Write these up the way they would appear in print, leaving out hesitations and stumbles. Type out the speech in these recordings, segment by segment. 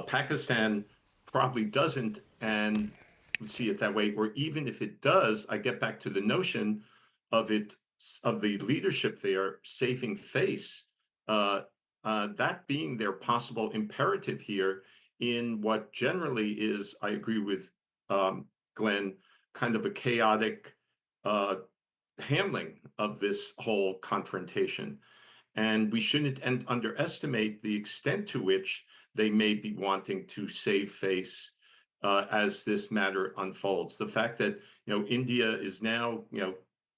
Pakistan probably doesn't, and see it that way. Or even if it does, I get back to the notion of it of the leadership there saving face. Uh, that being their possible imperative here in what generally is, I agree with Glenn, kind of a chaotic uh, handling of this whole confrontation. And we shouldn't underestimate the extent to which they may be wanting to save face as this matter unfolds. The fact that India is now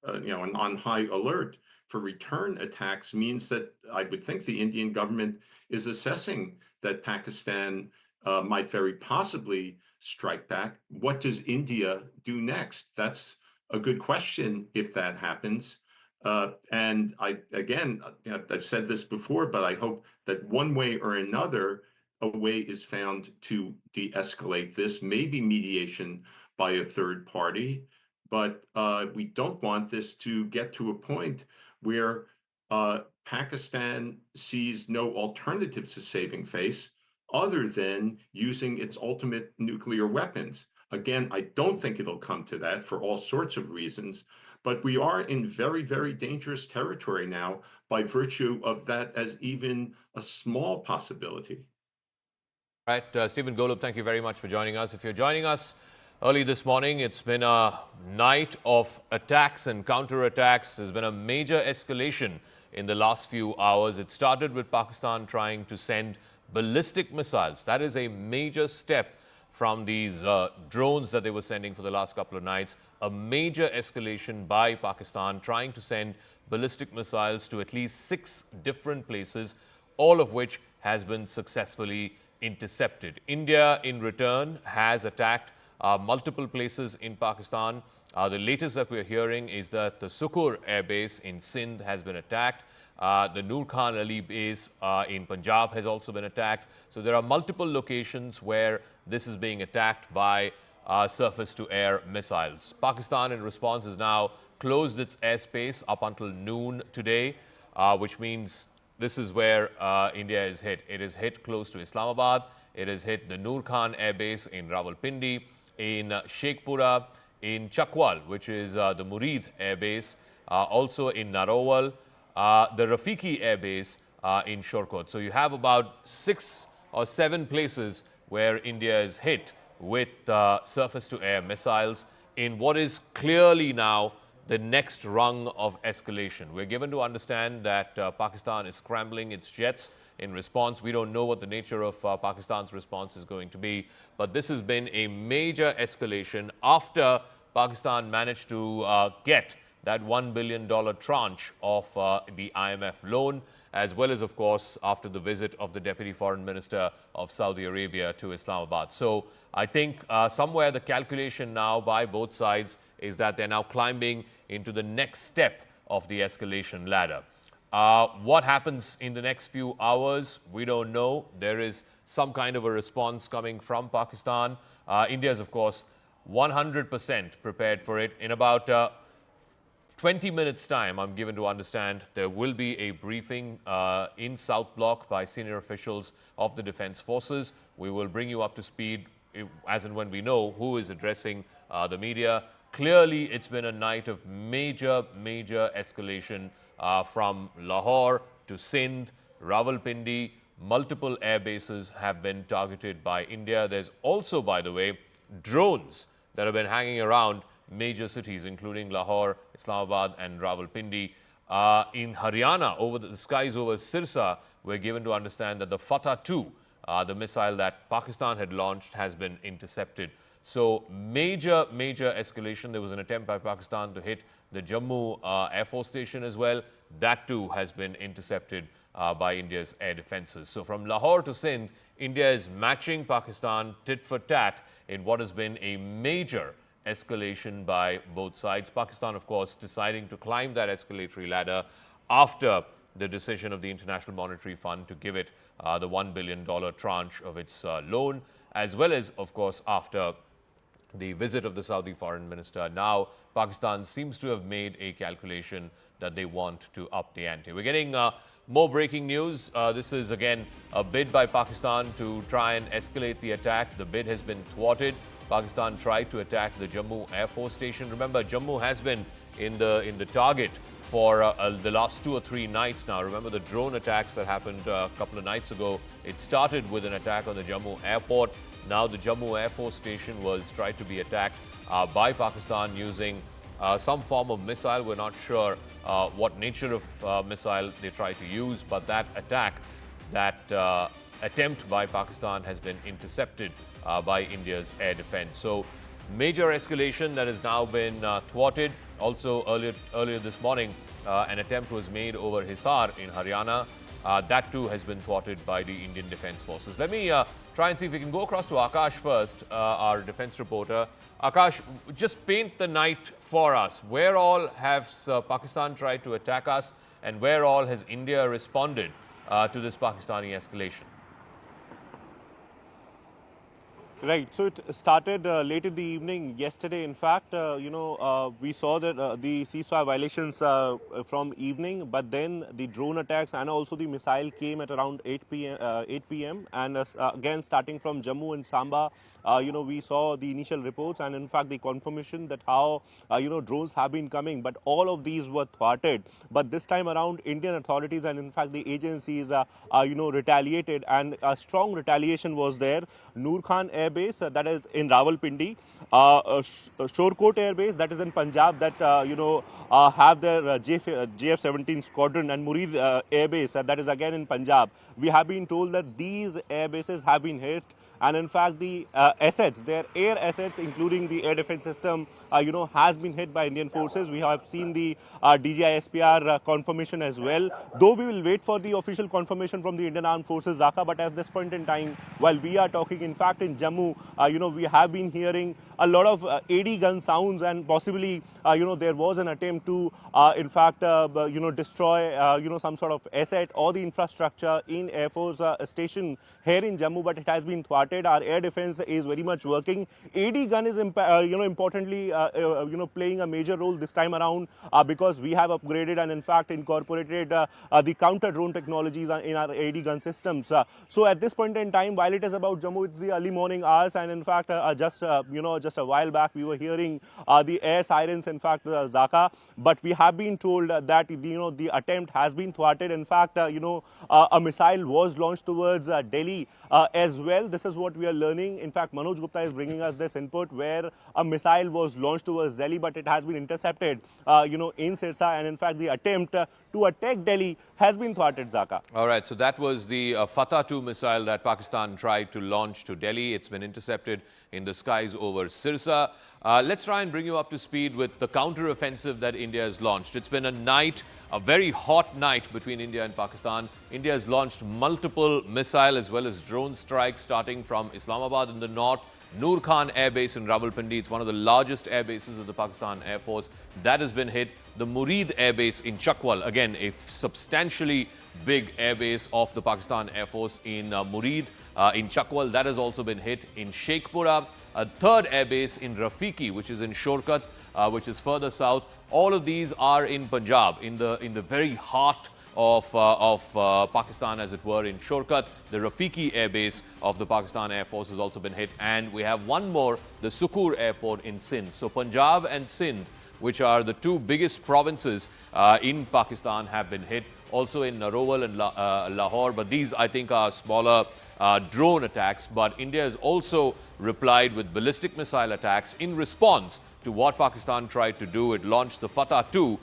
on high alert for return attacks means that I would think the Indian government is assessing that Pakistan might very possibly strike back. What does India do next? That's a good question if that happens. And I've said this before, but I hope that one way or another, a way is found to de-escalate this, maybe mediation by a third party. But we don't want this to get to a point where Pakistan sees no alternative to saving face other than using its ultimate nuclear weapons. Again, I don't think it'll come to that for all sorts of reasons, but we are in very, very dangerous territory now by virtue of that as even a small possibility. Right, Stephen Golub, thank you very much for joining us. If you're joining us early this morning, it's been a night of attacks and counterattacks. There's been a major escalation in the last few hours. It started with Pakistan trying to send ballistic missiles. That is a major step from these drones that they were sending for the last couple of nights. A major escalation by Pakistan trying to send ballistic missiles to at least 6 different places, all of which has been successfully intercepted. India, in return, has attacked multiple places in Pakistan. The latest that we're hearing is that the Sindoor Airbase in Sindh has been attacked. The Nur Khan Airbase in Punjab has also been attacked. So there are multiple locations where this is being attacked by surface-to-air missiles. Pakistan, in response, has now closed its airspace up until noon today, which means this is where India is hit. It is hit close to Islamabad. It has hit the Nur Khan Airbase in Rawalpindi, in Sheikhpura, in Chakwal, which is the Murid Airbase, also in Narowal, the Rafiqi Airbase in Shorkot. So you have about 6 or 7 places where India is hit with surface-to-air missiles in what is clearly now the next rung of escalation. We're given to understand that Pakistan is scrambling its jets in response. We don't know what the nature of Pakistan's response is going to be, but this has been a major escalation after Pakistan managed to get that $1 billion tranche of the IMF loan, as well as, of course, after the visit of the Deputy Foreign Minister of Saudi Arabia to Islamabad. So I think somewhere the calculation now by both sides is that they're now climbing into the next step of the escalation ladder. What happens in the next few hours, we don't know. There is some kind of a response coming from Pakistan. India is, of course, 100% prepared for it. In about 20 minutes' time, I'm given to understand, there will be a briefing in South Block by senior officials of the Defense Forces. We will bring you up to speed as and when we know who is addressing the media. Clearly, it's been a night of major, major escalation from Lahore to Sindh, Rawalpindi. Multiple air bases have been targeted by India. There's also, by the way, drones that have been hanging around major cities, including Lahore, Islamabad, and Rawalpindi. In Haryana, over the skies over Sirsa, we're given to understand that the Fatah 2, the missile that Pakistan had launched, has been intercepted. So major, major escalation. There was an attempt by Pakistan to hit the Jammu Air Force Station as well. That too has been intercepted by India's air defenses. So from Lahore to Sindh, India is matching Pakistan tit for tat in what has been a major escalation by both sides. Pakistan, of course, deciding to climb that escalatory ladder after the decision of the International Monetary Fund to give it the $1 billion tranche of its loan, as well as, of course, after the visit of the Saudi foreign minister. Now, Pakistan seems to have made a calculation that they want to up the ante. We're getting more breaking news. This is again a bid by Pakistan to try and escalate the attack. The bid has been thwarted. Pakistan tried to attack the Jammu Air Force Station. Remember, Jammu has been in the target for the last 2 or 3 nights now. Remember the drone attacks that happened a couple of nights ago. It started with an attack on the Jammu airport. Now the Jammu Air Force Station was tried to be attacked by Pakistan using some form of missile. We're not sure what nature of missile they tried to use, but that attack, that attempt by Pakistan has been intercepted by India's air defense. So major escalation that has now been thwarted. Also earlier this morning, an attempt was made over Hisar in Haryana. That too has been thwarted by the Indian Defence Forces. Let me try and see if we can go across to Akash first, our defence reporter. Akash, just paint the night for us. Where all has Pakistan tried to attack us, and where all has India responded to this Pakistani escalation? Right. So it started late in the evening yesterday. In fact, we saw that the ceasefire violations from evening, but then the drone attacks and also the missile came at around 8 p.m. And again, starting from Jammu and Samba, we saw the initial reports and in fact the confirmation that how, drones have been coming, but all of these were thwarted. But this time around, Indian authorities and in fact the agencies, retaliated, and a strong retaliation was there. Nur Khan Airbase, that is in Rawalpindi, Shorkot Airbase, that is in Punjab, that have their JF-17 squadron, and Murid Airbase, that is again in Punjab. We have been told that these air bases have been hit, and in fact the assets, their air assets, including the air defense system, has been hit by Indian forces. We have seen the DGI ISPR confirmation as well, though we will wait for the official confirmation from the Indian Armed Forces, Zaka. But at this point in time, while we are talking, in fact in Jammu, we have been hearing a lot of AD gun sounds, and possibly there was an attempt to in fact destroy some sort of asset or the infrastructure in Air Force station here in Jammu, but it has been thwarted. Our air defense is very much working. AD gun is importantly playing a major role this time around, because we have upgraded and in fact incorporated the counter drone technologies in our AD gun systems. So at this point in time, while it is about Jammu, it's the early morning hours, and in fact just a while back we were hearing the air sirens, in fact Zaka, but we have been told that the attempt has been thwarted. In fact a missile was launched towards Delhi as well. This is what we are learning. In fact, Manoj Gupta is bringing us this input where a missile was launched towards Delhi, but it has been intercepted in Sirsa, and in fact the attempt to attack Delhi has been thwarted, Zaka. All right, so that was the Fatah-2 missile that Pakistan tried to launch to Delhi. It's been intercepted in the skies over Sirsa. Let's try and bring you up to speed with the counter-offensive that India has launched. It's been a very hot night between India and Pakistan. India has launched multiple missile as well as drone strikes starting from Islamabad in the north, Nur Khan Airbase in Rawalpindi. It's one of the largest air bases of the Pakistan Air Force. That has been hit. The Murid Airbase in Chakwal, again a substantially big airbase of the Pakistan Air Force in Murid in Chakwal. That has also been hit. In Sheikhpura, a third airbase in Rafiqi, which is in Shorkat, which is further south. All of these are in Punjab, in the very heart of Pakistan, as it were, in Shorkat. The Rafiqi Airbase of the Pakistan Air Force has also been hit. And we have one more, the Sukur Airport in Sindh. So Punjab and Sindh, which are the two biggest provinces in Pakistan, have been hit. Also in Narowal and Lahore, but these I think are smaller drone attacks. But India has also replied with ballistic missile attacks in response to what Pakistan tried to do. It launched the Fatah-2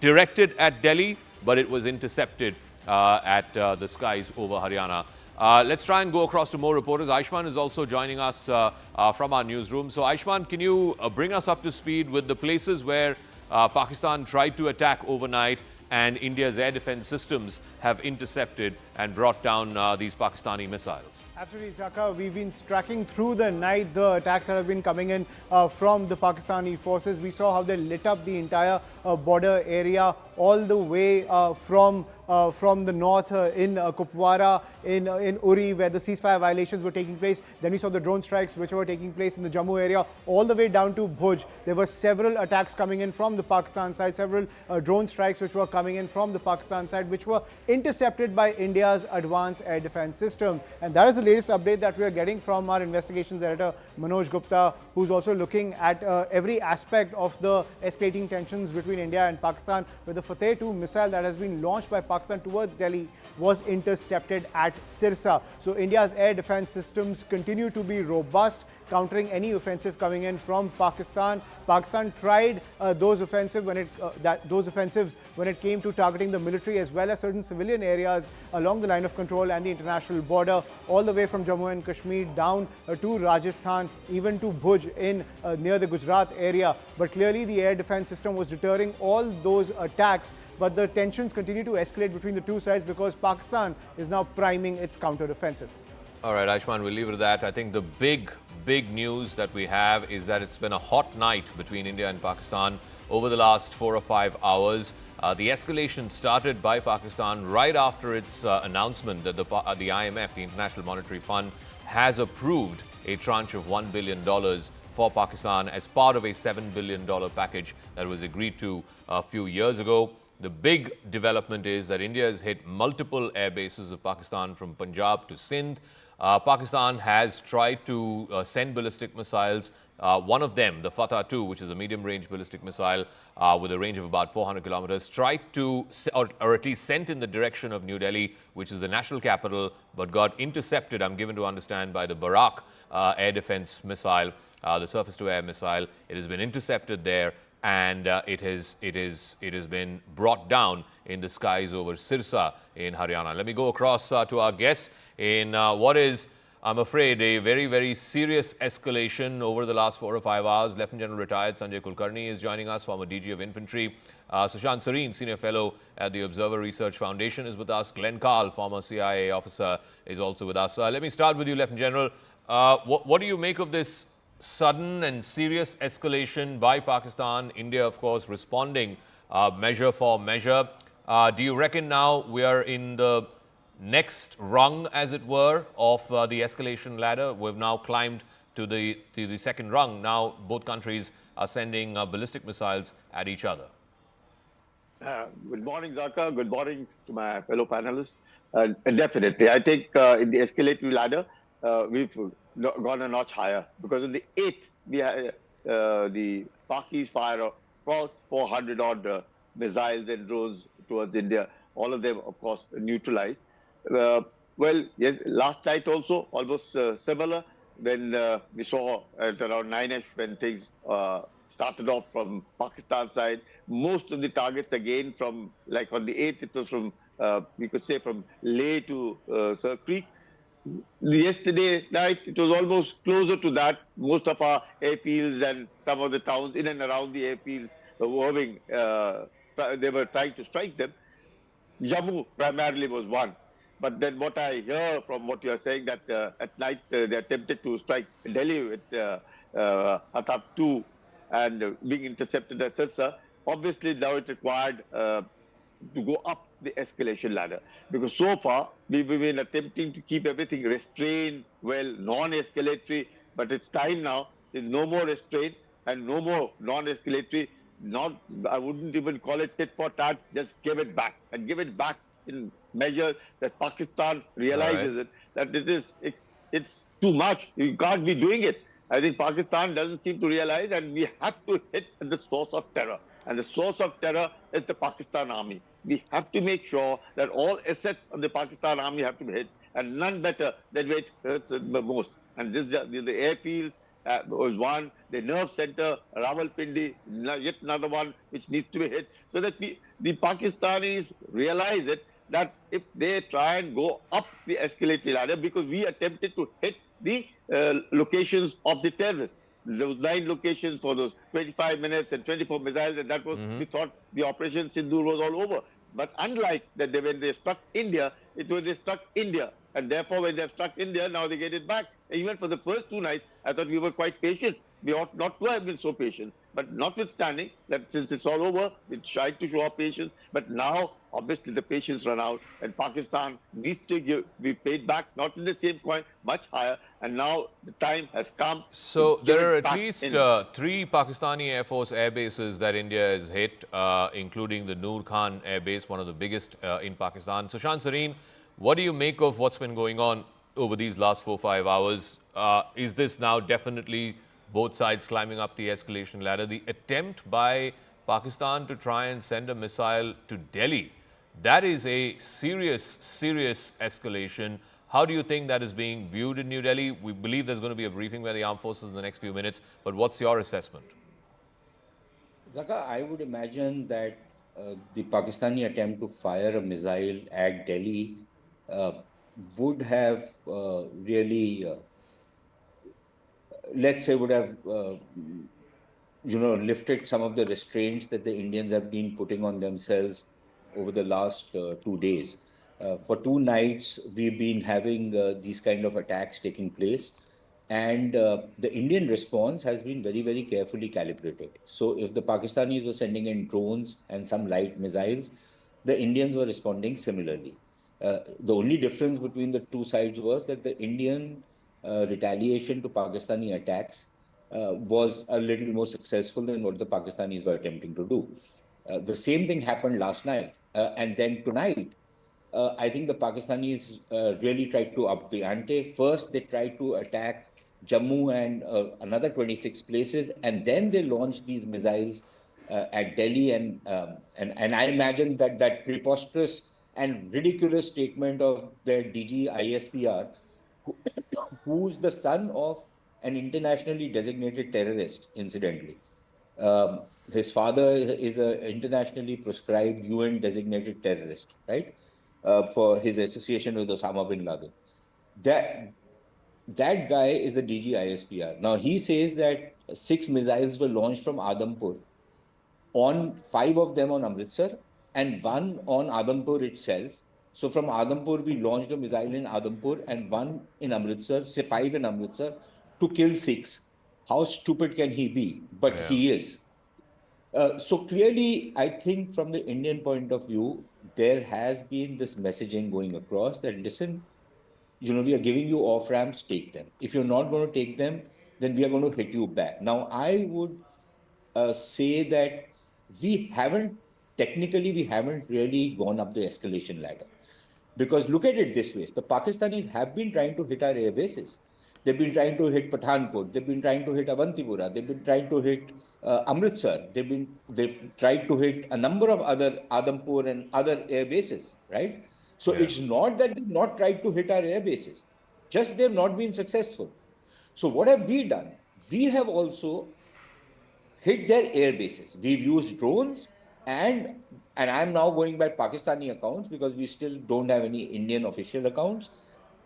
directed at Delhi, but it was intercepted at the skies over Haryana. Let's try and go across to more reporters. Aishman is also joining us from our newsroom. So Aishman, can you bring us up to speed with the places where Pakistan tried to attack overnight and India's air defense systems have intercepted and brought down these Pakistani missiles? Absolutely, Zaka. We've been tracking through the night the attacks that have been coming in from the Pakistani forces. We saw how they lit up the entire border area all the way from the north in Kupwara, in Uri, where the ceasefire violations were taking place. Then we saw the drone strikes which were taking place in the Jammu area, all the way down to Bhuj. There were several attacks coming in from the Pakistan side, several drone strikes which were coming in from the Pakistan side, which were intercepted by India's advanced air defense system. And that is the latest update that we are getting from our investigations editor Manoj Gupta, who's also looking at every aspect of the escalating tensions between India and Pakistan, where the Fateh 2 missile that has been launched by Pakistan towards Delhi was intercepted at Sirsa. So India's air defense systems continue to be robust, countering any offensive coming in from Pakistan. Pakistan tried those offensives when it came to targeting the military as well as certain civilian areas along the line of control and the international border, all the way from Jammu and Kashmir down to Rajasthan, even to Bhuj in near the Gujarat area. But clearly the air defense system was deterring all those attacks. But the tensions continue to escalate between the two sides because Pakistan is now priming its counter-offensive. All right, Aishman, we'll leave it at that. I think the big news that we have is that it's been a hot night between India and Pakistan over the last 4 or 5 hours. The escalation started by Pakistan right after its announcement that the IMF, the International Monetary Fund, has approved a tranche of $1 billion for Pakistan as part of a $7 billion package that was agreed to a few years ago. The big development is that India has hit multiple air bases of Pakistan from Punjab to Sindh. Pakistan has tried to send ballistic missiles. One of them, the Fateh 2, which is a medium-range ballistic missile with a range of about 400 kilometers, tried to, or at least sent in the direction of New Delhi, which is the national capital, but got intercepted, I'm given to understand, by the Barak air defense missile, the surface-to-air missile. It has been intercepted there, and it has been brought down in the skies over Sirsa in Haryana. Let me go across to our guests in what is, I'm afraid, a very serious escalation over the last 4 or 5 hours. Lieutenant General retired Sanjay Kulkarni is joining us, former DG of Infantry. Sushant Sareen, Senior Fellow at the Observer Research Foundation, is with us. Glenn Carl, former CIA officer, is also with us. Let me start with you, Lieutenant General. What do you make of this sudden and serious escalation by Pakistan? India, of course, responding measure for measure. Do you reckon now we are in the next rung, as it were, of the escalation ladder? We've now climbed to the second rung. Now both countries are sending ballistic missiles at each other. Good morning, Zaka. Good morning to my fellow panelists. Definitely, I think in the escalatory ladder, we've gone a notch higher, because on the 8th, we had the Pakis fire about 400 odd missiles and drones towards India. All of them, of course, neutralized. Well, yes, last night also almost similar, when we saw at around 9ish when things started off from Pakistan side. Most of the targets again from, like on the 8th, it was from, we could say from Leh to Sir Creek. Yesterday night, it was almost closer to that. Most of our airfields and some of the towns in and around the airfields were having, they were trying to strike them. Jammu primarily was one. But then what I hear from what you are saying, that at night they attempted to strike Delhi with Hattab 2 and being intercepted at Sirsa. Obviously now it required to go up the escalation ladder, because so far we've been attempting to keep everything restrained, well, non-escalatory, but it's time now. There's no more restraint and no more non-escalatory. Not, I wouldn't even call it tit for tat, just give it back, and give it back in measures that Pakistan realizes it, that it's too much. You can't be doing it. I think Pakistan doesn't seem to realize, and we have to hit at the source of terror. And the source of terror is the Pakistan army. We have to make sure that all assets of the Pakistan army have to be hit, and none better than where it hurts the most. And this, the airfield was one, the nerve center, Rawalpindi, yet another one which needs to be hit, so that the Pakistanis realize it, that if they try and go up the escalatory ladder, because we attempted to hit the locations of the terrorists. Those 9 locations for those 25 minutes and 24 missiles, and that was, we thought the Operation Sindoor was all over. But unlike that, when they struck India, it was they struck India. And therefore, when they struck India, now they get it back. And even for the first 2 nights, I thought we were quite patient. we ought not to have been so patient. But notwithstanding that, since it's all over, we tried to show our patience. But now, obviously, the patience run out, and Pakistan needs to be paid back, not in the same coin, much higher. And now the time has come to So give there are it at back least in. three Pakistani Air Force air bases that India has hit, including the Nur Khan Airbase, one of the biggest in Pakistan. So Shan Sareen, what do you make of what's been going on over these last 4 or 5 hours? Is this now definitely both sides climbing up the escalation ladder? The attempt by Pakistan to try and send a missile to Delhi, that is a serious, serious escalation. How do you think that is being viewed in New Delhi? We believe there's going to be a briefing by the armed forces in the next few minutes, but what's your assessment? Zaka, I would imagine that the Pakistani attempt to fire a missile at Delhi uh, would have really, let's say, would have lifted some of the restraints that the Indians have been putting on themselves over the last 2 days. For 2 nights, we've been having these kind of attacks taking place, and the Indian response has been very, very carefully calibrated. So, if the Pakistanis were sending in drones and some light missiles, the Indians were responding similarly. The only difference between the two sides was that the Indian retaliation to Pakistani attacks was a little more successful than what the Pakistanis were attempting to do. The same thing happened last night. And then tonight, I think the Pakistanis really tried to up the ante. First, they tried to attack Jammu and another 26 places, and then they launched these missiles at Delhi. And I imagine that that preposterous and ridiculous statement of their DG ISPR, who, who's the son of an internationally designated terrorist, incidentally. His father is an internationally proscribed UN designated terrorist, right? For his association with Osama bin Laden. That that guy is the DG ISPR. Now he says that 6 missiles were launched from Adampur, on 5 of them on Amritsar and one on Adampur itself. So from Adampur, we launched a missile in Adampur and one in Amritsar, say 5 in Amritsar, to kill 6. How stupid can he be? But Yeah. he is. So clearly, I think from the Indian point of view, there has been this messaging going across that, listen, we are giving you off ramps, take them. If you're not going to take them, then we are going to hit you back. Now, I would say that we haven't really gone up the escalation ladder. Because look at it this way, the Pakistanis have been trying to hit our air bases. They've been trying to hit Pathankot. They've been trying to hit Avantipura. They've been trying to hit Amritsar. They've tried to hit a number of other Adampur and other air bases, right? So Yeah. it's not that they've not tried to hit our air bases, just they've not been successful. So what have we done? We have also hit their air bases. We've used drones, and I'm now going by Pakistani accounts because we still don't have any Indian official accounts.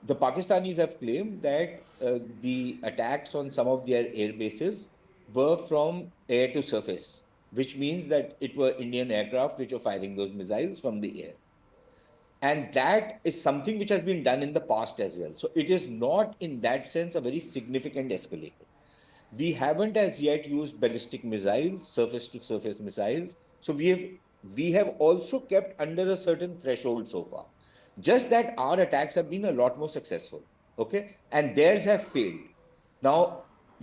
The Pakistanis have claimed that the attacks on some of their air bases were from air to surface, which means that it were Indian aircraft which were firing those missiles from the air. And that is something which has been done in the past as well. So it is not, in that sense, a very significant escalation. We haven't as yet used ballistic missiles, surface to surface missiles. So we have also kept under a certain threshold so far. Just that our attacks have been a lot more successful. Okay. And theirs have failed. Now,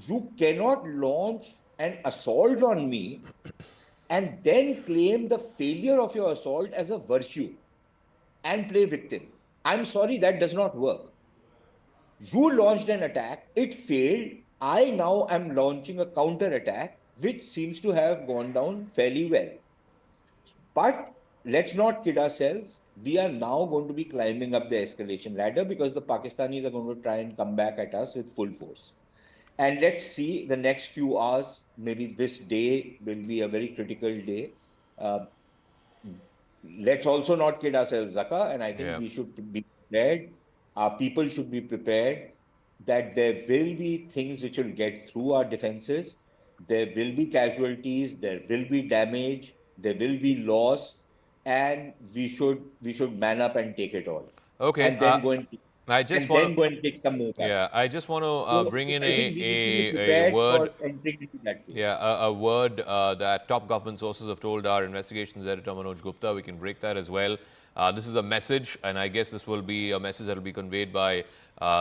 you cannot launch an assault on me and then claim the failure of your assault as a virtue and play victim. I'm sorry, that does not work. You launched an attack, it failed. I now am launching a counter attack, which seems to have gone down fairly well. But let's not kid ourselves. We are now going to be climbing up the escalation ladder because the Pakistanis are going to try and come back at us with full force. And let's see, the next few hours, maybe this day will be a very critical day. Uh, let's also not kid ourselves, Zaka, and I think Yeah. we should be prepared. Our people should be prepared that there will be things which will get through our defenses. There will be casualties, there will be damage, there will be loss, and we should man up and take it all. Okay. And then go and I just and want then go and take some more back. yeah, I just want to So bring in I think we need to be a prepared word. for entering into that phase. Yeah, a word that top government sources have told our investigations editor Manoj Gupta. We can break that as well. This is a message, and I guess this will be a message that will be conveyed by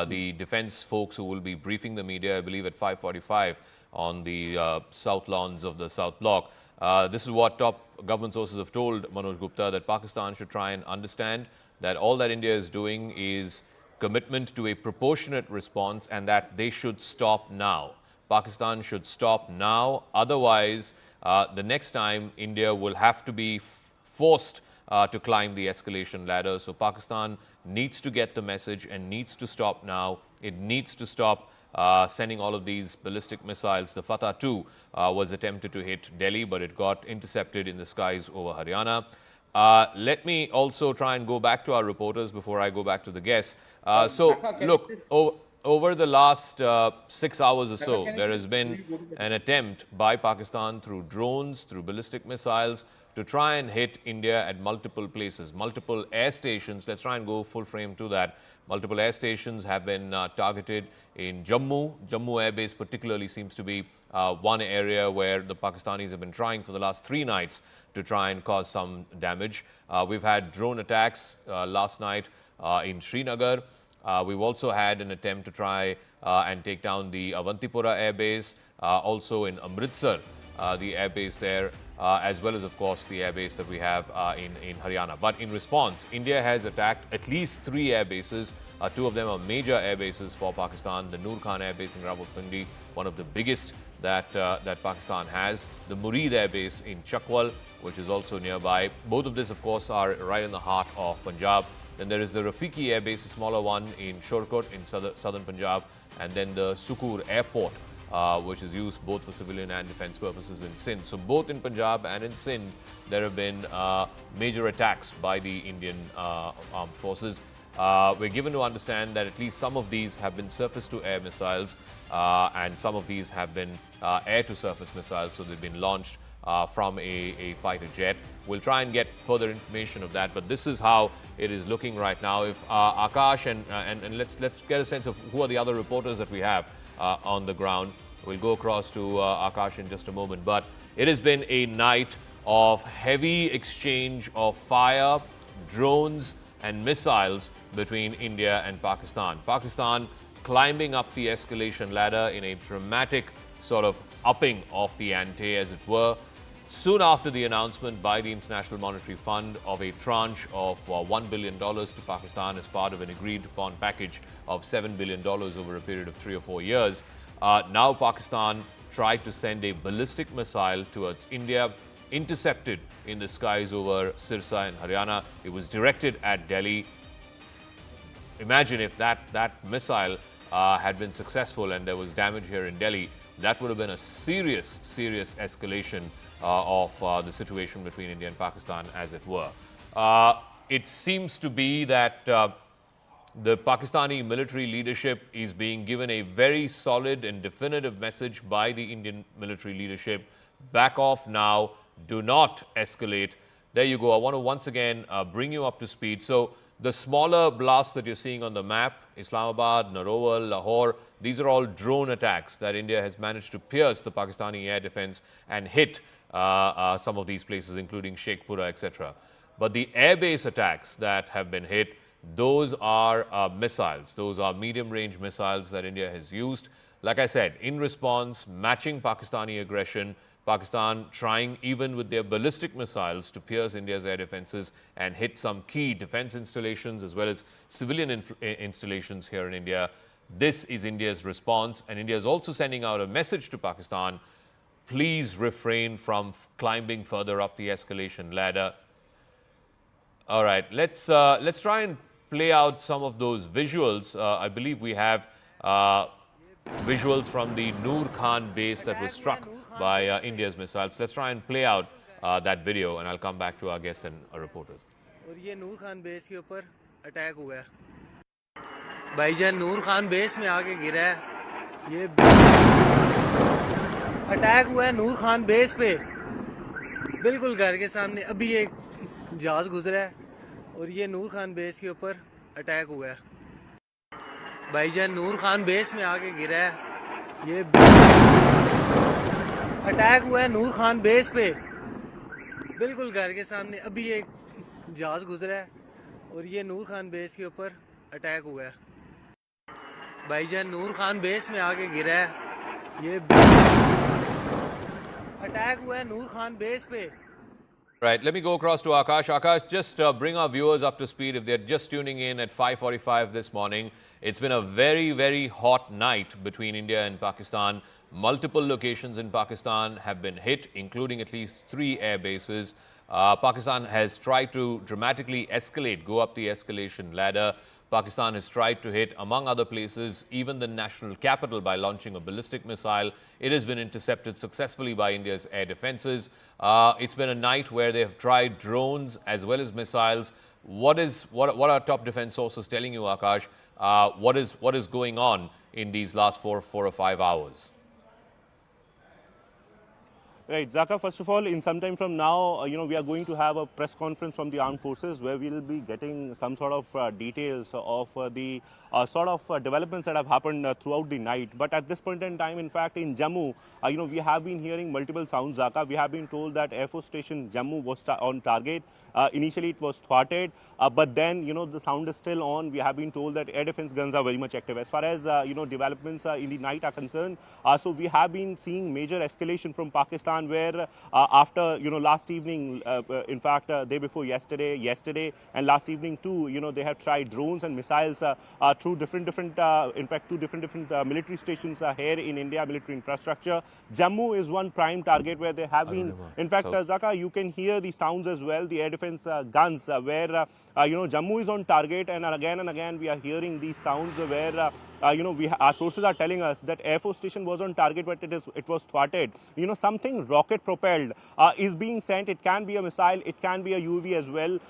the defense folks who will be briefing the media, I believe, at 5:45 on the south lawns of the South Block. This is what top government sources have told Manoj Gupta, that Pakistan should try and understand that all that India is doing is commitment to a proportionate response, and that they should stop now. Pakistan should stop now. Otherwise, the next time India will have to be forced to climb the escalation ladder. So Pakistan needs to get the message and needs to stop now. It needs to stop sending all of these ballistic missiles. The Fatah 2 was attempted to hit Delhi, but it got intercepted in the skies over Haryana. Let me also try and go back to our reporters before I go back to the guests. Look, over the last 6 hours or so, there has been an attempt by Pakistan through drones, through ballistic missiles, to try and hit India at multiple places, multiple air stations. Let's try and go full frame to that. Multiple air stations have been targeted in Jammu. Jammu Airbase particularly seems to be one area where the Pakistanis have been trying for the last 3 nights to try and cause some damage. We've had drone attacks last night in Srinagar. We've also had an attempt to try and take down the Avantipura Airbase, also in Amritsar, the airbase there, as well as, of course, the airbase that we have in Haryana. But in response, India has attacked at least 3 airbases. 2 of them are major airbases for Pakistan. The Nur Khan Airbase in Rawalpindi, one of the biggest that Pakistan has. The Murid Airbase in Chakwal, which is also nearby. Both of these, of course, are right in the heart of Punjab. Then there is the Rafiqi Airbase, a smaller one in Shorkot in southern Punjab. And then the Sukur Airport, which is used both for civilian and defense purposes in Sindh. So both in Punjab and in Sindh, there have been major attacks by the Indian armed forces. We're given to understand that at least some of these have been surface-to-air missiles, and some of these have been air-to-surface missiles, so they've been launched from a fighter jet. We'll try and get further information of that, but this is how it is looking right now. If Akash and let's get a sense of who are the other reporters that we have on the ground. We'll go across to Akash in just a moment, but it has been a night of heavy exchange of fire, drones and missiles between India and Pakistan. Pakistan climbing up the escalation ladder in a dramatic sort of upping of the ante, as it were, soon after the announcement by the International Monetary Fund of a tranche of $1 billion to Pakistan as part of an agreed-upon package of $7 billion over a period of 3 or 4 years. Now Pakistan tried to send a ballistic missile towards India, intercepted in the skies over Sirsa in Haryana. It was directed at Delhi. Imagine if that missile had been successful and there was damage here in Delhi. That would have been a serious escalation of the situation between India and Pakistan, as it were. It seems to be that the Pakistani military leadership is being given a very solid and definitive message by the Indian military leadership. Back off now. Do not escalate. There you go. I want to once again bring you up to speed. So the smaller blasts that you're seeing on the map, Islamabad, Narowal, Lahore, these are all drone attacks that India has managed to pierce the Pakistani air defense and hit some of these places, including Sheikhpura, etc. But the airbase attacks that have been hit, those are missiles. Those are medium-range missiles that India has used. Like I said, in response, matching Pakistani aggression, Pakistan trying even with their ballistic missiles to pierce India's air defenses and hit some key defense installations as well as civilian installations here in India. This is India's response, and India is also sending out a message to Pakistan: please refrain from climbing further up the escalation ladder. All right, let's try and play out some of those visuals. I believe we have visuals from the Nur Khan base that was struck by India's missiles. Let's try and play out that video, and I'll come back to our guests and our reporters. और ये नूर Khan base के ऊपर attack हुआ है भाईजान। नूर Khan base में आके गिरा है। ये अटैक हुआ है नूर खान बेस पे, बिल्कुल घर के सामने। अभी एक जहाज गुजरा है और ये नूर खान बेस के ऊपर अटैक हुआ है। भाईजान नूर खान बेस में आके गिरा है। ये अटैक हुआ है नूर खान बेस पे, बिल्कुल घर के सामने। अभी एक जहाज गुजरा है और ये नूर खान बेस के ऊपर अटैक हुआ है। भाईजान नूर खान बेस में आके गिरा है। ये अटैक हुआ है नूर खान बेस पे। Right, let me go across to Akash. Akash, just bring our viewers up to speed. If they're just tuning in at 5:45 this morning, it's been a very, very hot night between India and Pakistan. Multiple locations in Pakistan have been hit, including at least 3 air bases. Pakistan has tried to dramatically escalate, go up the escalation ladder. Pakistan has tried to hit, among other places, even the national capital by launching a ballistic missile. It has been intercepted successfully by India's air defenses. It's been a night where they have tried drones as well as missiles. What are top defense sources telling you, Akash? What is going on in these last four or 5 hours? Right, Zaka, first of all, in some time from now, we are going to have a press conference from the armed forces where we will be getting some sort of details of the sort of developments that have happened throughout the night. But at this point in time, in fact, in Jammu, we have been hearing multiple sounds, Zaka. We have been told that Air Force Station Jammu was on target. Initially, it was thwarted, but then, the sound is still on. We have been told that air defense guns are very much active. As far as, developments in the night are concerned, so we have been seeing major escalation from Pakistan where after, last evening, in fact, day before yesterday and last evening too, they have tried drones and missiles through different, in fact, two different military stations here in India, military infrastructure. Jammu is one prime target where they have been, in fact, Zaka, you can hear the sounds as well, the air defense guns where, Jammu is on target, and again we are hearing these sounds where, our sources are telling us that Air Force Station was on target, but it was thwarted. Something rocket propelled is being sent. It can be a missile, it can be a UAV as well.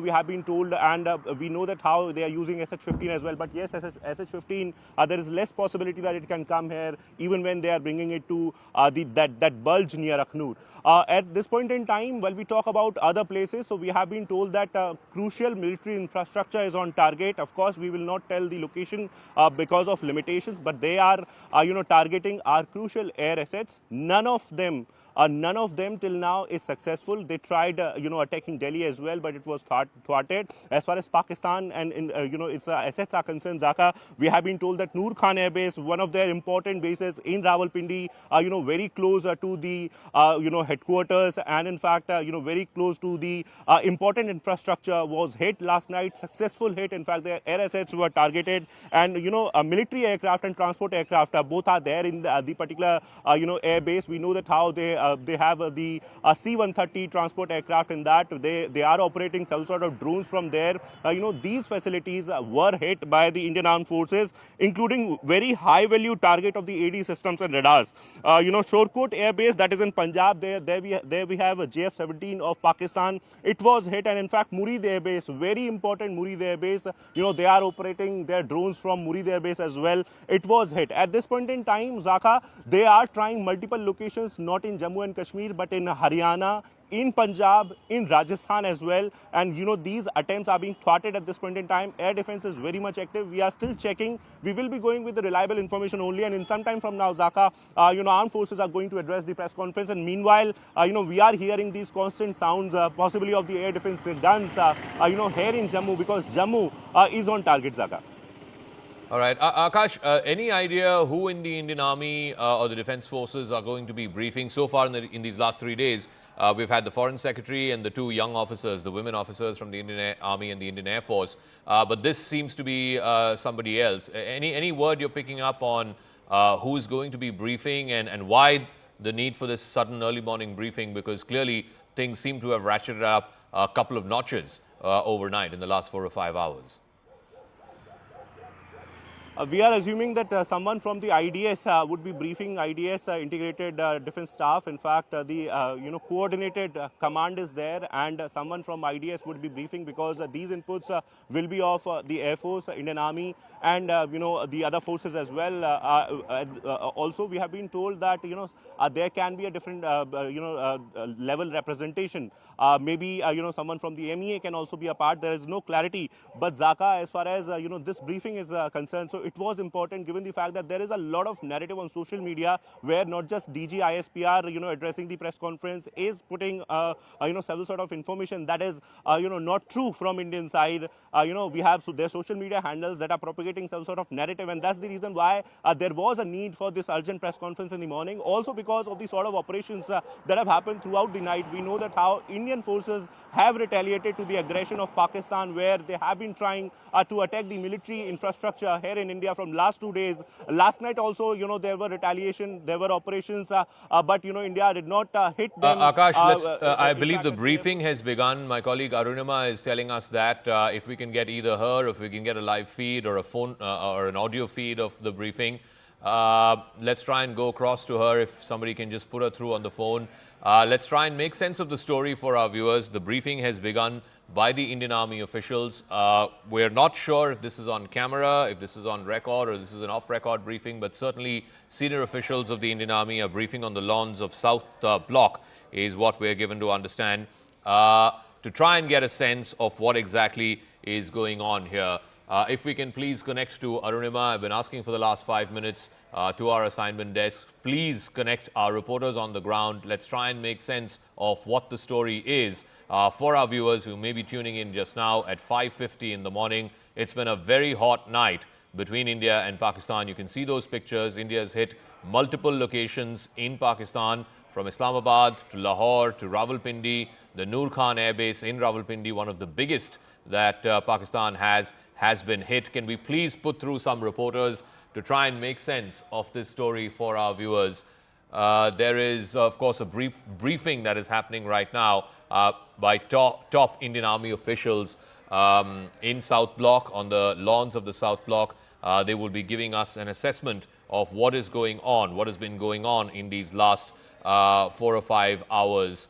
We have been told, and we know that how they are using SH-15 as well. But yes, SH-15, there is less possibility that it can come here, even when they are bringing it to that bulge near Akhnur. At this point in time, while we talk about other places, so we have been told that crucial military infrastructure is on target. Of course, we will not tell the location because of limitations, but they are, targeting our crucial air assets. None of them till now is successful. They tried, attacking Delhi as well, but it was thwarted. As far as Pakistan and its assets are concerned, Zaka, we have been told that Nur Khan Airbase, one of their important bases in Rawalpindi, very close to the headquarters, and in fact, very close to the important infrastructure, was hit last night. Successful hit. In fact, their air assets were targeted, and military aircraft and transport aircraft both are there in the particular air base. We know that how they have the C-130 transport aircraft in that. They are operating some sort of drones from there. These facilities were hit by the Indian Armed Forces, including very high value target of the AD systems and radars. Shorkot Air Base, that is in Punjab, there we have a JF-17 of Pakistan. It was hit, and in fact, Murid Air Base, very important Murid Air Base, they are operating their drones from Murid Air Base as well. It was hit. At this point in time, Zaka, they are trying multiple locations, not in Jammu and Kashmir, but in Haryana, in Punjab, in Rajasthan as well. And these attempts are being thwarted at this point in time. Air defense is very much active. We are still checking. We will be going with the reliable information only. And in some time from now, Zaka, armed forces are going to address the press conference. And meanwhile, we are hearing these constant sounds, possibly of the air defense guns, here in Jammu, because Jammu is on target, Zaka. All right. Akash, any idea who in the Indian Army or the Defense Forces are going to be briefing? So far in these last 3 days, we've had the Foreign Secretary and the 2 young officers, the women officers from the Indian Army and the Indian Air Force. But this seems to be somebody else. Any word you're picking up on who is going to be briefing, and why the need for this sudden early morning briefing? Because clearly things seem to have ratcheted up a couple of notches overnight in the last 4 or 5 hours. We are assuming that someone from the IDS would be briefing IDS integrated defense staff. In fact, the coordinated command is there, and someone from IDS would be briefing, because these inputs will be of the Air Force, Indian Army, and the other forces as well. Also, we have been told that there can be a different level representation. Maybe someone from the MEA can also be a part. There is no clarity, but Zaka, as far as this briefing is concerned, so it was important given the fact that there is a lot of narrative on social media where not just DG ISPR, addressing the press conference is putting, several sort of information that is, not true from Indian side. We have their social media handles that are propagating some sort of narrative, and that's the reason why there was a need for this urgent press conference in the morning. Also because of the sort of operations that have happened throughout the night. We know that how Indian forces have retaliated to the aggression of Pakistan, where they have been trying to attack the military infrastructure here in India from last 2 days. Last night also, there were retaliation, there were operations, but, India did not hit them. Akash, I believe the briefing has begun. My colleague Arunima is telling us that if we can get either her, if we can get a live feed or a phone or an audio feed of the briefing, let's try and go across to her. If somebody can just put her through on the phone. Let's try and make sense of the story for our viewers. The briefing has begun by the Indian Army officials. We're not sure if this is on camera, if this is on record, or this is an off-record briefing, but certainly senior officials of the Indian Army are briefing on the lawns of South Block, is what we're given to understand, to try and get a sense of what exactly is going on here. If we can please connect to Arunima. I've been asking for the last 5 minutes to our assignment desk. Please connect our reporters on the ground. Let's try and make sense of what the story is for our viewers who may be tuning in just now at 5:50 in the morning. It's been a very hot night between India and Pakistan. You can see those pictures. India has hit multiple locations in Pakistan, from Islamabad to Lahore to Rawalpindi. The Nur Khan Airbase in Rawalpindi, one of the biggest that Pakistan has been hit. Can we please put through some reporters to try and make sense of this story for our viewers? There is, of course, a briefing that is happening right now by top Indian Army officials in South Block, on the lawns of the South Block. They will be giving us an assessment of what is going on, what has been going on in these last 4 or 5 hours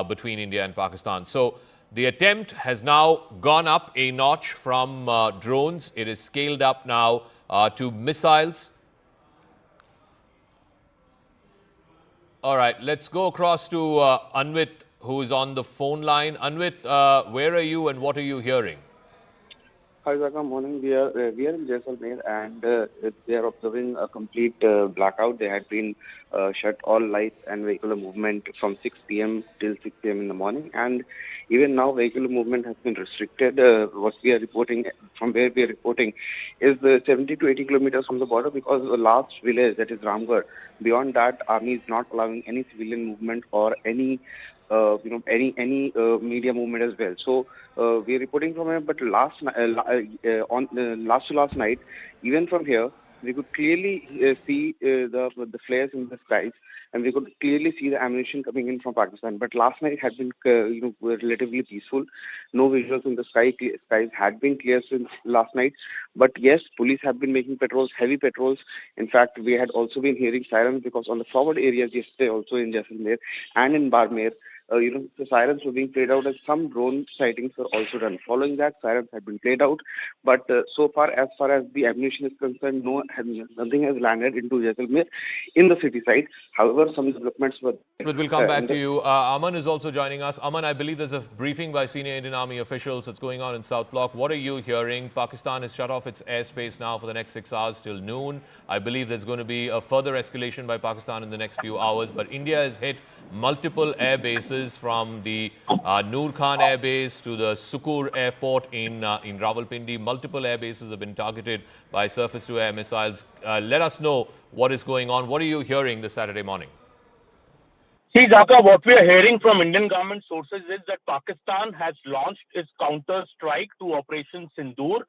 between India and Pakistan. So the attempt has now gone up a notch from drones. It is scaled up now to missiles. All right, let's go across to Anvit, who is on the phone line. Anvit, where are you and what are you hearing? Hi, Zaka. Morning. We are in Jaisalmer, and they are observing a complete blackout. They had been shut all lights and vehicular movement from 6 p.m. till 6 p.m. in the morning, and even now vehicular movement has been restricted. What we are reporting, from where we are reporting, is 70 to 80 kilometers from the border, because the last village, that is Ramgarh, beyond that, army is not allowing any civilian movement or any any media movement as well. So we are reporting from here, but last night, even from here, we could clearly see the flares in the skies, and we could clearly see the ammunition coming in from Pakistan. But last night had been relatively peaceful. No visuals in the sky. Skies had been clear since last night. But yes, police have been making patrols, heavy patrols. In fact, we had also been hearing sirens, because on the forward areas yesterday, also in Jaisalmer and in Barmer, the sirens were being played out, and some drone sightings were also done. Following that, sirens had been played out, but so far as the ammunition is concerned, nothing has landed into Jaisalmer in the city side. However, some developments were. We'll come back to you. Aman is also joining us. Aman, I believe there's a briefing by senior Indian Army officials that's going on in South Block. What are you hearing? Pakistan has shut off its airspace now for the next 6 hours till noon. I believe there's going to be a further escalation by Pakistan in the next few hours, but India has hit multiple air bases, from the Nur Khan Airbase to the Sukur Airport in Rawalpindi. Multiple air bases have been targeted by surface-to-air missiles. Let us know what is going on. What are you hearing this Saturday morning? See, Zaka, what we are hearing from Indian government sources is that Pakistan has launched its counter-strike to Operation Sindoor.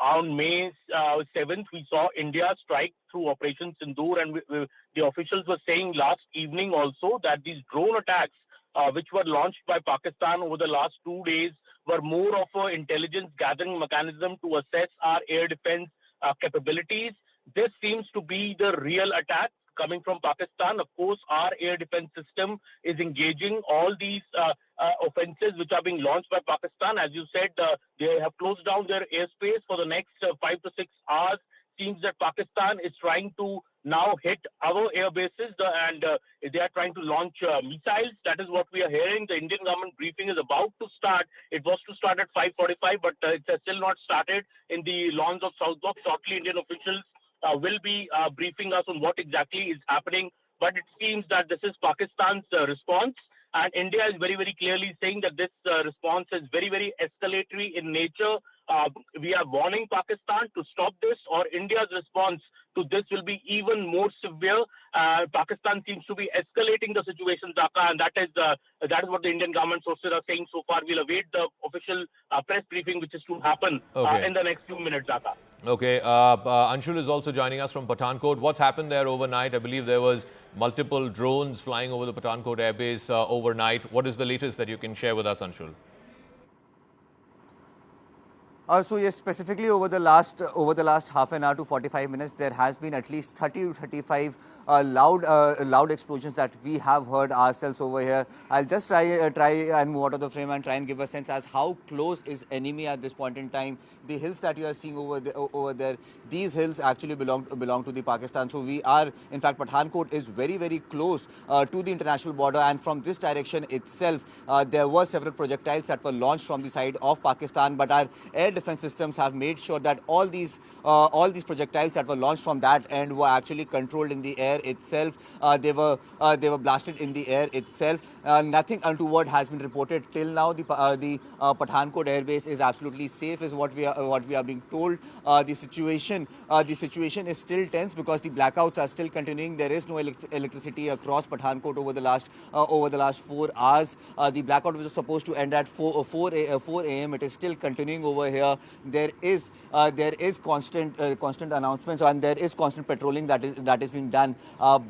On May 7th, we saw India strike through Operation Sindoor, and the officials were saying last evening also that these drone attacks, which were launched by Pakistan over the last 2 days, were more of an intelligence gathering mechanism to assess our air defense capabilities. This seems to be the real attack coming from Pakistan. Of course, our air defense system is engaging all these offenses which are being launched by Pakistan. As you said, they have closed down their airspace for the next 5 to 6 hours seems that Pakistan is trying to now hit our air bases and they are trying to launch missiles. That is what we are hearing. The Indian government briefing is about to start. It was to start at 5:45, but it has still not started in the lawns of South Block. Shortly, Indian officials will be briefing us on what exactly is happening. But it seems that this is Pakistan's response. And India is very, very clearly saying that this response is very, very escalatory in nature. We are warning Pakistan to stop this, or India's response to this will be even more severe. Pakistan seems to be escalating the situation, Dhaka, and that is what the Indian government sources are saying so far. We'll await the official press briefing, which is to happen in the next few minutes, Dhaka. Okay, Anshul is also joining us from Pathankot. What's happened there overnight? I believe there was multiple drones flying over the Pathankot airbase overnight. What is the latest that you can share with us, Anshul? So yes, specifically over the last half an hour to 45 minutes, there has been at least 30 to 35 loud explosions that we have heard ourselves over here. I'll just try and move out of the frame and try and give a sense as how close is enemy at this point in time. The hills that you are seeing over there, these hills actually belong to the Pakistan. So we are, in fact, Pathankot is very, very close to the international border, and from this direction itself, there were several projectiles that were launched from the side of Pakistan, but our air defense systems have made sure that all these projectiles that were launched from that end were actually controlled in the air itself. They were blasted in the air itself. Nothing untoward has been reported till now. The Pathankot Airbase is absolutely safe, is what we are being told. The situation is still tense because the blackouts are still continuing. There is no electricity across Pathankot over the last 4 hours. The blackout was supposed to end at 4 a.m. It is still continuing over here. There is constant announcements, and there is constant patrolling that is being done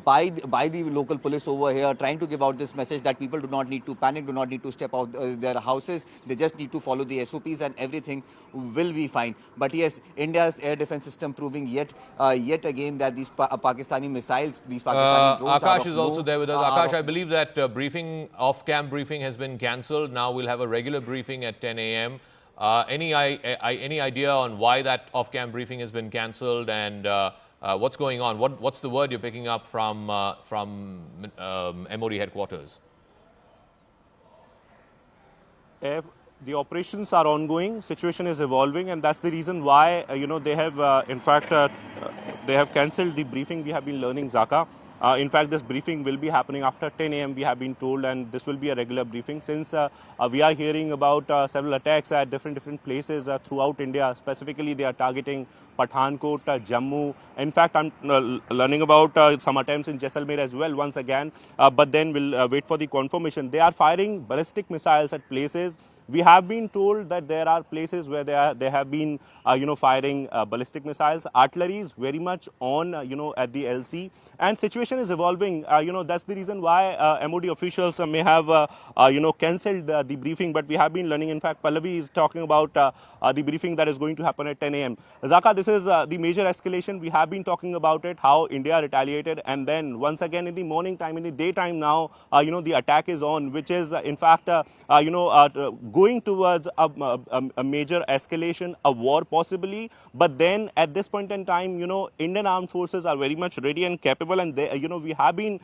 by the local police over here, trying to give out this message that people do not need to panic, do not need to step out their houses. They just need to follow the SOPs and everything will be fine. But yes, India's air defense system proving yet again that these Pakistani missiles, these Pakistani drones Akash is also there with us. Akash, I believe that off-cam briefing has been cancelled. Now we'll have a regular briefing at 10 a.m. Any idea on why that off-cam briefing has been cancelled and what's going on? What's the word you're picking up from MOD headquarters? The operations are ongoing. Situation is evolving, and that's the reason why they have in fact they have cancelled the briefing. We have been learning, Zaka. In fact, this briefing will be happening after 10 a.m. we have been told, and this will be a regular briefing since we are hearing about several attacks at different places throughout India. Specifically, they are targeting Pathankot, Jammu. In fact, I'm learning about some attempts in Jaisalmer as well once again, but then we'll wait for the confirmation. They are firing ballistic missiles at places. We have been told that there are places where they have been, firing ballistic missiles. Artillery is very much on, at the LC, and situation is evolving. That's the reason why MOD officials may have, cancelled the briefing. But we have been learning. In fact, Pallavi is talking about the briefing that is going to happen at 10 a.m. Zaka, this is the major escalation. We have been talking about it, how India retaliated, and then once again in the morning time, in the daytime now, the attack is on, which is in fact, going towards a major escalation, a war possibly. But then at this point in time, Indian armed forces are very much ready and capable, and they, we have been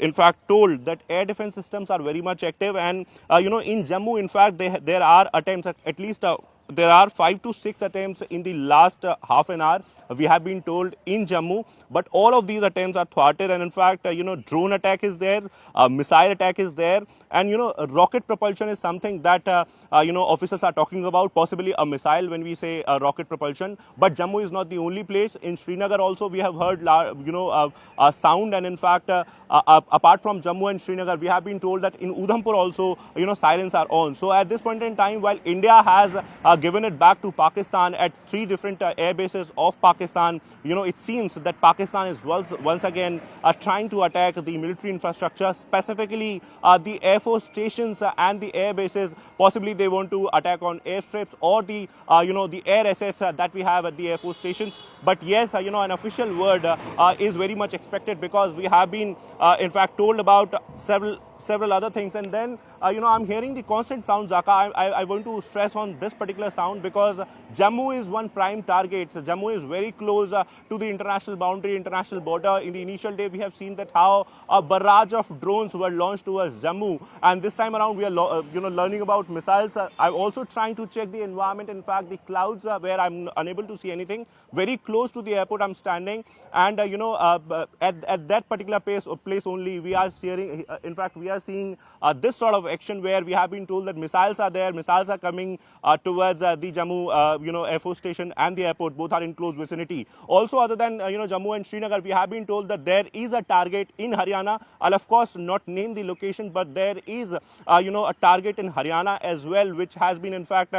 in fact told that air defense systems are very much active, and in Jammu, in fact, there are attempts at least. There are 5 to 6 attempts in the last half an hour, we have been told, in Jammu, but all of these attempts are thwarted, and in fact, drone attack is there, missile attack is there, and rocket propulsion is something that officers are talking about, possibly a missile when we say rocket propulsion. But Jammu is not the only place. In Srinagar also we have heard a sound, and in fact, apart from Jammu and Srinagar, we have been told that in Udhampur also sirens are on. So at this point in time, while India has given it back to Pakistan at 3 different air bases of Pakistan, it seems that Pakistan is once again trying to attack the military infrastructure, specifically the Air Force stations and the air bases. Possibly they want to attack on airstrips or the the air assets that we have at the Air Force stations. But yes, an official word is very much expected, because we have been in fact told about several other things. And then, I'm hearing the constant sound, Zaka. I want to stress on this particular sound because Jammu is one prime target. So Jammu is very close to the international boundary, international border. In the initial day, we have seen that how a barrage of drones were launched towards Jammu. And this time around, we are, learning about missiles. I'm also trying to check the environment. In fact, the clouds where I'm unable to see anything. Very close to the airport, I'm standing. And, at that particular place only, we are seeing, in fact, we are seeing this sort of action where we have been told that missiles are there, missiles are coming towards the Jammu, Air Force Station and the airport. Both are in close vicinity. Also, other than, Jammu and Srinagar, we have been told that there is a target in Haryana. I'll, of course, not name the location, but there is, a target in Haryana as well, which has been, in fact,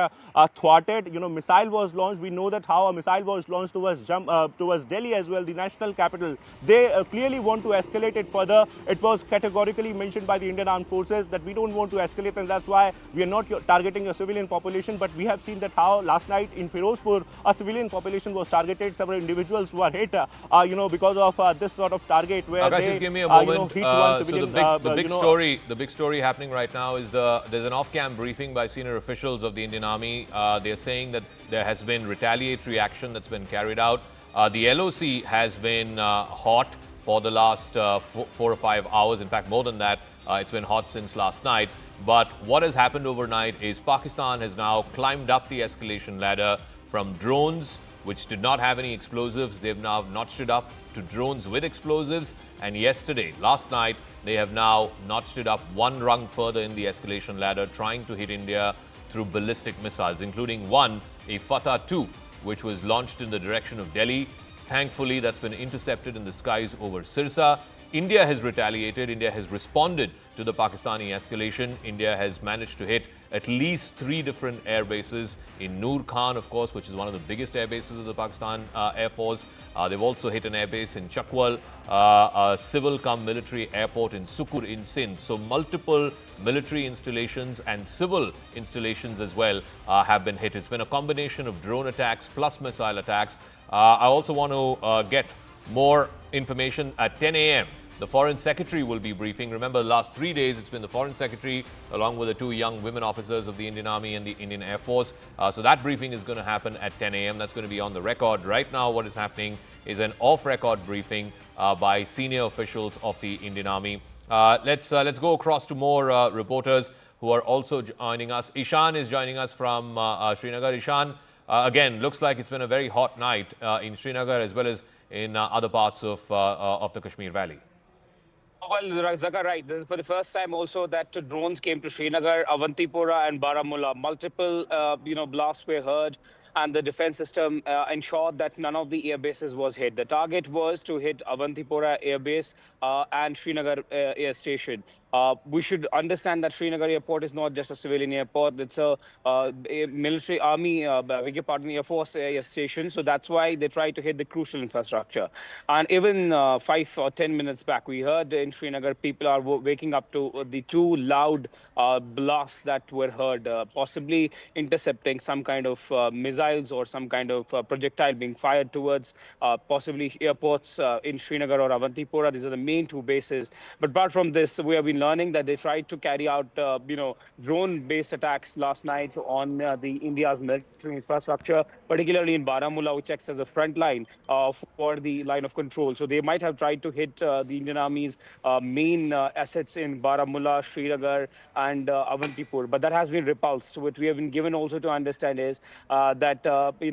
thwarted. Missile was launched. We know that how a missile was launched towards Delhi as well, the national capital. They clearly want to escalate it further. It was categorically mentioned by the Indian Armed Forces that we don't want to escalate, and that's why we are not targeting a civilian population. But we have seen that how last night in Firozpur, a civilian population was targeted. Several individuals were hit, because of this sort of target where Akash, they, just give me a moment. hit one civilian. So the big story happening right now is there's an off-cam briefing by senior officials of the Indian Army. They're saying that there has been retaliatory action that's been carried out. The LOC has been hot for the last 4 or 5 hours. In fact, more than that, it's been hot since last night. But what has happened overnight is Pakistan has now climbed up the escalation ladder from drones, which did not have any explosives. They've now notched it up to drones with explosives. And last night, they have now notched it up one rung further in the escalation ladder, trying to hit India through ballistic missiles, including one, a Fatah 2, which was launched in the direction of Delhi. Thankfully, that's been intercepted in the skies over Sirsa. India has retaliated. India has responded to the Pakistani escalation. India has managed to hit at least 3 different air bases in Nur Khan, of course, which is one of the biggest air bases of the Pakistan Air Force. They've also hit an air base in Chakwal, a civil-cum-military airport in Sukur in Sindh. So multiple military installations and civil installations as well have been hit. It's been a combination of drone attacks plus missile attacks. I also want to get more information at 10 a.m. The Foreign Secretary will be briefing. Remember, the last 3 days, it's been the Foreign Secretary along with the 2 young women officers of the Indian Army and the Indian Air Force. So that briefing is going to happen at 10 a.m. That's going to be on the record. Right now, what is happening is an off-record briefing by senior officials of the Indian Army. Let's go across to more reporters who are also joining us. Ishan is joining us from Srinagar. Ishan, again, looks like it's been a very hot night in Srinagar as well as in other parts of the Kashmir Valley. Well, Zaka, right. This is for the first time also that drones came to Srinagar, Avantipora and Baramulla. Multiple, blasts were heard, and the defense system ensured that none of the air bases was hit. The target was to hit Avantipora Air Base and Srinagar Air Station. We should understand that Srinagar Airport is not just a civilian airport. It's a military army, Air Force air station. So that's why they tried to hit the crucial infrastructure. And even 5 or 10 minutes back, we heard in Srinagar, people are waking up to the 2 loud blasts that were heard, possibly intercepting some kind of missiles or some kind of projectile being fired towards possibly airports in Srinagar or Avantipora. These are the main 2 bases. But apart from this, we have been learning that they tried to carry out, drone-based attacks last night on the India's military infrastructure, particularly in Baramulla, which acts as a front line for the line of control. So they might have tried to hit the Indian Army's main assets in Baramulla, Srinagar, and Avantipur. But that has been repulsed. What we have been given also to understand is that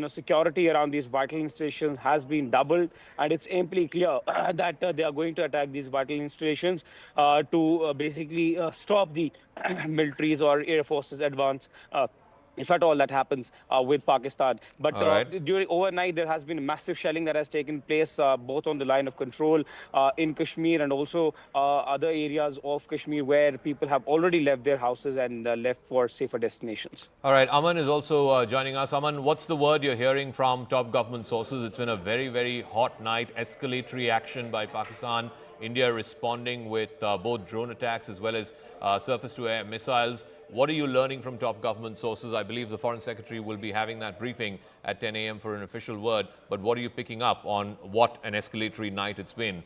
security around these vital installations has been doubled, and it's amply clear that they are going to attack these vital installations to basically stop the militaries or air forces advance. If at all that happens with Pakistan. But during overnight, there has been massive shelling that has taken place both on the line of control in Kashmir and also other areas of Kashmir where people have already left their houses and left for safer destinations. All right, Aman is also joining us. Aman, what's the word you're hearing from top government sources? It's been a very, very hot night, escalatory action by Pakistan. India responding with both drone attacks as well as surface-to-air missiles. What are you learning from top government sources? I believe the Foreign Secretary will be having that briefing at 10 a.m. for an official word. But what are you picking up on what an escalatory night it's been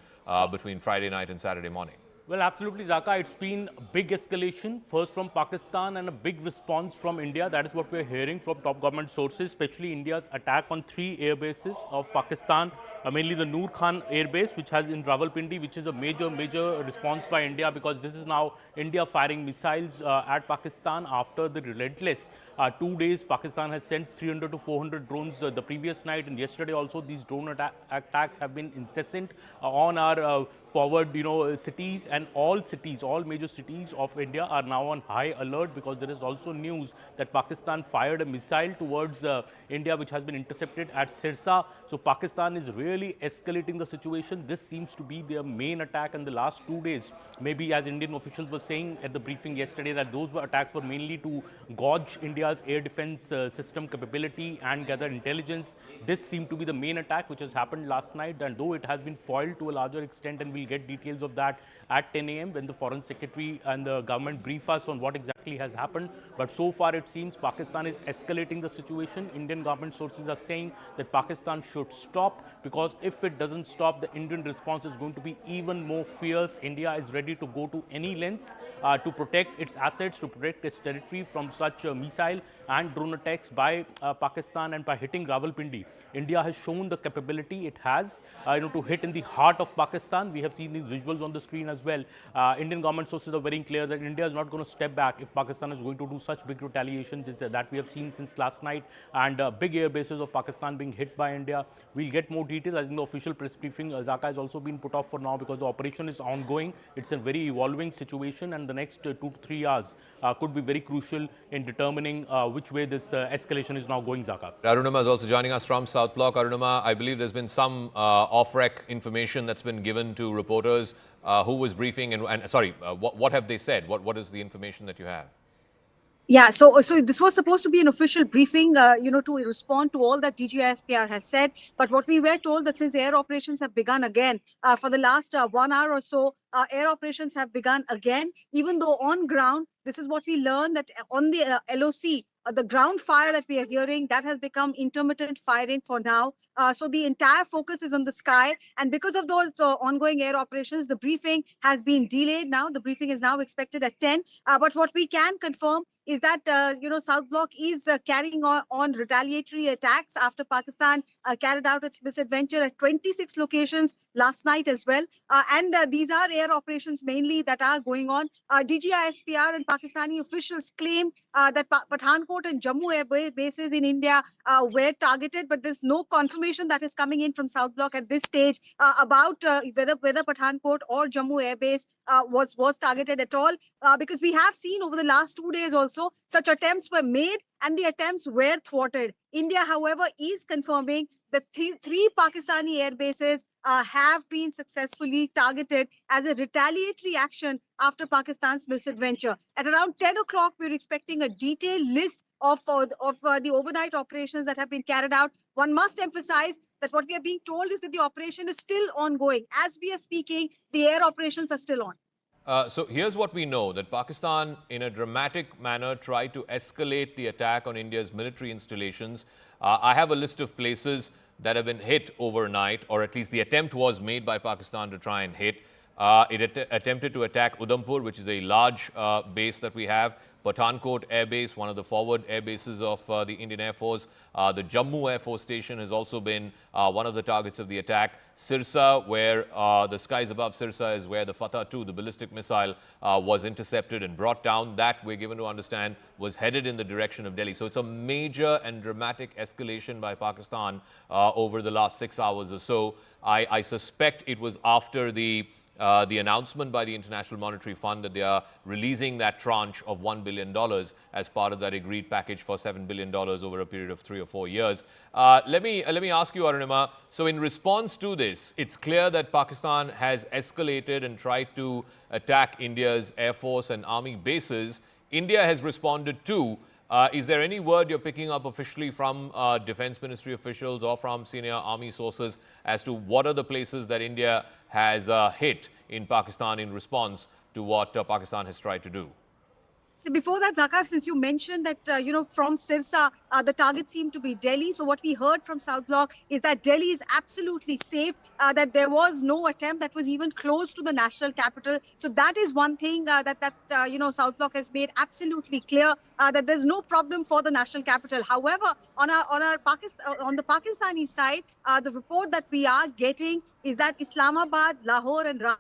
between Friday night and Saturday morning? Well, absolutely, Zaka. It's been a big escalation, first from Pakistan and a big response from India. That is what we're hearing from top government sources, especially India's attack on 3 air bases of Pakistan, mainly the Nur Khan Airbase, which has in Rawalpindi, which is a major response by India, because this is now India firing missiles at Pakistan after the relentless 2 days. Pakistan has sent 300 to 400 drones the previous night, and yesterday also these drone attacks have been incessant on our forward, cities, and all major cities of India are now on high alert, because there is also news that Pakistan fired a missile towards India, which has been intercepted at Sirsa. So Pakistan is really escalating the situation. This seems to be their main attack in the last 2 days. Maybe, as Indian officials were saying at the briefing yesterday, that those attacks were mainly to gauge India's air defense system capability and gather intelligence. This seemed to be the main attack which has happened last night, and though it has been foiled to a larger extent, and we'll get details of that at 10 a.m. when the Foreign Secretary and the government brief us on what exactly has happened. But so far it seems Pakistan is escalating the situation. Indian government sources are saying that Pakistan should stop, because if it doesn't stop, the Indian response is going to be even more fierce. India is ready to go to any lengths to protect its assets, to protect its territory from such missile and drone attacks by Pakistan and by hitting Rawalpindi. India has shown the capability it has to hit in the heart of Pakistan. We have seen these visuals on the screen as well. Indian government sources are very clear that India is not going to step back if Pakistan is going to do such big retaliation that we have seen since last night, and big air bases of Pakistan being hit by India. We'll get more details. I think the official press briefing, Zaka, has also been put off for now, because the operation is ongoing. It's a very evolving situation, and the next 2 to 3 hours could be very crucial in determining which way this escalation is now going, Zaka. Arunima is also joining us from South Block. Arunima, I believe there's been some off-rec information that's been given to reporters. Who was briefing, and sorry, what have they said? What is the information that you have? Yeah, so this was supposed to be an official briefing, to respond to all that ISPR has said. But what we were told, that since air operations have begun again for the last 1 hour or so, air operations have begun again, even though on ground, this is what we learned, that on the LOC, the ground fire that we are hearing, that has become intermittent firing for now. So the entire focus is on the sky. And because of those ongoing air operations, the briefing has been delayed now. The briefing is now expected at 10. But what we can confirm is that, South Block is carrying on retaliatory attacks after Pakistan carried out its misadventure at 26 locations last night as well. And these are air operations mainly that are going on. ISPR and Pakistani officials claim that Pathankot and Jammu Air bases in India were targeted, but there's no confirmation that is coming in from South Block at this stage about whether Pathankot or Jammu Air Base was targeted at all, because we have seen over the last 2 days also such attempts were made and the attempts were thwarted. India, however, is confirming that three Pakistani air bases have been successfully targeted as a retaliatory action after Pakistan's misadventure. At around 10 o'clock, we're expecting a detailed list of the overnight operations that have been carried out. One must emphasize that what we are being told is that the operation is still ongoing. As we are speaking, the air operations are still on. So here's what we know, that Pakistan, in a dramatic manner, tried to escalate the attack on India's military installations. I have a list of places that have been hit overnight, or at least the attempt was made by Pakistan to try and hit. It attempted to attack Udhampur, which is a large base that we have. Pathankot Air Base, one of the forward air bases of the Indian Air Force. The Jammu Air Force Station has also been one of the targets of the attack. Sirsa, where the skies above Sirsa is where the Fatah 2, the ballistic missile, was intercepted and brought down. That, we're given to understand, was headed in the direction of Delhi. So it's a major and dramatic escalation by Pakistan over the last 6 hours or so. I suspect it was after the announcement by the International Monetary Fund that they are releasing that tranche of $1 billion as part of that agreed package for $7 billion over a period of 3 or 4 years. Let me ask you, Arunima, so in response to this, it's clear that Pakistan has escalated and tried to attack India's Air Force and Army bases. India has responded too. Is there any word you're picking up officially from Defense Ministry officials or from senior army sources as to what are the places that India has hit in Pakistan in response to what Pakistan has tried to do? So before that, Zaka, since you mentioned that, from Sirsa, the target seemed to be Delhi. So what we heard from South Block is that Delhi is absolutely safe, that there was no attempt that was even close to the national capital. So that is one thing that South Block has made absolutely clear, that there's no problem for the national capital. However, on the Pakistani side, the report that we are getting is that Islamabad, Lahore, and their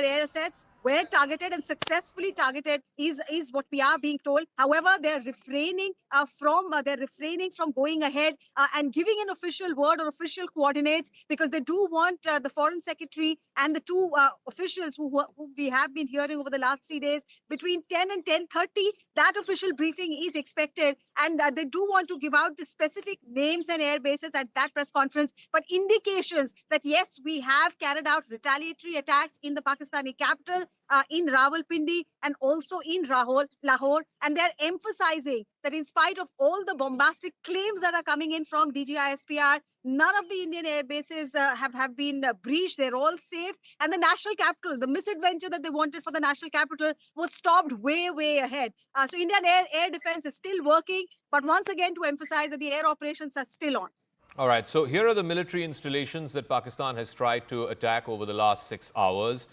air assets were targeted and successfully targeted is what we are being told. However, they're refraining from going ahead and giving an official word or official coordinates, because they do want the foreign secretary and the two officials who we have been hearing over the last 3 days between 10 and 10:30. That official briefing is expected, and they do want to give out the specific names and air bases at that press conference. But indications that yes, we have carried out retaliatory attacks in the Pakistani capital, in Rawalpindi, and also in Lahore. And they're emphasizing that in spite of all the bombastic claims that are coming in from DGISPR, none of the Indian air bases have been breached. They're all safe. And the national capital, the misadventure that they wanted for the national capital, was stopped way, way ahead. So Indian air defense is still working. But once again, to emphasize that the air operations are still on. All right, so here are the military installations that Pakistan has tried to attack over the last 6 hours.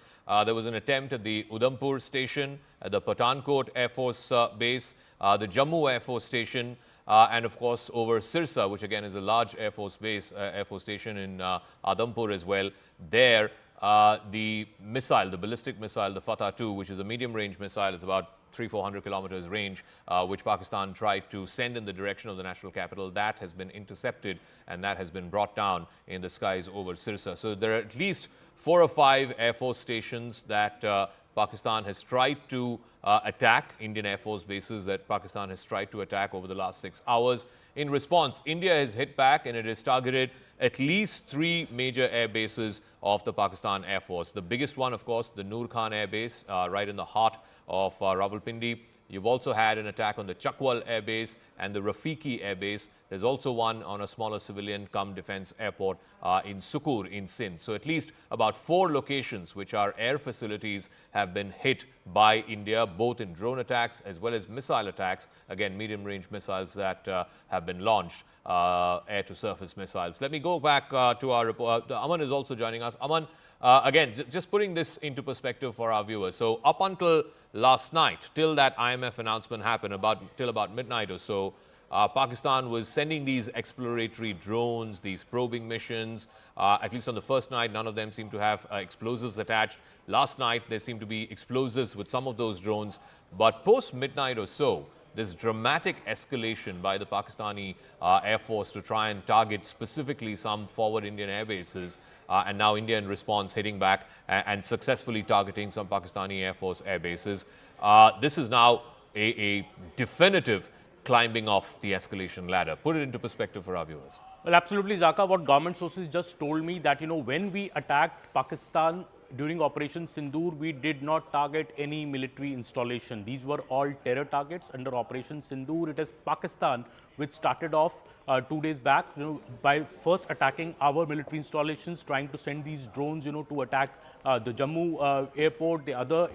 There was an attempt at the Udhampur station, at the Pathankot Air Force Base, the Jammu Air Force Station, and of course over Sirsa, which again is a large Air Force base, Air Force station in Udhampur as well. There, the missile, the ballistic missile, the Fatah-2, which is a medium-range missile, it's about 300-400 kilometers range, which Pakistan tried to send in the direction of the national capital. That has been intercepted and that has been brought down in the skies over Sirsa. So there are at least 4 or 5 Air Force stations that Pakistan has tried to attack, Indian Air Force bases that Pakistan has tried to attack over the last 6 hours. In response, India has hit back and it has targeted at least 3 major air bases of the Pakistan Air Force. The biggest one, of course, the Nur Khan Airbase, right in the heart of Rawalpindi. You've also had an attack on the Chakwal Airbase and the Rafiqi Airbase. There's also one on a smaller civilian defense airport in Sukur in Sindh. So at least about 4 locations, which are air facilities, have been hit by India, both in drone attacks as well as missile attacks. Again, medium-range missiles that have been launched, air-to-surface missiles. Let me go back to our report. Aman is also joining us. Aman, again, just putting this into perspective for our viewers. So up until last night, till that IMF announcement happened, till about midnight or so, Pakistan was sending these exploratory drones, these probing missions. At least on the first night, none of them seemed to have explosives attached. Last night, there seemed to be explosives with some of those drones. But post-midnight or so, this dramatic escalation by the Pakistani Air Force to try and target specifically some forward Indian air bases, and now India in response hitting back and successfully targeting some Pakistani Air Force air bases. This is now a definitive climbing off the escalation ladder. Put it into perspective for our viewers. Well, absolutely, Zaka. What government sources just told me that, when we attacked Pakistan during Operation Sindoor, we did not target any military installation. These were all terror targets under Operation Sindoor. It is Pakistan which started off 2 days back, by first attacking our military installations, trying to send these drones, to attack the Jammu airport, the other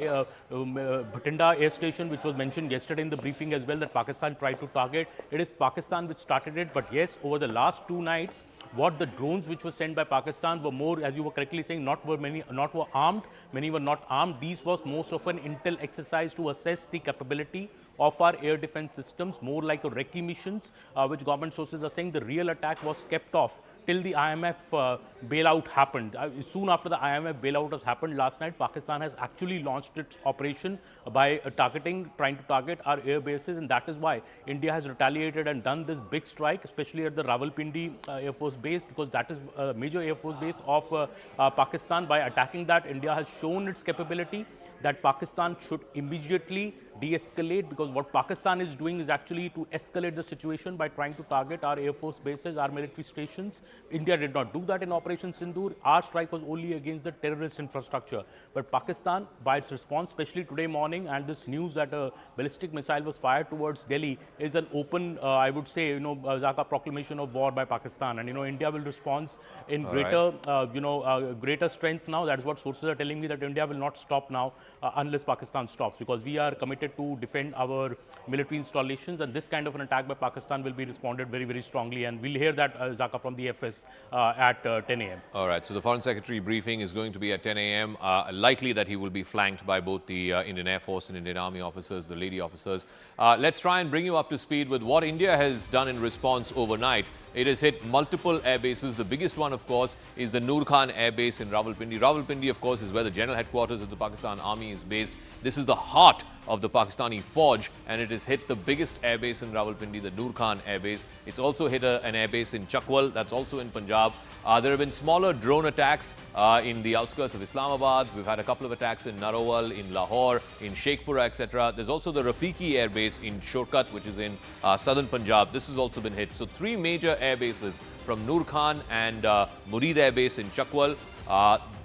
Bhatinda air station, which was mentioned yesterday in the briefing as well, that Pakistan tried to target. It is Pakistan which started it. But yes, over the last 2 nights, what the drones which were sent by Pakistan were more, as you were correctly saying, not were armed, many were not armed. These was most of an intel exercise to assess the capability of our air defense systems, more like a recce missions, which government sources are saying the real attack was kept off till the IMF bailout happened. Soon after the IMF bailout has happened last night, Pakistan has actually launched its operation by trying to target our air bases, and that is why India has retaliated and done this big strike, especially at the Rawalpindi Air Force Base, because that is a major Air Force base of Pakistan. By attacking that, India has shown its capability that Pakistan should immediately de-escalate, because what Pakistan is doing is actually to escalate the situation by trying to target our Air Force bases, our military stations, India did not do that in Operation Sindoor. Our strike was only against the terrorist infrastructure. But Pakistan, by its response, especially today morning, and this news that a ballistic missile was fired towards Delhi is an open, I would say, Zaka, proclamation of war by Pakistan. And, India will respond in greater, greater strength now. That is what sources are telling me, that India will not stop now unless Pakistan stops, because we are committed to defend our military installations, and this kind of an attack by Pakistan will be responded very, very strongly. And we'll hear that, Zaka, from the FS at 10 a.m. All right, so the Foreign Secretary briefing is going to be at 10 a.m. Likely that he will be flanked by both the Indian Air Force and Indian Army officers, the lady officers. Let's try and bring you up to speed with what India has done in response overnight. It has hit multiple air bases. The biggest one, of course, is the Nur Khan Airbase in Rawalpindi. Rawalpindi, of course, is where the general headquarters of the Pakistan Army is based. This is the heart of the Pakistani Fauj, and it has hit the biggest airbase in Rawalpindi, the Nur Khan Airbase. It's also hit an airbase in Chakwal, that's also in Punjab. There have been smaller drone attacks in the outskirts of Islamabad. We've had a couple of attacks in Narawal, in Lahore, in Sheikhpura, etc. There's also the Rafiqi Airbase in Shorkat, which is in southern Punjab. This has also been hit. So three major air bases from Nur Khan and Murid Airbase in Chakwal,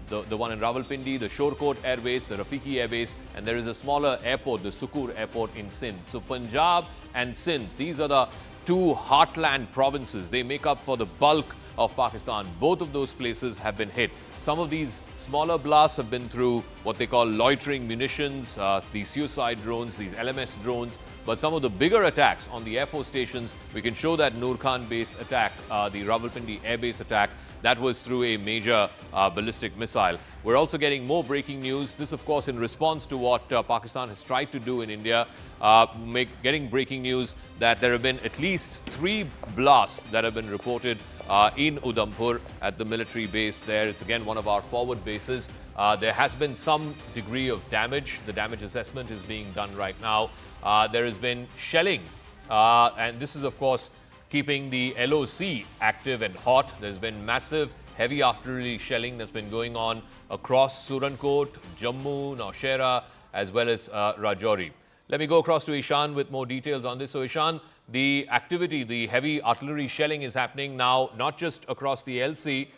the one in Rawalpindi, the Shorkot Airbase, the Rafiqi Airbase, and there is a smaller airport, the Sukur Airport in Sindh. So Punjab and Sindh, these are the two heartland provinces. They make up for the bulk of Pakistan. Both of those places have been hit. Some of these smaller blasts have been through what they call loitering munitions, these suicide drones, these LMS drones. But some of the bigger attacks on the Air Force stations, we can show that Nur Khan base attack, the Rawalpindi Air Base attack, that was through a major ballistic missile. We're also getting more breaking news. This, of course, in response to what Pakistan has tried to do in India, getting breaking news that there have been at least 3 blasts that have been reported in Udhampur at the military base there. It's again one of our forward bases. There has been some degree of damage. The damage assessment is being done right now. There has been shelling, and this is, of course, keeping the LOC active and hot. There's been massive heavy artillery shelling that's been going on across Surankot, Jammu, Naushera, as well as Rajouri. Let me go across to Ishan with more details on this. So, Ishan, the activity, the heavy artillery shelling is happening now, not just across the LC,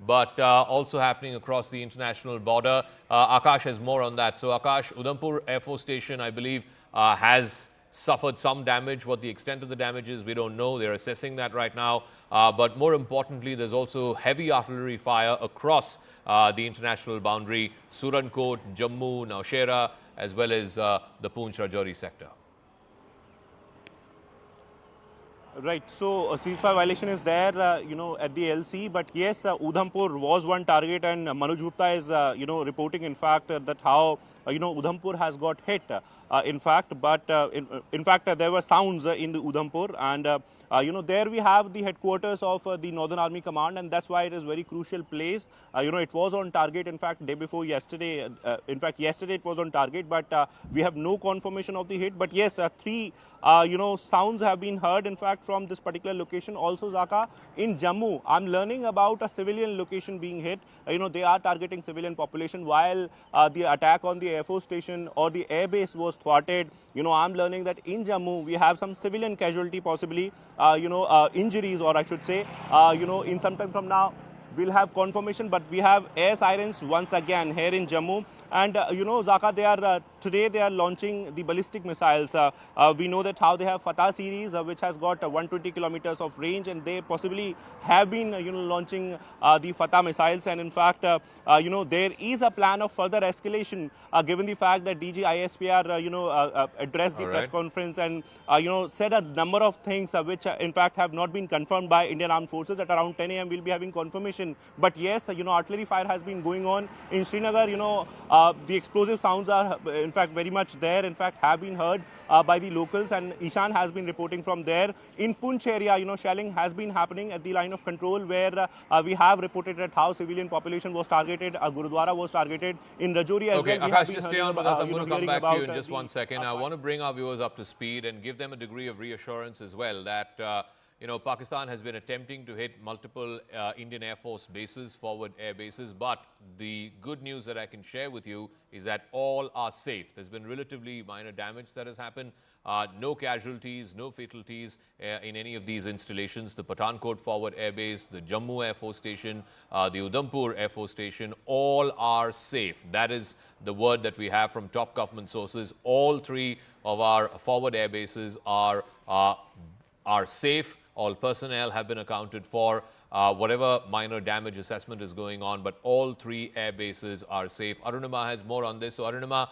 but also happening across the international border. Akash has more on that. So, Akash, Udhampur Air Force Station, I believe, has suffered some damage. What the extent of the damage is, we don't know. They're assessing that right now. But more importantly, there's also heavy artillery fire across the international boundary, Surankot, Jammu, Naushera, as well as the Poonch Rajouri sector. Right, so a ceasefire violation is there, at the LC, but yes, Udhampur was one target, and Manoj Gupta is, reporting, in fact, that how, Udhampur has got hit, in fact, but in fact, there were sounds in the Udhampur, and there we have the headquarters of the Northern Army Command, and that's why it is very crucial place. It was on target, in fact, day before yesterday. In fact, yesterday it was on target, but we have no confirmation of the hit. But yes, 3 sounds have been heard, in fact, from this particular location. Also, Zaka, in Jammu, I'm learning about a civilian location being hit. They are targeting civilian population, while the attack on the Air Force station or the air base was thwarted. I'm learning that in Jammu, we have some civilian casualty, possibly, injuries, or I should say, in some time from now, we'll have confirmation. But we have air sirens once again here in Jammu. And, Zaka, today they are launching the ballistic missiles. We know that how they have Fatah series, which has got 120 kilometers of range, and they possibly have been, launching the Fatah missiles. And in fact, there is a plan of further escalation, given the fact that DG ISPR, addressed the press conference and, said a number of things which, in fact, have not been confirmed by Indian Armed Forces. At around 10 a.m. we'll be having confirmation. But yes, artillery fire has been going on in Srinagar. The explosive sounds are, in fact, very much there, in fact, have been heard by the locals, and Ishan has been reporting from there. In Poonch area, shelling has been happening at the line of control, where we have reported that how civilian population was targeted, a Gurudwara was targeted. In Rajouri as well. Akash, just stay on with us. I'm going to come back to you in just 1 second. I want to bring our viewers up to speed and give them a degree of reassurance as well that Pakistan has been attempting to hit multiple Indian Air Force bases, forward air bases, but the good news that I can share with you is that all are safe. There's been relatively minor damage that has happened. No casualties, no fatalities in any of these installations. The Pathankot Forward Air Base, the Jammu Air Force Station, the Udhampur Air Force Station, all are safe. That is the word that we have from top government sources. All three of our forward air bases are safe. All personnel have been accounted for. Whatever minor damage assessment is going on, but all three air bases are safe. Arunima has more on this. So Arunima,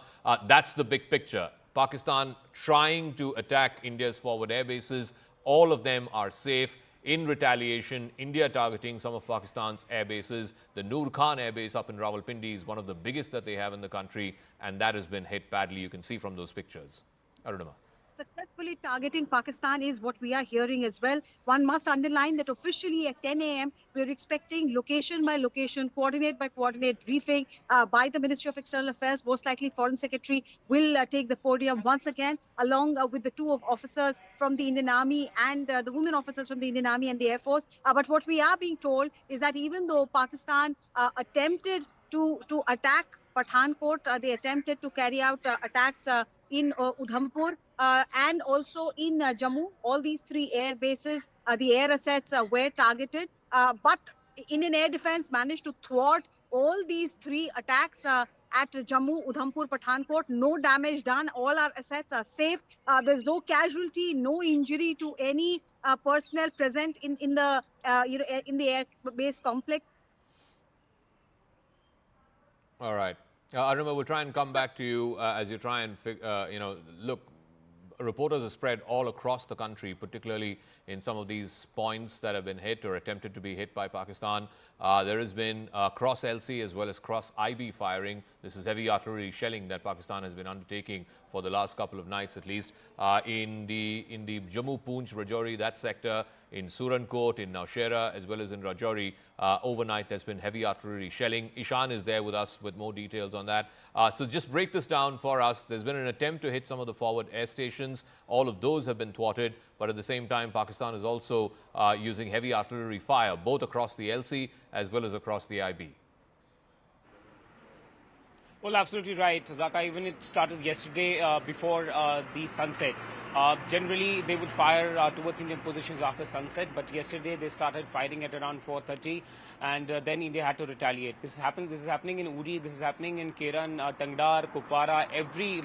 that's the big picture. Pakistan trying to attack India's forward air bases. All of them are safe. In retaliation, India targeting some of Pakistan's air bases. The Nur Khan Airbase up in Rawalpindi is one of the biggest that they have in the country, and that has been hit badly. You can see from those pictures. Arunima. Successfully targeting Pakistan is what we are hearing as well. One must underline that officially at 10 a.m. we're expecting location by location, coordinate by coordinate briefing by the Ministry of External Affairs. Most likely Foreign Secretary will take the podium once again, along with the two officers from the Indian Army and the women officers from the Indian Army and the Air Force. But what we are being told is that even though Pakistan attempted to attack Pathankot, they attempted to carry out attacks in Udhampur and also in Jammu. All these three air bases, the air assets were targeted, but Indian Air Defence managed to thwart all these three attacks at Jammu, Udhampur, Pathankot. No damage done. All our assets are safe. There's no casualty, no injury to any personnel present in the in the air base complex. All right. Arunima, we'll try and come back to you as you try and, look, reporters are spread all across the country, particularly in some of these points that have been hit or attempted to be hit by Pakistan. There has been cross LC as well as cross IB firing. This is heavy artillery shelling that Pakistan has been undertaking for the last couple of nights at least. In the Jammu, Poonch, Rajouri, that sector, in Surankot, in Nowshera, as well as in Rajouri, overnight there's been heavy artillery shelling. Ishan is there with us with more details on that. So just break this down for us. There's been an attempt to hit some of the forward air stations. All of those have been thwarted, but at the same time, Pakistan is also using heavy artillery fire, both across the LC as well as across the IB. Well, absolutely right, Zaka. Even it started yesterday before the sunset. Generally, they would fire towards Indian positions after sunset, but yesterday they started firing at around 4:30, and then India had to retaliate. This is happening in Uri, this is happening in Keran, Tangdar, Kupwara. Every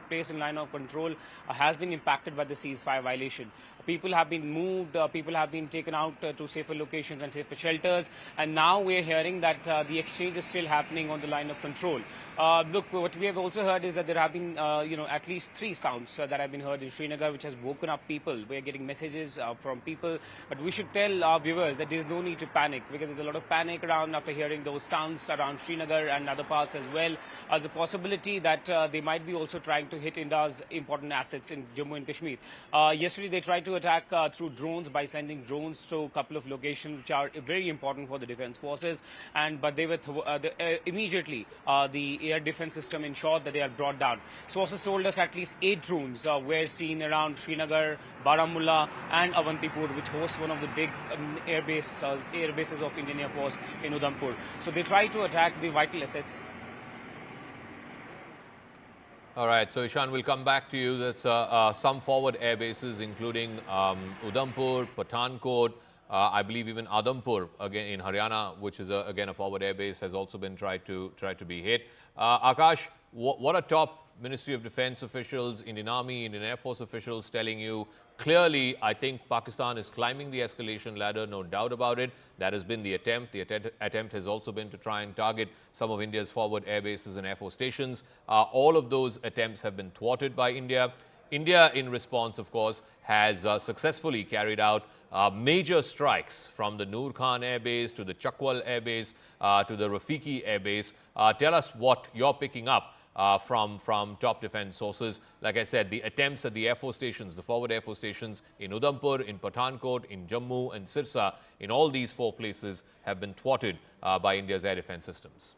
place in line of control has been impacted by the ceasefire violation. People have been moved, people have been taken out to safer locations and safer shelters, and now we're hearing that the exchange is still happening on the line of control. Look, what we have also heard is that there have been, at least 3 sounds that have been heard in Srinagar, which has woken up people. We're getting messages from people, but we should tell our viewers that there's no need to panic, because there's a lot of panic around after hearing those sounds around Srinagar and other parts as well, as a possibility that they might be also trying to hit India's important assets in Jammu and Kashmir. Yesterday, they tried to attack through drones by sending drones to a couple of locations which are very important for the defense forces, but they were immediately the air defense system ensured that they are brought down. Sources told us at least 8 drones were seen around Srinagar, Baramulla and Avantipur, which hosts one of the big air bases of Indian Air Force in Udhampur. So they try to attack the vital assets. All right, so Ishan, we'll come back to you. There's some forward air bases, including Udhampur, Pathankot, I believe even Adampur, again in Haryana, which is again a forward air base, has also been tried to be hit. Akash, what are top Ministry of Defense officials, Indian Army, Indian Air Force officials telling you? Clearly, I think Pakistan is climbing the escalation ladder, no doubt about it. That has been the attempt. The attempt has also been to try and target some of India's forward air bases and Air Force stations. All of those attempts have been thwarted by India. India, in response, of course, has successfully carried out major strikes from the Nur Khan Airbase to the Chakwal Airbase to the Rafiqi Airbase. Tell us what you're picking up from top defense sources. Like I said, the attempts at the Air Force stations, the forward Air Force stations in Udhampur, in Pathankot, in Jammu and Sirsa, in all these 4 places have been thwarted by India's air defense systems.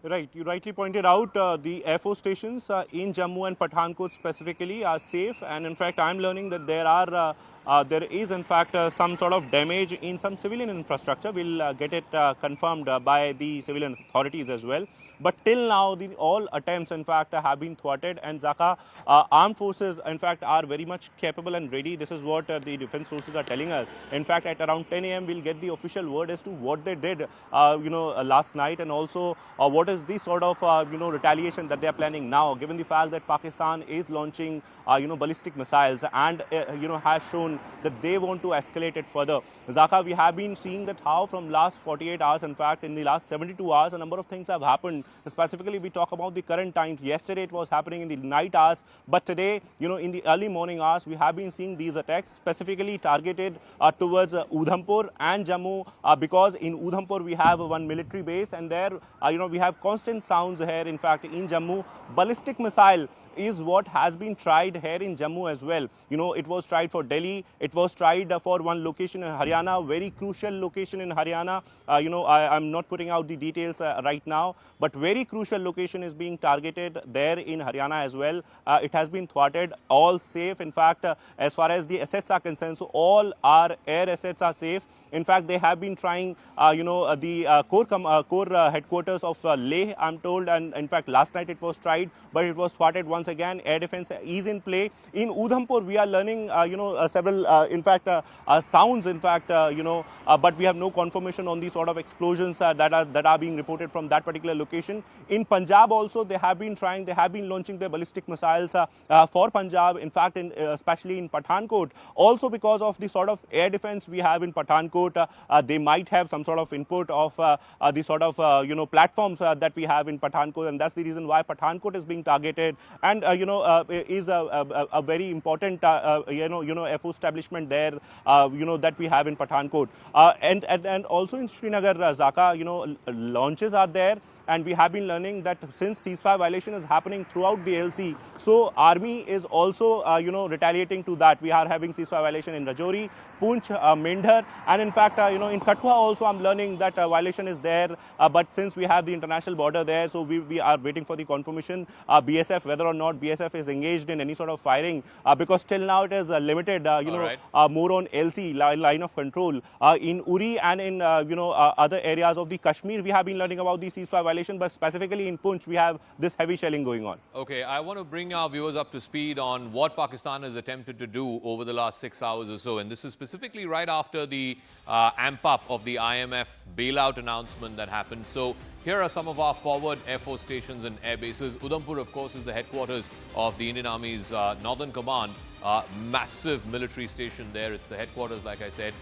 Right, you rightly pointed out the Air Force stations in Jammu and Pathankot specifically are safe, and in fact, I'm learning that there is in fact some sort of damage in some civilian infrastructure. We'll get it confirmed by the civilian authorities as well. But till now, all attempts, in fact, have been thwarted. And Zaka, armed forces, in fact, are very much capable and ready. This is what the defense sources are telling us. In fact, at around 10 a.m., we'll get the official word as to what they did, last night, and also what is the sort of, retaliation that they are planning now, given the fact that Pakistan is launching, ballistic missiles and, has shown that they want to escalate it further. Zaka, we have been seeing that how from last 48 hours, in fact, in the last 72 hours, a number of things have happened. Specifically, we talk about the current times. Yesterday, it was happening in the night hours, but today, in the early morning hours, we have been seeing these attacks specifically targeted towards Udhampur and Jammu, because in Udhampur we have one military base, and there, we have constant sounds here. In fact, in Jammu, ballistic missile is what has been tried here in Jammu as well. It was tried for Delhi. It was tried for one location in Haryana, very crucial location in Haryana. I'm not putting out the details right now, but very crucial location is being targeted there in Haryana as well. It has been thwarted, all safe. In fact, as far as the assets are concerned, so all our air assets are safe. In fact, they have been trying, the core headquarters of Leh, I'm told, and in fact, last night it was tried, but it was thwarted once again. Air defense is in play. In Udhampur, we are learning, several, sounds, in fact, but we have no confirmation on the sort of explosions that are being reported from that particular location. In Punjab also, they have been launching their ballistic missiles for Punjab, in fact, especially in Pathankot, also because of the sort of air defense we have in Pathankot. They might have some sort of input of the sort of platforms that we have in Pathankot, and that's the reason why Pathankot is being targeted, and is a very important Air Force establishment there, that we have in Pathankot, and also in Srinagar, Zaka, launches are there. And we have been learning that since ceasefire violation is happening throughout the LC, so army is also, retaliating to that. We are having ceasefire violation in Rajouri, Poonch, Mendhar, and in fact, in Kathua also I'm learning that violation is there. But since we have the international border there, so we are waiting for the confirmation, BSF, whether or not BSF is engaged in any sort of firing, because till now it is limited, more on LC, line of control. In Uri and in, other areas of the Kashmir, we have been learning about the ceasefire violation. But specifically in Poonch, we have this heavy shelling going on. Okay, I want to bring our viewers up to speed on what Pakistan has attempted to do over the last 6 hours or so. And this is specifically right after the amp up of the IMF bailout announcement that happened. So here are some of our forward Air Force stations and air bases. Udhampur, of course, is the headquarters of the Indian Army's Northern Command. Massive military station there. It's the headquarters, like I said.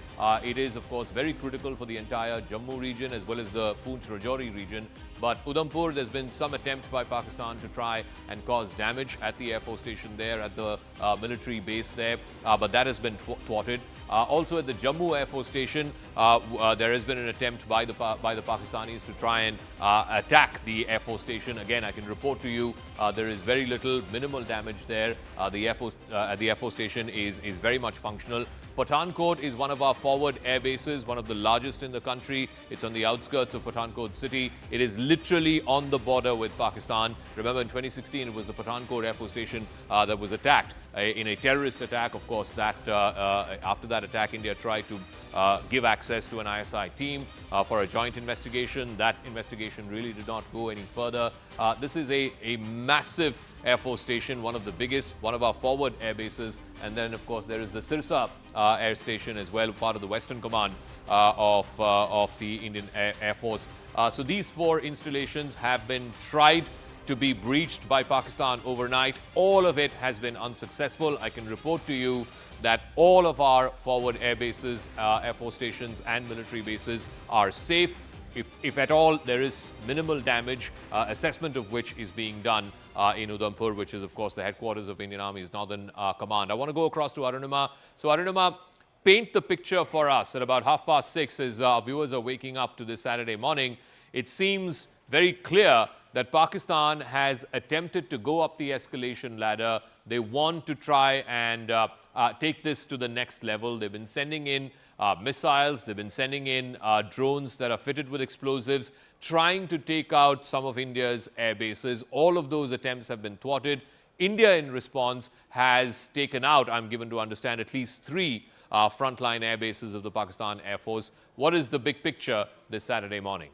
It is, of course, very critical for the entire Jammu region as well as the Poonch-Rajouri region. But Udhampur, there's been some attempt by Pakistan to try and cause damage at the Air Force station there, at the military base there, but that has been thwarted. Also at the Jammu Air Force Station, there has been an attempt by the Pakistanis to try and attack the Air Force Station. Again, I can report to you there is very minimal damage there. The Air Force Station is very much functional. Pathankot is one of our forward air bases, one of the largest in the country. It's on the outskirts of Pathankot city. It is literally on the border with Pakistan. Remember, in 2016, it was the Pathankot Air Force Station that was attacked in a terrorist attack. Of course, that after that attack, India tried to give access to an ISI team for a joint investigation. That investigation really did not go any further. This is a massive Air Force Station, one of the biggest, one of our forward air bases. And then, of course, there is the Sirsa Air Station as well, part of the Western Command of the Indian Air Force. So these 4 installations have been tried to be breached by Pakistan overnight. All of it has been unsuccessful. I can report to you that all of our forward air bases, Air Force stations and military bases are safe. If at all there is minimal damage, assessment of which is being done in Udhampur, which is, of course, the headquarters of Indian Army's Northern Command. I want to go across to Arunima. So, Arunima, paint the picture for us. At about 6:30, as our viewers are waking up to this Saturday morning, it seems very clear that Pakistan has attempted to go up the escalation ladder. They want to try and take this to the next level. They've been sending in missiles. They've been sending in drones that are fitted with explosives, trying to take out some of India's air bases. All of those attempts have been thwarted. India, in response, has taken out, I'm given to understand, at least 3 frontline air bases of the Pakistan Air Force. What is the big picture this Saturday morning?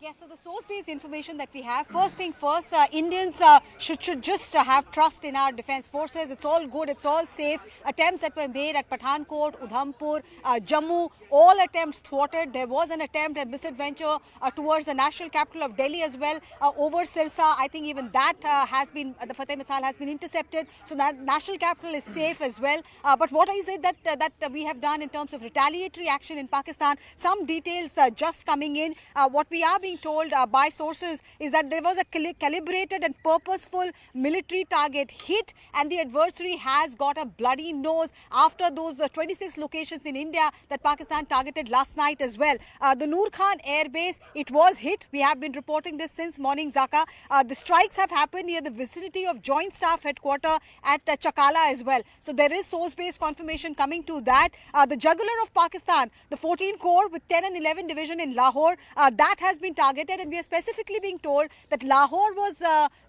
Yes, so the source-based information that we have, first thing first, Indians should just have trust in our defense forces. It's all good, it's all safe. Attempts that were made at Pathankot, Udhampur, Jammu, all attempts thwarted. There was an attempt at misadventure towards the national capital of Delhi as well, over Sirsa. I think even that has been, the Fateh missile has been intercepted. So that national capital is safe as well. But what is it that we have done in terms of retaliatory action in Pakistan? Some details just coming in. What we are being told by sources is that there was a calibrated and purposeful military target hit, and the adversary has got a bloody nose after those 26 locations in India that Pakistan targeted last night as well. The Nur Khan Airbase, it was hit. We have been reporting this since morning, Zaka. The strikes have happened near the vicinity of Joint Staff Headquarters at Chakala as well. So there is source-based confirmation coming to that. The jugular of Pakistan, the 14 Corps with 10 and 11 Division in Lahore, that has been targeted, and we are specifically being told that Lahore was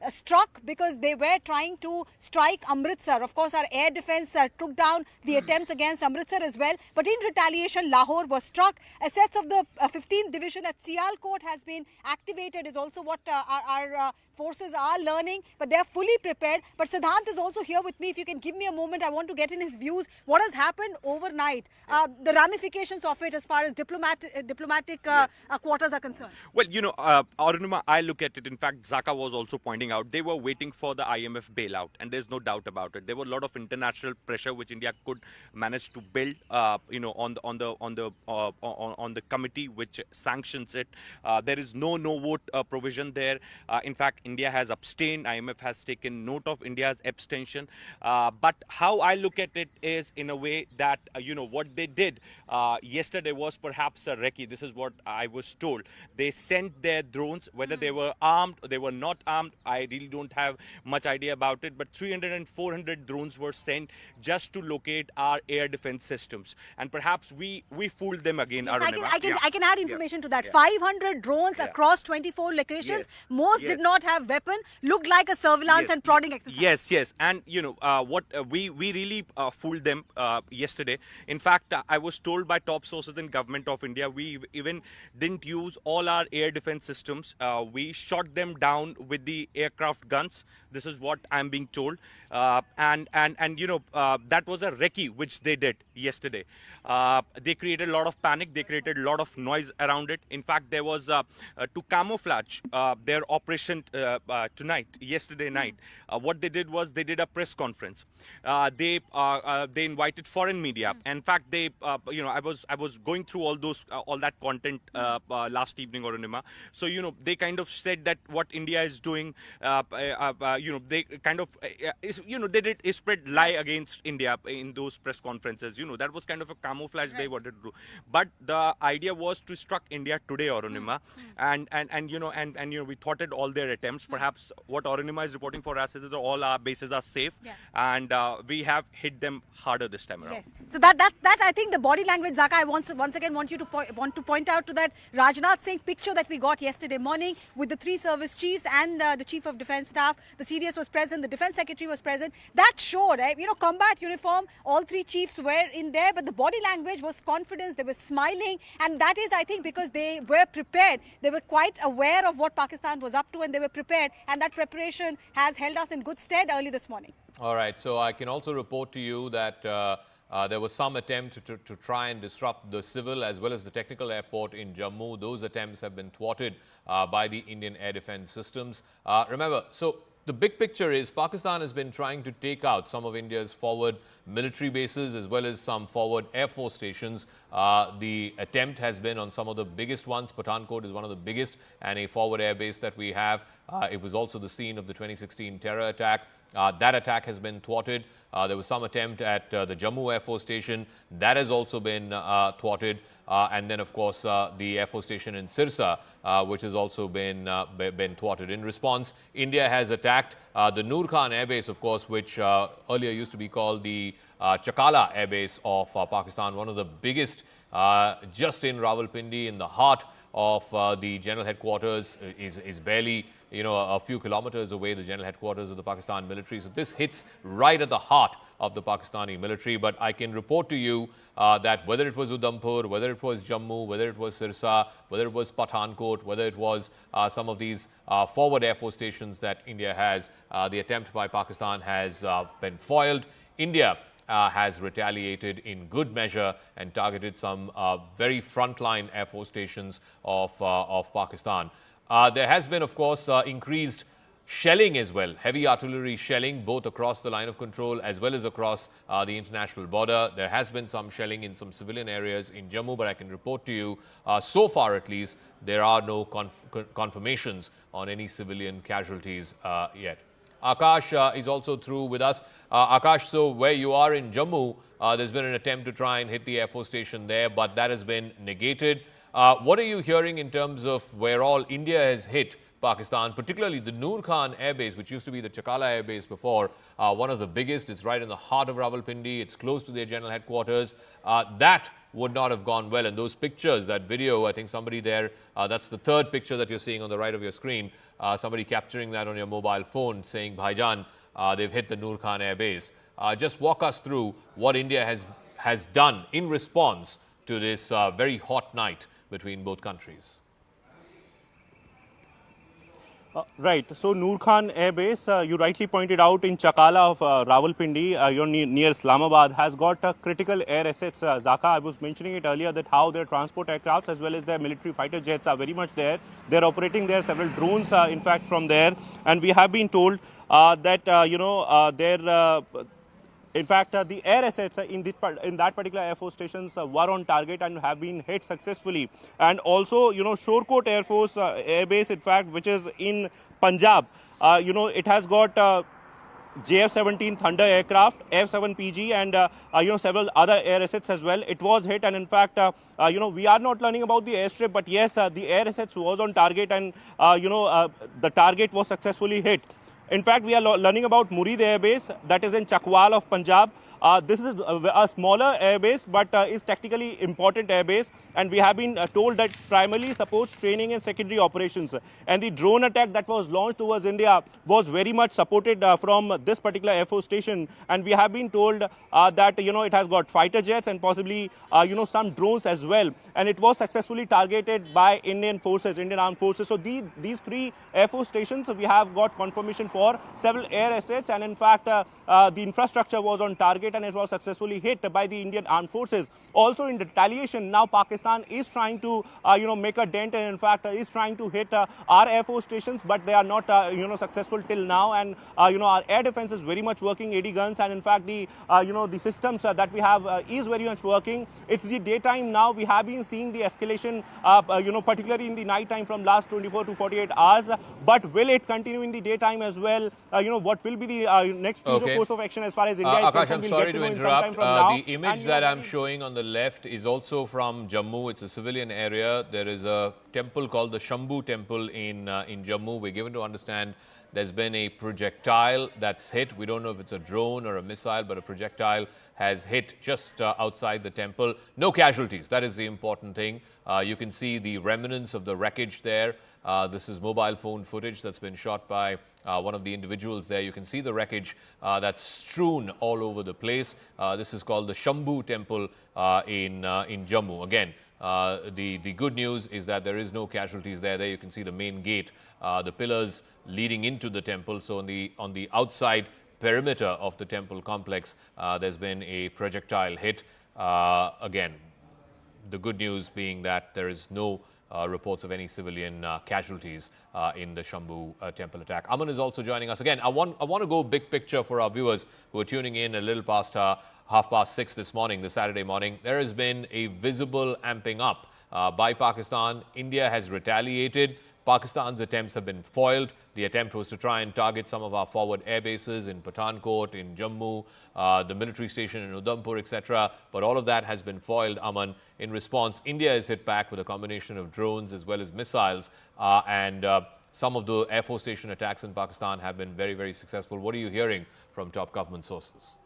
struck because they were trying to strike Amritsar. Of course, our air defense took down the attempts against Amritsar as well, but in retaliation, Lahore was struck. Assets of the 15th Division at Sialkot has been activated, is also what our forces are learning, but they are fully prepared. But Siddhant is also here with me. If you can give me a moment, I want to get in his views. What has happened overnight? The ramifications of it as far as diplomatic quarters are concerned. Well, Arunima, I look at it. In fact, Zaka was also pointing out they were waiting for the IMF bailout, and there's no doubt about it. There were a lot of international pressure which India could manage to build, on the committee which sanctions it. There is no vote provision there. In fact, India has abstained. IMF has taken note of India's abstention. But how I look at it is in a way that, what they did yesterday was perhaps a recce. This is what I was told. They sent their drones, whether they were armed or they were not armed, I really don't have much idea about it. But 300 and 400 drones were sent just to locate our air defense systems. And perhaps we fooled them again, yes, Arunima. I can add information to that. 500 drones across 24 locations. Most did not have weapon, looked like a surveillance and prodding exercise. Yes. And, what we really fooled them yesterday. In fact, I was told by top sources in government of India, we even didn't use all our air defense systems. We shot them down with the aircraft guns. This is what I'm being told. That was a recce which they did yesterday. They created a lot of panic. They created a lot of noise around it. In fact, there was to camouflage their operation yesterday night. What they did was they did a press conference. They invited foreign media. In fact, they I was going through all that content last evening, Arunima. So they kind of said that what India is doing. They kind of they did a spread lie against India in those press conferences. That was kind of a camouflage they wanted to do. But the idea was to struck India today, Arunima, and we thwarted all their attempts. Perhaps what Arunima is reporting for us is that all our bases are safe, and we have hit them harder this time around. Yes. So that I think the body language, Zaka, I once again want to point out to that Rajnath Singh picture that we got yesterday morning with the 3 service chiefs and the Chief of Defence Staff. The CDS was present, the Defence Secretary was present. That showed, combat uniform, all 3 chiefs were in there, but the body language was confidence, they were smiling, and that is, I think, because they were prepared. They were quite aware of what Pakistan was up to, and they were prepared, and that preparation has held us in good stead early this morning. All right, so I can also report to you that there was some attempt to try and disrupt the civil as well as the technical airport in Jammu. Those attempts have been thwarted by the Indian air defense systems. Remember, so the big picture is Pakistan has been trying to take out some of India's forward military bases as well as some forward air force stations. The attempt has been on some of the biggest ones. Pathankot is one of the biggest and a forward air base that we have. It was also the scene of the 2016 terror attack. That attack has been thwarted. There was some attempt at the Jammu Air Force Station. That has also been thwarted. And then, of course, the Air Force Station in Sirsa, which has also been thwarted. In response, India has attacked the Nur Khan Airbase, of course, which earlier used to be called the Chakala Airbase of Pakistan, one of the biggest just in Rawalpindi, in the heart of the general headquarters, is barely, a few kilometers away, the general headquarters of the Pakistan military. So this hits right at the heart of the Pakistani military. But I can report to you that whether it was Udhampur, whether it was Jammu, whether it was Sirsa, whether it was Pathankot, whether it was some of these forward Air Force stations that India has, the attempt by Pakistan has been foiled. India has retaliated in good measure and targeted some very frontline Air Force stations of Pakistan. There has been, of course, increased shelling as well, heavy artillery shelling both across the line of control as well as across the international border. There has been some shelling in some civilian areas in Jammu, but I can report to you, so far at least, there are no confirmations on any civilian casualties yet. Akash is also through with us. Akash, so where you are in Jammu, there's been an attempt to try and hit the Air Force station there, but that has been negated. What are you hearing in terms of where all India has hit Pakistan, particularly the Nur Khan Airbase, which used to be the Chakala Airbase before, one of the biggest? It's right in the heart of Rawalpindi. It's close to their general headquarters. That would not have gone well. And those pictures, that video, I think somebody there, that's the third picture that you're seeing on the right of your screen, somebody capturing that on your mobile phone saying, Bhaijan, they've hit the Nur Khan Airbase. Just walk us through what India has done in response to this very hot night between both countries. Right. So Nur Khan Airbase, you rightly pointed out, in Chakala of Rawalpindi, near Islamabad, has got critical air assets. Zaka, I was mentioning it earlier that how their transport aircrafts as well as their military fighter jets are very much there. They're operating there, several drones, in fact, from there. And we have been told that, in fact, the air assets in that particular Air Force stations were on target and have been hit successfully. And also, Shorecoat Air Force Air Base, in fact, which is in Punjab, it has got JF-17 Thunder aircraft, F-7PG, and several other air assets as well. It was hit, and in fact, we are not learning about the airstrip, but yes, the air assets was on target, and the target was successfully hit. In fact, we are learning about Murid Air Base, that is in Chakwal of Punjab. This is a smaller airbase, but is technically important airbase, and we have been told that primarily supports training and secondary operations. And the drone attack that was launched towards India was very much supported from this particular Air Force station, and we have been told that it has got fighter jets and possibly some drones as well, and it was successfully targeted by Indian forces, Indian Armed Forces. So these three Air Force stations we have got confirmation for, several air assets, and in fact the infrastructure was on target and it was successfully hit by the Indian Armed Forces. Also, in retaliation, now Pakistan is trying to make a dent, and in fact is trying to hit our Air Force stations, but they are not successful till now. And our air defense is very much working, 80 guns, and in fact the the systems that we have is very much working. It's the daytime now. We have been seeing the escalation particularly in the night time from last 24 to 48 hours, but will it continue in the daytime as well? What will be the next future course of action as far as India is Akash, concerned? I'm sorry to interrupt. The image that I'm showing on the left is also from Jammu. It's a civilian area. There is a temple called the Shambhu Temple in Jammu. We're given to understand there's been a projectile that's hit. We don't know if it's a drone or a missile, but a projectile has hit just outside the temple. No casualties. That is the important thing. You can see the remnants of the wreckage there. This is mobile phone footage that's been shot by one of the individuals there. You can see the wreckage that's strewn all over the place. This is called the Shambhu Temple in Jammu. Again, the good news is that there is no casualties there. There you can see the main gate, the pillars leading into the temple. So on the outside perimeter of the temple complex, there's been a projectile hit. Again, the good news being that there is no reports of any civilian casualties in the Shambhu temple attack. Aman is also joining us. Again, I want to go big picture for our viewers who are tuning in a little past 6:30 this morning, this Saturday morning. There has been a visible amping up by Pakistan. India has retaliated. Pakistan's attempts have been foiled. The attempt was to try and target some of our forward air bases in Pathankot, in Jammu, the military station in Udhampur, etc. But all of that has been foiled, Aman. In response, India is hit back with a combination of drones as well as missiles. And some of the Air Force station attacks in Pakistan have been very, very successful. What are you hearing from top government sources?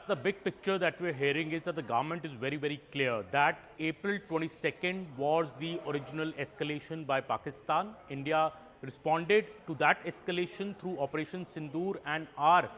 the big picture that we're hearing is that the government is very, very clear that April 22nd was the original escalation by Pakistan. India responded to that escalation through Operation Sindoor, and our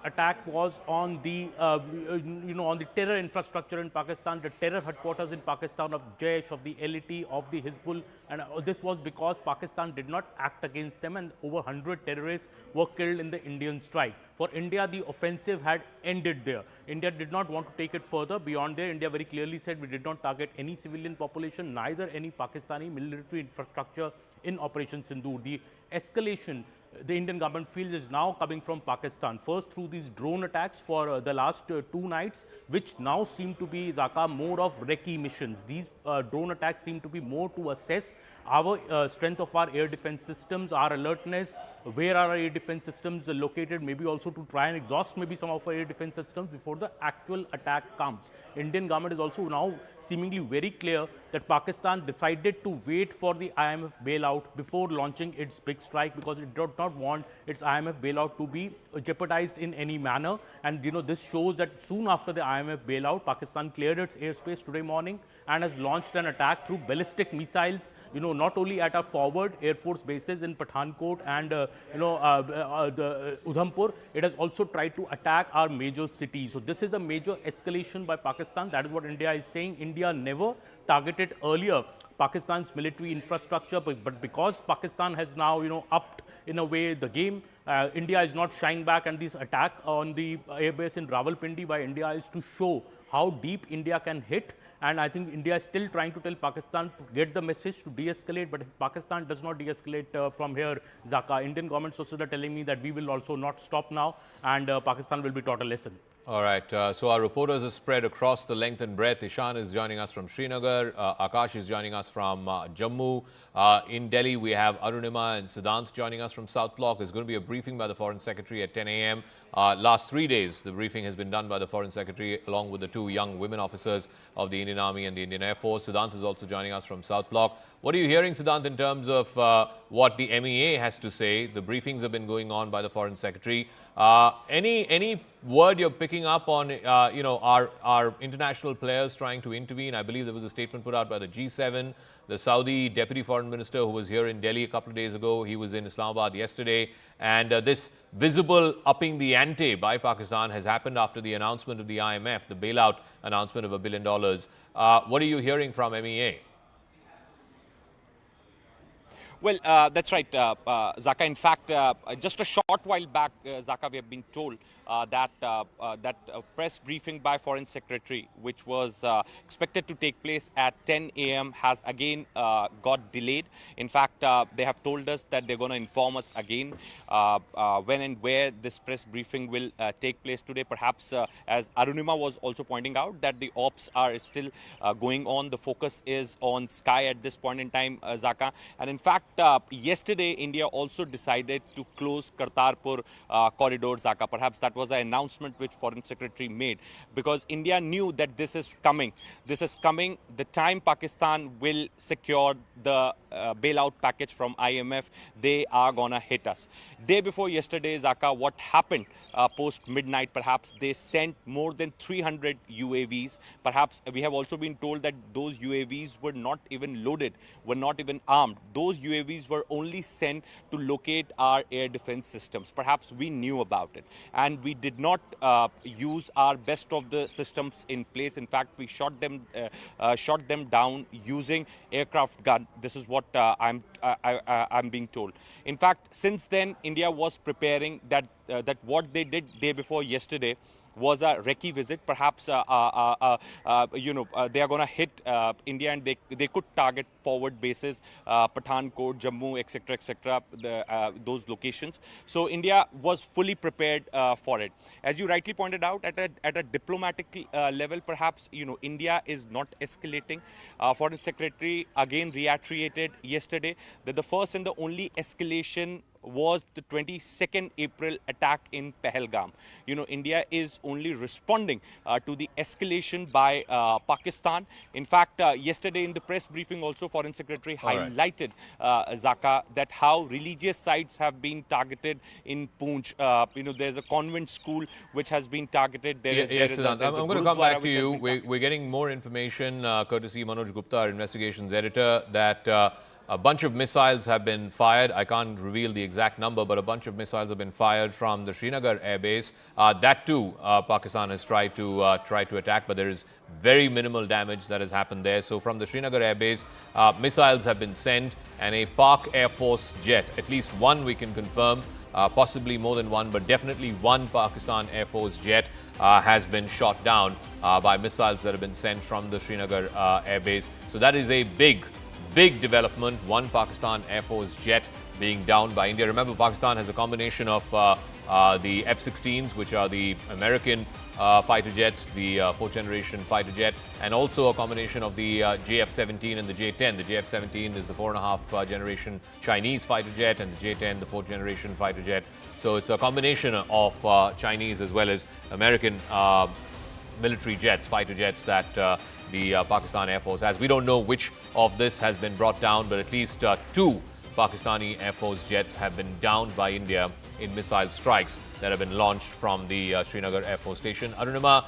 attack was on the on the terror infrastructure in Pakistan, the terror headquarters in Pakistan of Jaish, of the LET, of the Hizbul, and this was because Pakistan did not act against them, and over 100 terrorists were killed in the Indian strike. For India, the offensive had ended there. India did not want to take it further beyond there. India very clearly said we did not target any civilian population, neither any Pakistani military infrastructure in Operation Sindoor. The escalation the Indian government feels is now coming from Pakistan. First through these drone attacks for the last 2 nights, which now seem to be, Zaka, more of recce missions. These drone attacks seem to be more to assess our strength of our air defense systems, our alertness, where are our air defense systems located, maybe also to try and exhaust maybe some of our air defense systems before the actual attack comes. Indian government is also now seemingly very clear that Pakistan decided to wait for the IMF bailout before launching its big strike, because it did not want its IMF bailout to be jeopardized in any manner. And this shows that soon after the IMF bailout, Pakistan cleared its airspace today morning and has launched an attack through ballistic missiles, not only at our forward Air Force bases in Pathankot and the Udhampur, it has also tried to attack our major cities. So this is a major escalation by Pakistan. That is what India is saying. India never targeted earlier Pakistan's military infrastructure, but because Pakistan has now, upped in a way the game, India is not shying back, and this attack on the airbase in Rawalpindi by India is to show how deep India can hit. And I think India is still trying to tell Pakistan to get the message to de-escalate. But if Pakistan does not de-escalate from here, Zaka, Indian government sources are telling me that we will also not stop now, and Pakistan will be taught a lesson. All right. So our reporters are spread across the length and breadth. Ishan is joining us from Srinagar. Akash is joining us from Jammu. In Delhi, we have Arunima and Siddhant joining us from South Block. There's going to be a briefing by the Foreign Secretary at 10 a.m. Last 3 days, the briefing has been done by the Foreign Secretary along with the 2 young women officers of the Indian Army and the Indian Air Force. Siddhant is also joining us from South Block. What are you hearing, Siddhant, in terms of what the MEA has to say? The briefings have been going on by the Foreign Secretary. Any word you're picking up on, our international players trying to intervene? I believe there was a statement put out by the G7. The Saudi Deputy Foreign Minister, who was here in Delhi a couple of days ago, he was in Islamabad yesterday. And this visible upping the ante by Pakistan has happened after the announcement of the IMF, the bailout announcement of $1 billion. What are you hearing from MEA? Well, that's right, Zaka. In fact, just a short while back, Zaka, we have been told that press briefing by Foreign Secretary, which was expected to take place at 10 a.m., has again got delayed. In fact, they have told us that they're going to inform us again when and where this press briefing will take place today. Perhaps, as Arunima was also pointing out, that the ops are still going on. The focus is on Sky at this point in time, Zaka. And in fact, yesterday, India also decided to close Kartarpur corridor, Zaka. Perhaps that was an announcement which Foreign Secretary made, because India knew that this is coming. This is coming the time Pakistan will secure the bailout package from IMF. They are gonna hit us. Day before yesterday, Zaka, what happened post midnight? Perhaps they sent more than 300 UAVs. Perhaps we have also been told that those UAVs were not even loaded, were not even armed. Those UAVs were only sent to locate our air defense systems. Perhaps we knew about it, and we did not use our best of the systems in place. In fact, we shot them down using aircraft gun. This is what I'm being told. In fact, since then, India was preparing that what they did day before yesterday was a recce visit. Perhaps they are going to hit India, and they could target forward bases, Pathankot, Jammu, etc., those locations. So India was fully prepared for it. As you rightly pointed out, at a diplomatic level, perhaps India is not escalating. Foreign Secretary again reiterated yesterday that the first and the only escalation was the 22nd April attack in Pahalgam. You know, India is only responding to the escalation by Pakistan. In fact, yesterday in the press briefing also, Foreign Secretary highlighted, Zaka, that how religious sites have been targeted in Poonch. You know, there's a convent school which has been targeted. Yes, Siddhant. I'm going to come back to you. We're getting more information, courtesy Manoj Gupta, our investigations editor, that a bunch of missiles have been fired. I can't reveal the exact number, but a bunch of missiles have been fired from the Srinagar airbase. That too, Pakistan has tried to attack, but there is very minimal damage that has happened there. So from the Srinagar airbase, missiles have been sent, and a Pak Air Force jet, at least one we can confirm, possibly more than one, but definitely one Pakistan Air Force jet has been shot down by missiles that have been sent from the Srinagar airbase. So that is a big development. One Pakistan Air Force jet being downed by India. Remember, Pakistan has a combination of the F-16s, which are the American fighter jets, the fourth generation fighter jet, and also a combination of the JF-17 and the J-10. The JF-17 is the 4.5 generation Chinese fighter jet, and the J-10 the fourth generation fighter jet. So it's a combination of Chinese as well as American military jets, fighter jets that the Pakistan Air Force has. We don't know which of this has been brought down, but at least two Pakistani Air Force jets have been downed by India in missile strikes that have been launched from the Srinagar Air Force Station. Arunima,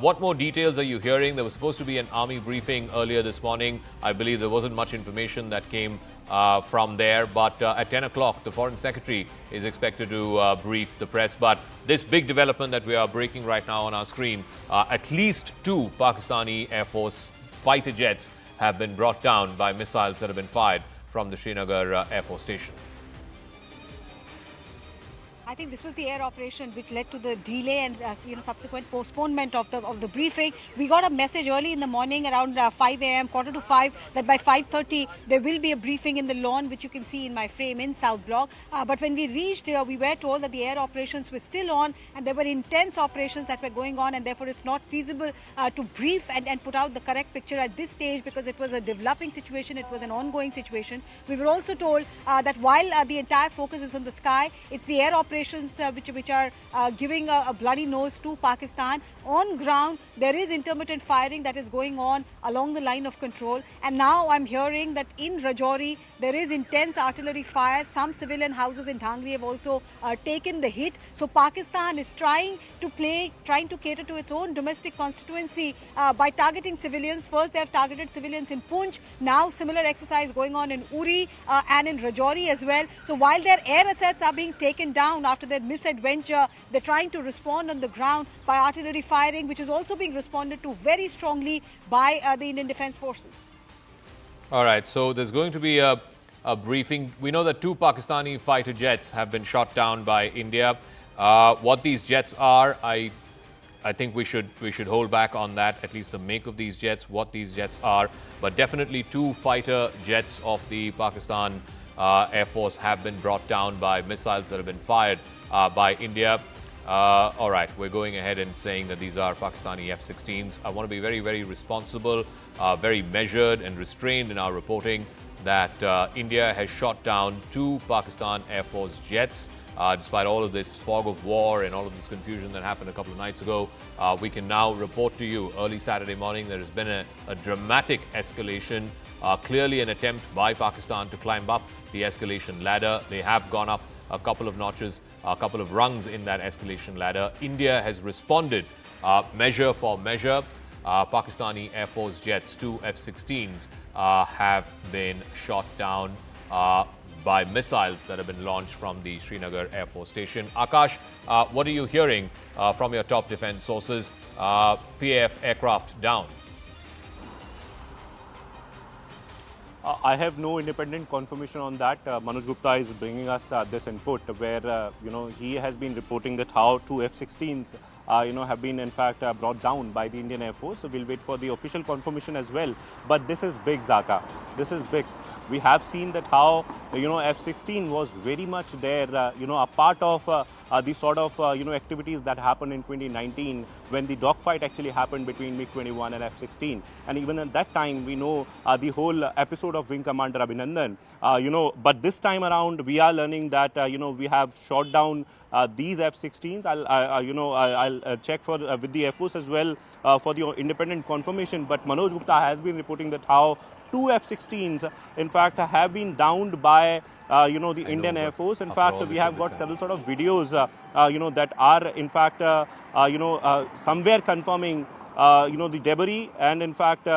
what more details are you hearing? There was supposed to be an army briefing earlier this morning. I believe there wasn't much information that came from there, but at 10 o'clock, the Foreign Secretary is expected to brief the press. But this big development that we are breaking right now on our screen, at least two Pakistani Air Force fighter jets have been brought down by missiles that have been fired from the Srinagar Air Force Station. I think this was the air operation which led to the delay and subsequent postponement of the briefing. We got a message early in the morning around 5 a.m., quarter to 5, that by 5:30 there will be a briefing in the lawn, which you can see in my frame in South Block. But when we reached here, we were told that the air operations were still on and there were intense operations that were going on, and therefore it's not feasible to brief and put out the correct picture at this stage because it was a developing situation, it was an ongoing situation. We were also told that while the entire focus is on the sky, it's the air operations which are giving a bloody nose to Pakistan. On ground, there is intermittent firing that is going on along the line of control. And now I'm hearing that in Rajouri, there is intense artillery fire. Some civilian houses in Dhangri have also taken the hit. So Pakistan is trying to cater to its own domestic constituency by targeting civilians. First, they have targeted civilians in Poonch. Now, similar exercise going on in Uri and in Rajouri as well. So while their air assets are being taken down after their misadventure, they're trying to respond on the ground by artillery firing, which is also being responded to very strongly by the Indian Defence Forces. All right, so there's going to be a briefing. We know that two Pakistani fighter jets have been shot down by India. What these jets are, I think we should hold back on that, at least the make of these jets, what these jets are. But definitely two fighter jets of the Pakistan Air Force have been brought down by missiles that have been fired by India. All right, we're going ahead and saying that these are Pakistani F-16s. I want to be very, very responsible, very measured and restrained in our reporting that India has shot down two Pakistan Air Force jets. Despite all of this fog of war and all of this confusion that happened a couple of nights ago, we can now report to you early Saturday morning there has been a dramatic escalation, clearly an attempt by Pakistan to climb up the escalation ladder. They have gone up a couple of notches, a couple of rungs in that escalation ladder. India has responded measure for measure. Pakistani Air Force jets, two F-16s, have been shot down by missiles that have been launched from the Srinagar Air Force Station. Akash, what are you hearing from your top defense sources? PAF aircraft down. I have no independent confirmation on that. Manoj Gupta is bringing us this input where, he has been reporting that how two F-16s have been in fact brought down by the Indian Air Force. So we'll wait for the official confirmation as well. But this is big, Zaka. This is big. We have seen that how F-16 was very much there, a part of the sort of activities that happened in 2019 when the dogfight actually happened between MiG-21 and F-16. And even at that time, we know the whole episode of Wing Commander Abhinandan. But this time around, we are learning that we have shot down these F-16s. I'll check for with the Air Force as well for the independent confirmation. But Manoj Gupta has been reporting that how two F-16s, in fact, have been downed by the Indian Air Force. In fact, we have got several sort of videos, that are in fact, somewhere confirming, the debris and in fact,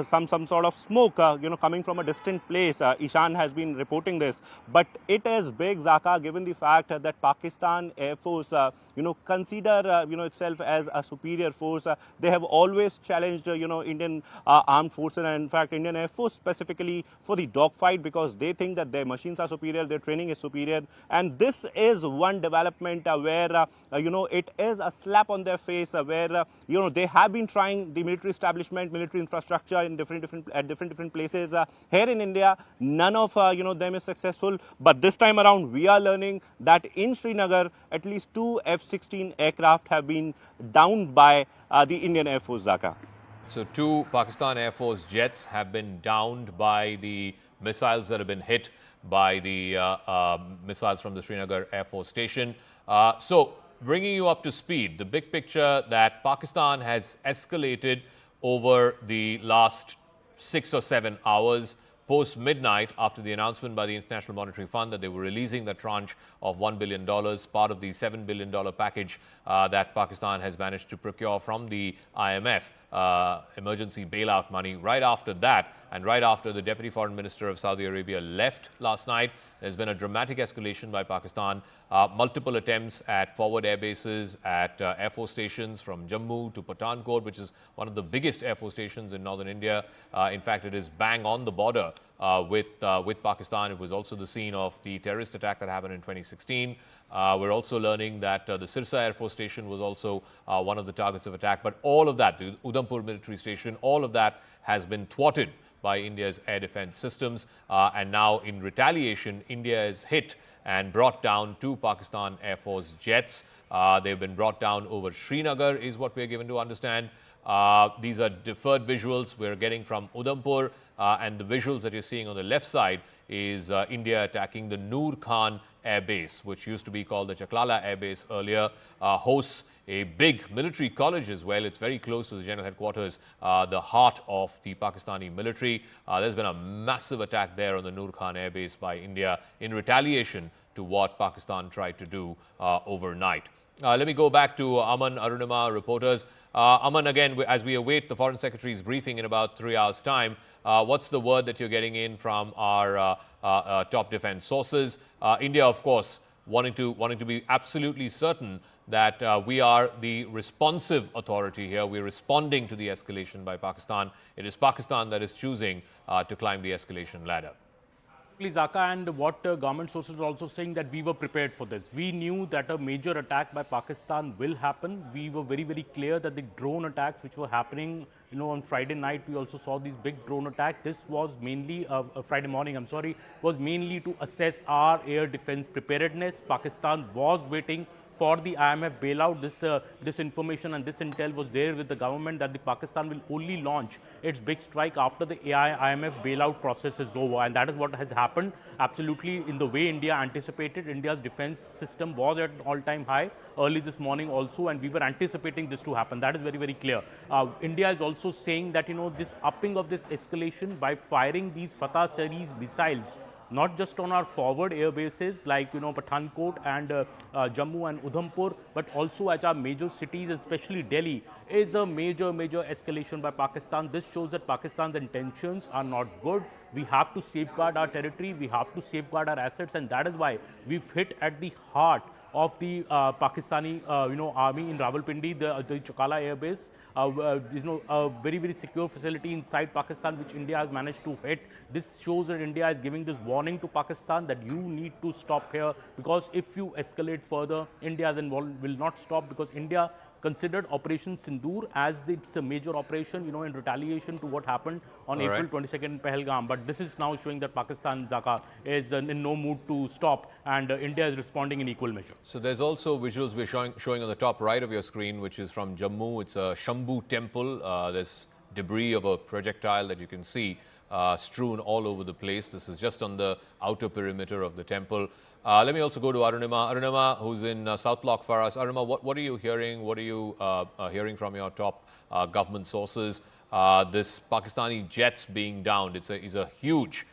some sort of smoke, coming from a distant place. Ishan has been reporting this, but it is big, Zaka, given the fact that Pakistan Air Force, consider, itself as a superior force. They have always challenged, Indian armed forces and in fact Indian Air Force specifically for the dogfight because they think that their machines are superior, their training is superior. And this is one development where, it is a slap on their face where, they have been trying the military establishment, military infrastructure in different places. Here in India, none of, them is successful. But this time around, we are learning that in Srinagar, at least two F-16 aircraft have been downed by the Indian Air Force, Zaka. So two Pakistan Air Force jets have been downed by the missiles that have been hit by the missiles from the Srinagar Air Force Station. So bringing you up to speed, the big picture that Pakistan has escalated over the last 6 or 7 hours post-midnight after the announcement by the International Monetary Fund that they were releasing the tranche of $1 billion, part of the $7 billion package that Pakistan has managed to procure from the IMF, emergency bailout money. Right after that, and right after the Deputy Foreign Minister of Saudi Arabia left last night, there's been a dramatic escalation by Pakistan. Multiple attempts at forward air bases, at Air Force stations from Jammu to Pathankot, which is one of the biggest Air Force stations in northern India. In fact, it is bang on the border with Pakistan. It was also the scene of the terrorist attack that happened in 2016. We're also learning that the Sirsa Air Force Station was also one of the targets of attack. But all of that, the Udhampur military station, all of that has been thwarted by India's air defense systems. And now in retaliation, India is hit and brought down two Pakistan Air Force jets. They've been brought down over Srinagar, is what we're given to understand. These are deferred visuals we're getting from Udhampur. And the visuals that you're seeing on the left side is India attacking the Nur Khan Airbase, which used to be called the Chaklala Airbase earlier, hosts a big military college as well. It's very close to the general headquarters, the heart of the Pakistani military. There's been a massive attack there on the Nur Khan Airbase by India in retaliation to what Pakistan tried to do overnight. Let me go back to Aman, Arunima, reporters. Aman, again, as we await the Foreign Secretary's briefing in about 3 hours' time, what's the word that you're getting in from our top defense sources? India, of course, wanting to be absolutely certain that we are the responsive authority here. We're responding to the escalation by Pakistan. It is Pakistan that is choosing to climb the escalation ladder. Zaka, and what government sources are also saying that we were prepared for this. We knew that a major attack by Pakistan will happen. We were very, very clear that the drone attacks which were happening, on Friday night, we also saw these big drone attacks. This was mainly, Friday morning, was mainly to assess our air defense preparedness. Pakistan was waiting for the IMF bailout. This information and this intel was there with the government that the Pakistan will only launch its big strike after the IMF bailout process is over. And that is what has happened absolutely in the way India anticipated. India's defense system was at an all-time high early this morning also, and we were anticipating this to happen. That is very, very clear. India is also saying that, this upping of this escalation by firing these Fatah series missiles, not just on our forward air bases like Pathankot and Jammu and Udhampur, but also at our major cities, especially Delhi, is a major escalation by Pakistan. This shows that Pakistan's intentions are not good. We have to safeguard our territory, we have to safeguard our assets, and that is why we've hit at the heart of the Pakistani, army in Rawalpindi, the Chakala Airbase. A very secure facility inside Pakistan, which India has managed to hit. This shows that India is giving this warning to Pakistan that you need to stop here, because if you escalate further, India then will not stop, because India considered Operation Sindoor as it's a major operation, in retaliation to what happened on April 22nd in Pahalgam. But this is now showing that Pakistan, Zaka, is in no mood to stop, and India is responding in equal measure. So there's also visuals we're showing on the top right of your screen, which is from Jammu. It's a Shambhu temple. There's debris of a projectile that you can see strewn all over the place. This is just on the outer perimeter of the temple. Let me also go to Arunima. Arunima, who's in South Block for us. Arunima, what are you hearing? What are you hearing from your top government sources? This Pakistani jets being downed, is a huge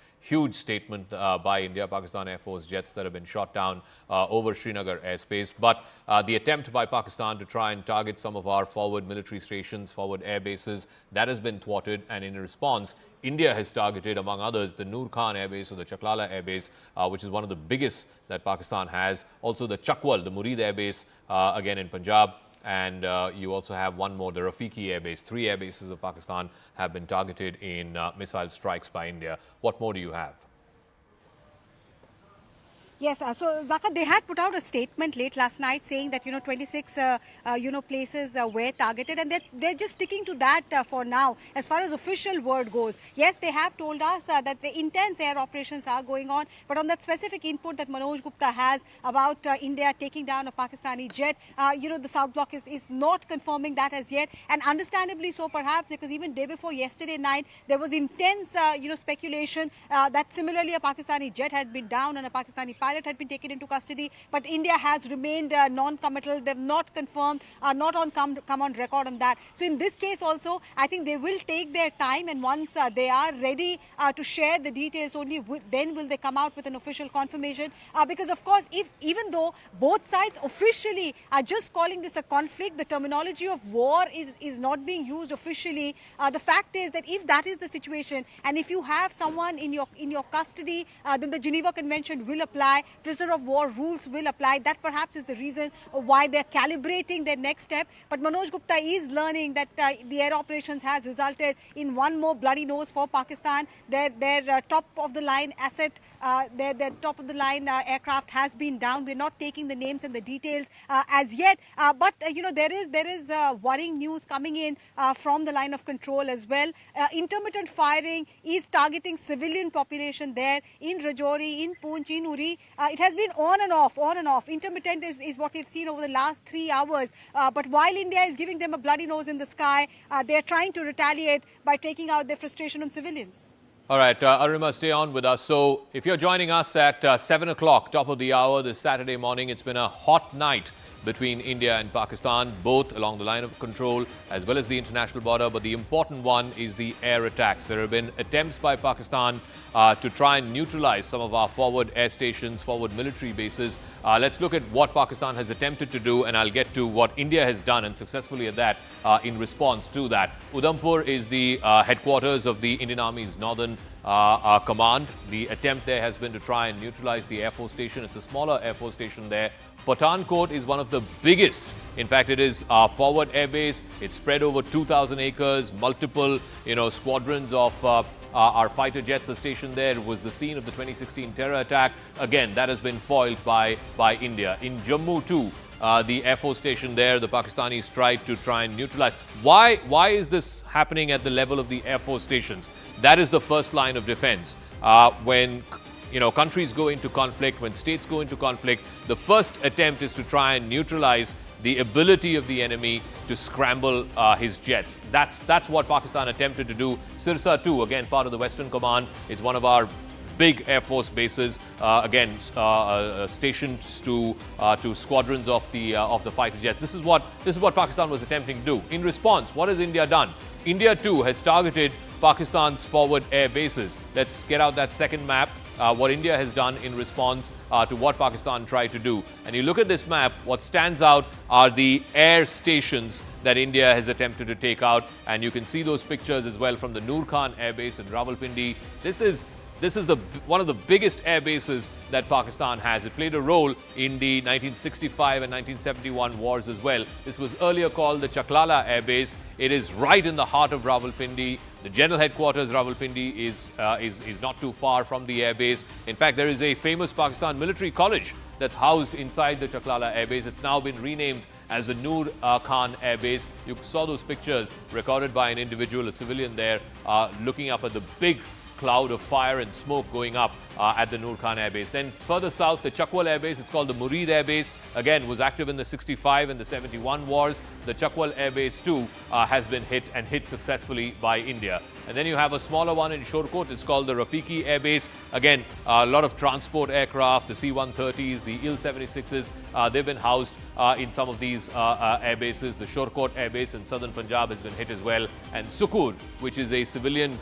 statement by India. Pakistan Air Force jets that have been shot down over Srinagar airspace. But the attempt by Pakistan to try and target some of our forward military stations, forward air bases, that has been thwarted. And in response, India has targeted, among others, the Nur Khan Airbase, or the Chaklala Airbase, which is one of the biggest that Pakistan has. Also the Chakwal, the Murid Airbase, again in Punjab. And you also have one more, the Rafiqi Airbase. 3 air bases of Pakistan have been targeted in missile strikes by India. What more do you have? Yes, so Zaka, they had put out a statement late last night saying that 26 places were targeted, and they're just sticking to that for now as far as official word goes. Yes, they have told us that the intense air operations are going on, but on that specific input that Manoj Gupta has about India taking down a Pakistani jet, the South Block is not confirming that as yet, and understandably so perhaps, because even day before yesterday night there was intense speculation that similarly a Pakistani jet had been down and a Pakistani pilot had been taken into custody, but India has remained non-committal. They've not confirmed, not come on record on that. So in this case also, I think they will take their time, and once they are ready to share the details, only then will they come out with an official confirmation. Because of course, even though both sides officially are just calling this a conflict, the terminology of war is not being used officially. The fact is that if that is the situation, and if you have someone in your custody, then the Geneva Convention will apply. Prisoner of war rules will apply. That perhaps is the reason why they're calibrating their next step. But Manoj Gupta is learning that the air operations has resulted in one more bloody nose for Pakistan. Their top of the line asset, their top of the line aircraft has been down. We're not taking the names and the details as yet. But there is worrying news coming in from the line of control as well. Intermittent firing is targeting civilian population there in Rajouri, in Poonch, in Uri. It has been on and off. Intermittent is what we've seen over the last 3 hours. But while India is giving them a bloody nose in the sky, they're trying to retaliate by taking out their frustration on civilians. All right, Arunima, stay on with us. So if you're joining us at 7 o'clock, top of the hour this Saturday morning, it's been a hot night between India and Pakistan, both along the line of control as well as the international border. But the important one is the air attacks. There have been attempts by Pakistan to try and neutralize some of our forward air stations, forward military bases. Let's look at what Pakistan has attempted to do, and I'll get to what India has done, and successfully at that, in response to that. Udhampur is the headquarters of the Indian Army's Northern Command. The attempt there has been to try and neutralize the Air Force station. It's a smaller Air Force station there. Pathankot is one of the biggest. In fact, it is our forward air base. It's spread over 2,000 acres. Multiple, squadrons of our fighter jets are stationed there. It was the scene of the 2016 terror attack. Again, that has been foiled by India. In Jammu too, the Air Force station there, the Pakistanis tried to try and neutralize. Why is this happening at the level of the Air Force stations? That is the first line of defense. When countries go into conflict, when states go into conflict, the first attempt is to try and neutralize the ability of the enemy to scramble his jets. That's what Pakistan attempted to do. Sirsa too, again part of the Western Command, is one of our big Air Force bases, stationed to squadrons of the fighter jets. This is what Pakistan was attempting to do. In response, what has India done? India too has targeted Pakistan's forward air bases. Let's get out that second map. What India has done in response to what Pakistan tried to do. And you look at this map, what stands out are the air stations that India has attempted to take out. And you can see those pictures as well from the Nur Khan Airbase in Rawalpindi. This is This is one of the biggest air bases that Pakistan has. It played a role in the 1965 and 1971 wars as well. This was earlier called the Chaklala Airbase. It is right in the heart of Rawalpindi. The general headquarters, Rawalpindi, is not too far from the airbase. In fact, there is a famous Pakistan military college that's housed inside the Chaklala Airbase. It's now been renamed as the Nur Khan Airbase. You saw those pictures recorded by an individual, a civilian there, looking up at the big cloud of fire and smoke going up at the Nur Khan Airbase. Then further south, the Chakwal Airbase, it's called the Murid Airbase, again was active in the 65 and the 71 wars. The Chakwal Airbase too has been hit successfully by India. And then you have a smaller one in Shorkot, it's called the Rafiqi Airbase. Again, a lot of transport aircraft, the C-130s, the Il-76s, they've been housed in some of these air bases. The Shorkot Airbase in southern Punjab has been hit as well. And Sukur, which is a civilian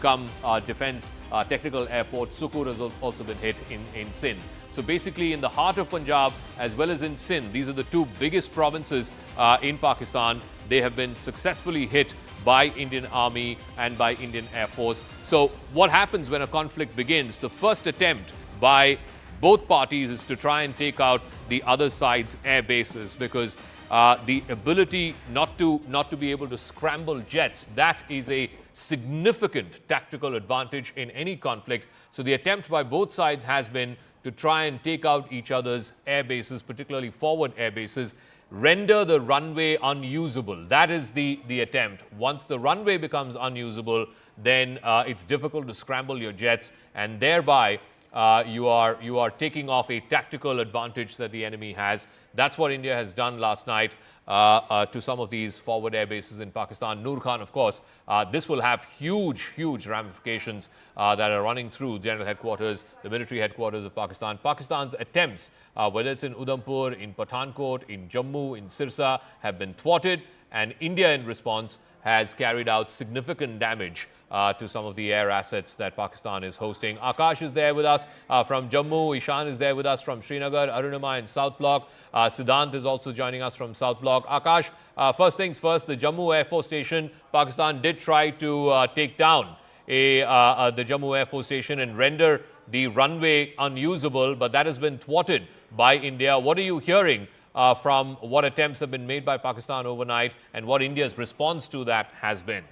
defense technical airport, Sukur has also been hit in Sindh. So basically in the heart of Punjab as well as in Sindh, these are the two biggest provinces in Pakistan. They have been successfully hit by Indian Army and by Indian Air Force. So what happens when a conflict begins? The first attempt by both parties is to try and take out the other side's air bases, because the ability not to be able to scramble jets, that is a significant tactical advantage in any conflict. So the attempt by both sides has been to try and take out each other's air bases, particularly forward air bases, render the runway unusable. That is the attempt. Once the runway becomes unusable, then it's difficult to scramble your jets, and thereby you are taking off a tactical advantage that the enemy has. That's what India has done last night to some of these forward air bases in Pakistan. Nur Khan, of course, this will have huge ramifications that are running through general headquarters, the military headquarters of Pakistan. Pakistan's attempts, whether it's in Udhampur, in Pathankot, in Jammu, in Sirsa, have been thwarted, and India in response has carried out significant damage to some of the air assets that Pakistan is hosting. Akash is there with us from Jammu. Ishan is there with us from Srinagar. Arunima in South Block. Siddhant is also joining us from South Block. Akash, first things first, the Jammu Air Force Station, Pakistan did try to take down the Jammu Air Force Station and render the runway unusable, but that has been thwarted by India. What are you hearing from what attempts have been made by Pakistan overnight and what India's response to that has been?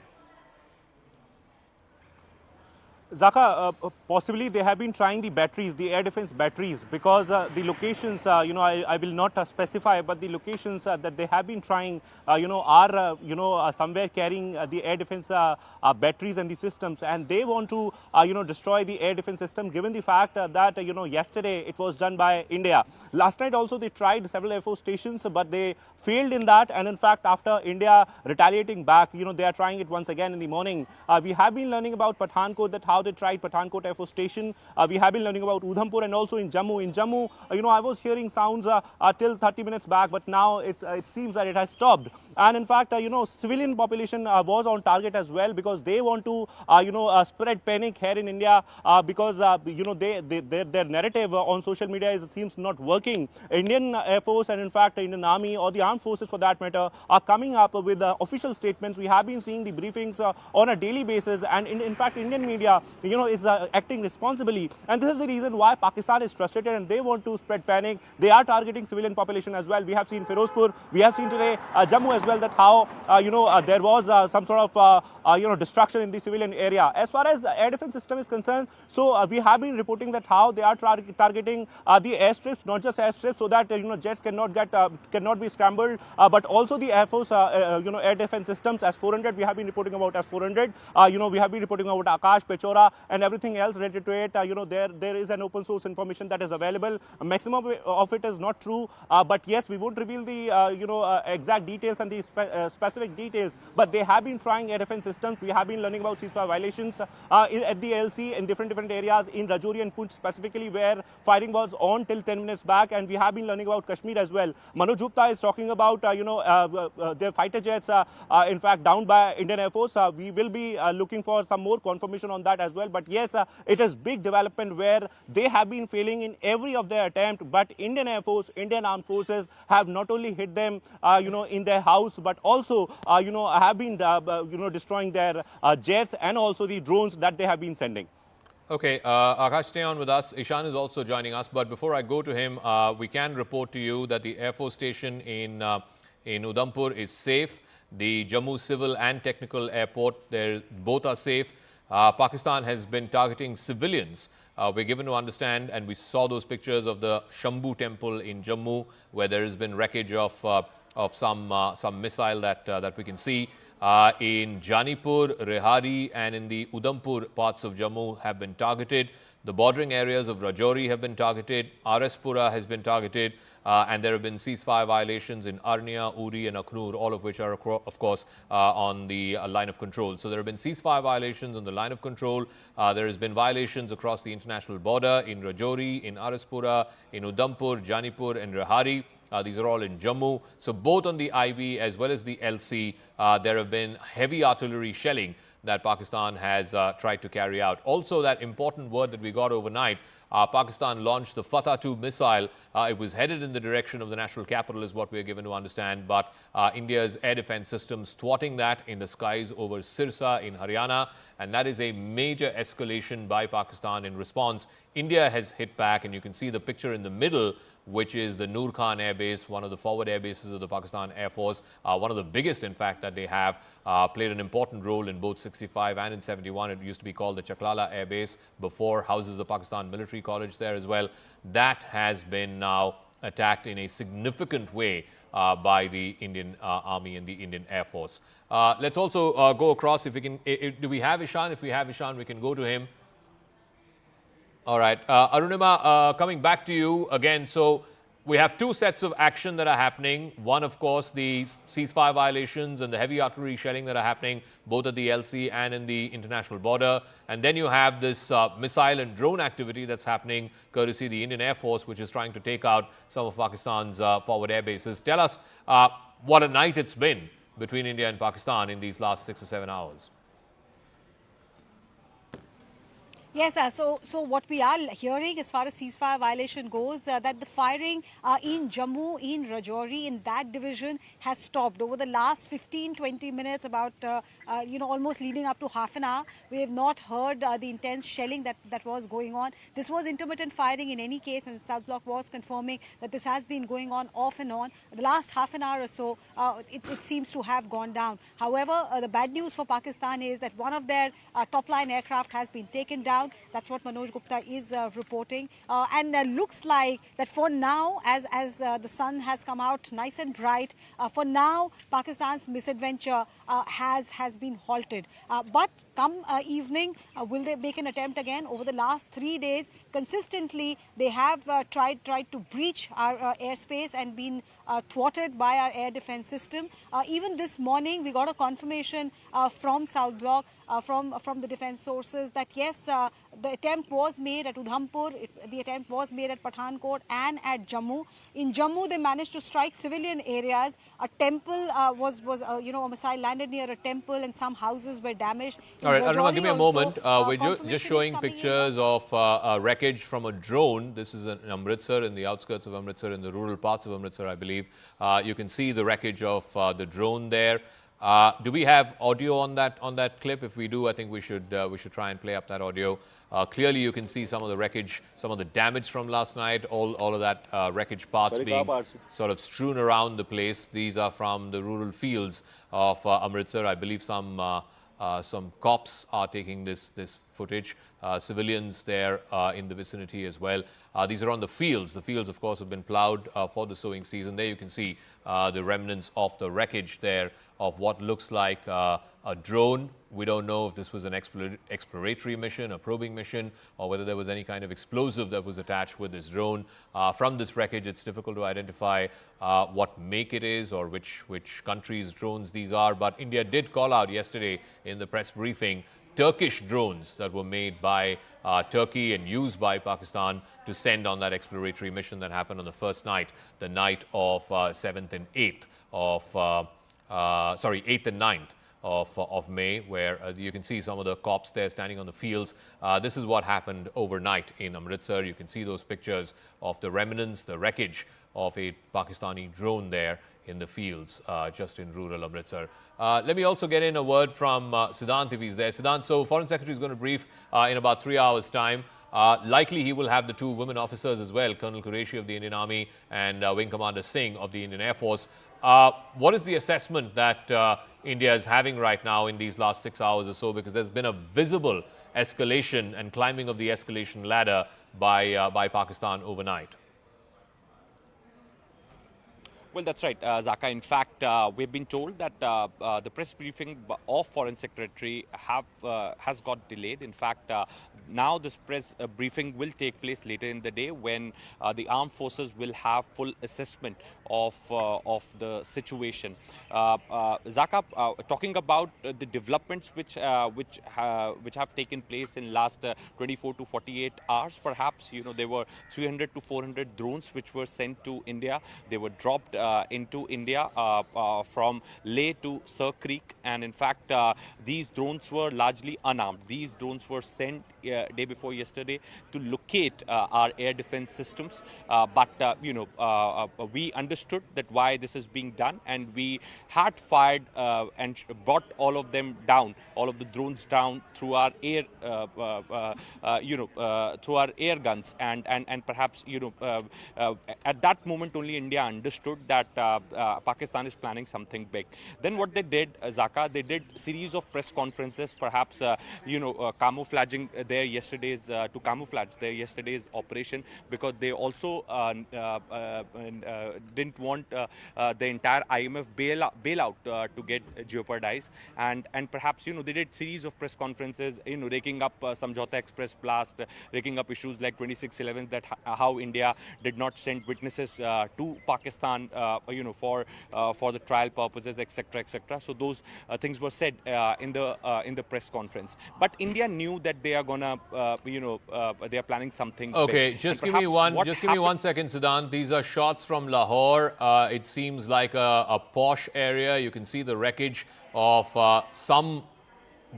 Zaka, possibly they have been trying the batteries, the air defense batteries, because the locations, I will not specify, but the locations that they have been trying, are somewhere carrying the air defense batteries and the systems, and they want to, destroy the air defense system, given the fact that, yesterday it was done by India. Last night also they tried several Air Force stations, but they failed in that, and in fact after India retaliating back, they are trying it once again in the morning. We have been learning about Pathankot, that how they tried Pathankot Air Force Station. We have been learning about Udhampur and also in Jammu. In Jammu, I was hearing sounds till 30 minutes back, but now it seems that it has stopped. And in fact, civilian population was on target as well, because they want to, spread panic here in India, because, their narrative on social media seems not working. Indian Air Force and in fact Indian Army, or the armed forces for that matter, are coming up with official statements. We have been seeing the briefings on a daily basis, and in fact Indian media is acting responsibly, and this is the reason why Pakistan is frustrated and they want to spread panic. They are targeting civilian population as well. We have seen Firozpur, we have seen today Jammu as well, that how there was some sort of destruction in the civilian area. As far as the air defense system is concerned, so we have been reporting that how they are targeting the airstrips, not just airstrips, so that jets cannot be scrambled, but also the Air Force air defense systems. S-400 we have been reporting about S-400. We have been reporting about Akash, Pechora, and everything else related to it. There is an open source information that is available. A maximum of it is not true, but yes, we won't reveal the exact details and the specific details. But they have been trying air defense systems. We have been learning about ceasefire violations at the LC in different areas in Rajouri and Poonch specifically, where fighting was on till 10 minutes back, and we have been learning about Kashmir as well. Manoj Gupta is talking about their fighter jets, in fact down by Indian Air Force. We will be looking for some more confirmation on that as well. But yes, it is big development where they have been failing in every of their attempt, but Indian Air Force, Indian Armed Forces have not only hit them in their house, but also have been destroying their jets and also the drones that they have been sending. Okay, Akash, stay on with us. Ishan is also joining us. But before I go to him, we can report to you that the Air Force Station in Udhampur is safe. The Jammu Civil and Technical Airport, both are safe. Pakistan has been targeting civilians. We're given to understand, and we saw those pictures of the Shambhu temple in Jammu, where there has been wreckage of some missile that we can see. In Janipur, Rehari, and in the Udhampur parts of Jammu have been targeted. The bordering areas of Rajouri have been targeted. Araspura has been targeted. And there have been ceasefire violations in Arnia, Uri, and Akhnur, all of which are, of course, on the line of control. So there have been ceasefire violations on the line of control. There has been violations across the international border in Rajouri, in Araspura, in Udhampur, Janipur, and Rehari. These are all in Jammu. So both on the IB as well as the LC, there have been heavy artillery shelling that Pakistan has tried to carry out. Also, that important word that we got overnight, Pakistan launched the Fatah-2 missile. It was headed in the direction of the national capital, is what we are given to understand. But India's air defense systems thwarting that in the skies over Sirsa in Haryana. And that is a major escalation by Pakistan in response. India has hit back, and you can see the picture in the middle, which is the Nur Khan Airbase, one of the forward air bases of the Pakistan Air Force, one of the biggest, in fact, that they have, played an important role in both 65 and in 71. It used to be called the Chaklala Airbase before, houses the Pakistan Military College there as well. That has been now attacked in a significant way by the Indian Army and the Indian Air Force. Let's also go across, if we can, do we have Ishan? If we have Ishan, we can go to him. All right. Arunima, coming back to you again. So we have two sets of action that are happening. One, of course, the ceasefire violations and the heavy artillery shelling that are happening both at the LC and in the international border. And then you have this missile and drone activity that's happening courtesy the Indian Air Force, which is trying to take out some of Pakistan's forward air bases. Tell us what a night it's been between India and Pakistan in these last 6 or 7 hours. Yes, so what we are hearing as far as ceasefire violation goes, that the firing in Jammu, in Rajouri, in that division has stopped over the last 15-20 minutes, about almost leading up to half an hour. We have not heard the intense shelling that was going on. This was intermittent firing in any case, and South Block was confirming that this has been going on off and on. The last half an hour or so, it seems to have gone down. However, the bad news for Pakistan is that one of their top-line aircraft has been taken down. That's what Manoj Gupta is reporting, and looks like that for now, as the sun has come out nice and bright, for now Pakistan's misadventure has been halted. But come evening, will they make an attempt again? Over the last 3 days, consistently they have tried to breach our airspace and been thwarted by our air defense system. Even this morning, we got a confirmation from South Block, from the defense sources, that yes, the attempt was made at Udhampur, the attempt was made at Pathankot and at Jammu. In Jammu, they managed to strike civilian areas. A temple was a missile landed near a temple, and some houses were damaged. All right, Arunima, give me a moment. We're just showing pictures of wreckage from a drone. This is in Amritsar, in the outskirts of Amritsar, in the rural parts of Amritsar, I believe. You can see the wreckage of the drone there. Do we have audio on that clip? If we do, I think we should try and play up that audio. Clearly, you can see some of the wreckage, some of the damage from last night. All of that wreckage parts being sort of strewn around the place. These are from the rural fields of Amritsar. I believe some cops are taking this footage. Civilians there in the vicinity as well. These are on the fields. The fields, of course, have been plowed for the sowing season. There you can see the remnants of the wreckage there of what looks like a drone. We don't know if this was an exploratory mission, a probing mission, or whether there was any kind of explosive that was attached with this drone. From this wreckage, it's difficult to identify what make it is or which country's drones these are. But India did call out yesterday in the press briefing Turkish drones that were made by Turkey and used by Pakistan to send on that exploratory mission that happened on the first night, the night of 7th and 8th of, 8th and 9th of May, where you can see some of the cops there standing on the fields. This is what happened overnight in Amritsar. You can see those pictures of the remnants, the wreckage of a Pakistani drone there in the fields, just in rural Amritsar. Let me also get in a word from Siddhant if he's there. Siddhant, so Foreign Secretary is going to brief in about 3 hours' time. Likely he will have the two women officers as well, Colonel Qureshi of the Indian Army and Wing Commander Singh of the Indian Air Force. What is the assessment that India is having right now in these last 6 hours or so? Because there's been a visible escalation and climbing of the escalation ladder by Pakistan overnight. Well, that's right, Zaka. In fact, we've been told that the press briefing of Foreign Secretary has got delayed. In fact, now this press briefing will take place later in the day when the armed forces will have full assessment of the situation. Zaka, talking about the developments which have taken place in last 24 to 48 hours, perhaps, there were 300 to 400 drones which were sent to India. They were dropped into India from Leh to Sir Creek, and in fact these drones were largely unarmed. These drones were sent day before yesterday to locate our air defense systems, but we understood that why this is being done, and we had fired and brought all of them down, all of the drones down through our air through our air guns, and perhaps at that moment only India understood that Pakistan is planning something big. Then what they did, Zaka, they did series of press conferences, perhaps camouflaging their yesterday's to camouflage their yesterday's operation, because they also didn't want the entire IMF bailout to get jeopardized, and perhaps they did series of press conferences, raking up Samjhauta Express blast, raking up issues like 26/11, that how India did not send witnesses to Pakistan for the trial purposes, etc., etc. So those things were said in the press conference. But India knew that they are gonna, they are planning something. Okay, big. just give me one second, Siddhant. These are shots from Lahore. It seems like a posh area. You can see the wreckage of some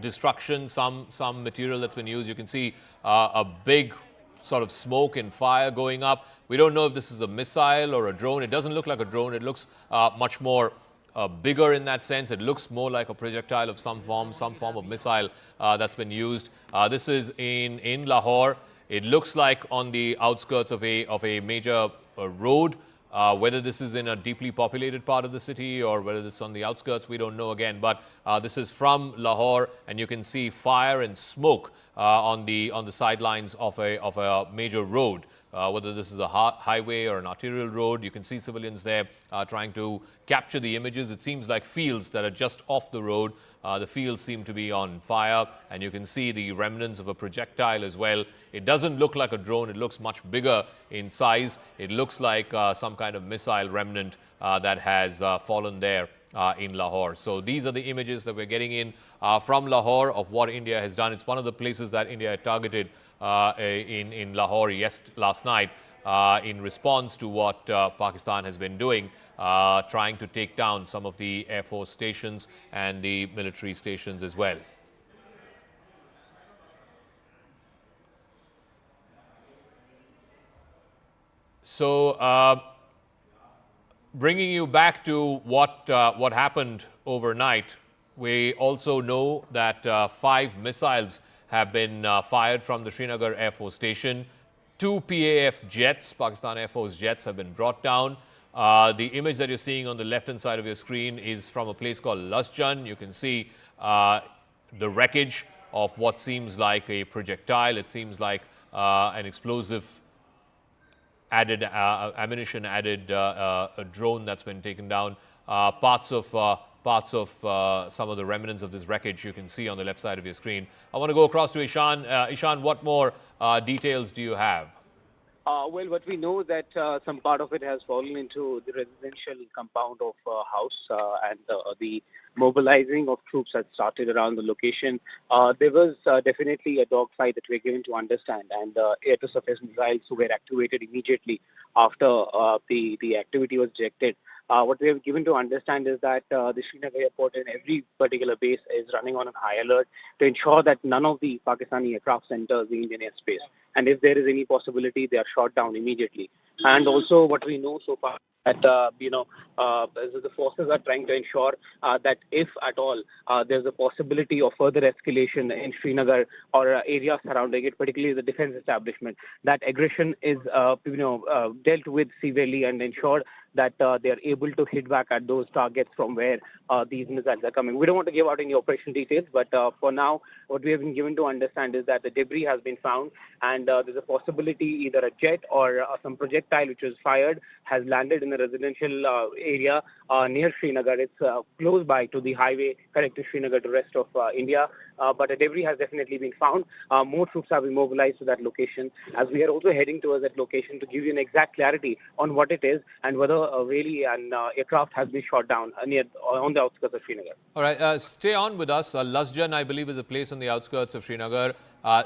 destruction, some material that's been used. You can see a big sort of smoke and fire going up. We don't know if this is a missile or a drone. It doesn't look like a drone. It looks much more bigger in that sense. It looks more like a projectile of some form of missile that's been used. This is in Lahore. It looks like on the outskirts of a major road. Whether this is in a deeply populated part of the city or whether it's on the outskirts, we don't know again. But this is from Lahore, and you can see fire and smoke on the sidelines of a major road. Whether this is a highway or an arterial road, you can see civilians there trying to capture the images. It seems like fields that are just off the road. The fields seem to be on fire, and you can see the remnants of a projectile as well. It doesn't look like a drone. It looks much bigger in size. It looks like some kind of missile remnant that has fallen there in Lahore. So these are the images that we're getting in from Lahore of what India has done. It's one of the places that India had targeted in Lahore last night in response to what Pakistan has been doing, trying to take down some of the Air Force stations and the military stations as well. So bringing you back to what happened overnight, we also know that 5 missiles have been fired from the Srinagar Air Force Station. 2 PAF jets, Pakistan Air Force jets, have been brought down. The image that you're seeing on the left-hand side of your screen is from a place called Lasjan. You can see the wreckage of what seems like a projectile. It seems like an explosive added ammunition, added a drone that's been taken down. Parts of some of the remnants of this wreckage you can see on the left side of your screen. I want to go across to Ishan. Ishan, what more details do you have? Well, what we know that some part of it has fallen into the residential compound of a house, and the mobilizing of troops has started around the location. There was definitely a dogfight that we're given to understand, and air-to-surface missiles were activated immediately after the activity was detected. What we have given to understand is that the Srinagar airport and every particular base is running on a high alert to ensure that none of the Pakistani aircraft enters the Indian airspace. And if there is any possibility, they are shot down immediately. And also what we know so far that the forces are trying to ensure that if at all there's a possibility of further escalation in Srinagar or areas surrounding it, particularly the defense establishment, that aggression is dealt with severely and ensured that they are able to hit back at those targets from where these missiles are coming. We don't want to give out any operation details, but for now, what we have been given to understand is that the debris has been found, and there's a possibility either a jet or some projectile which was fired has landed in a residential area near Srinagar. It's close by to the highway connecting Srinagar to the rest of India, but a debris has definitely been found. More troops have been mobilized to that location, as we are also heading towards that location to give you an exact clarity on what it is and whether really an aircraft has been shot down on the outskirts of Srinagar. All right, stay on with us. Lasjan, I believe, is a place on the outskirts of Srinagar.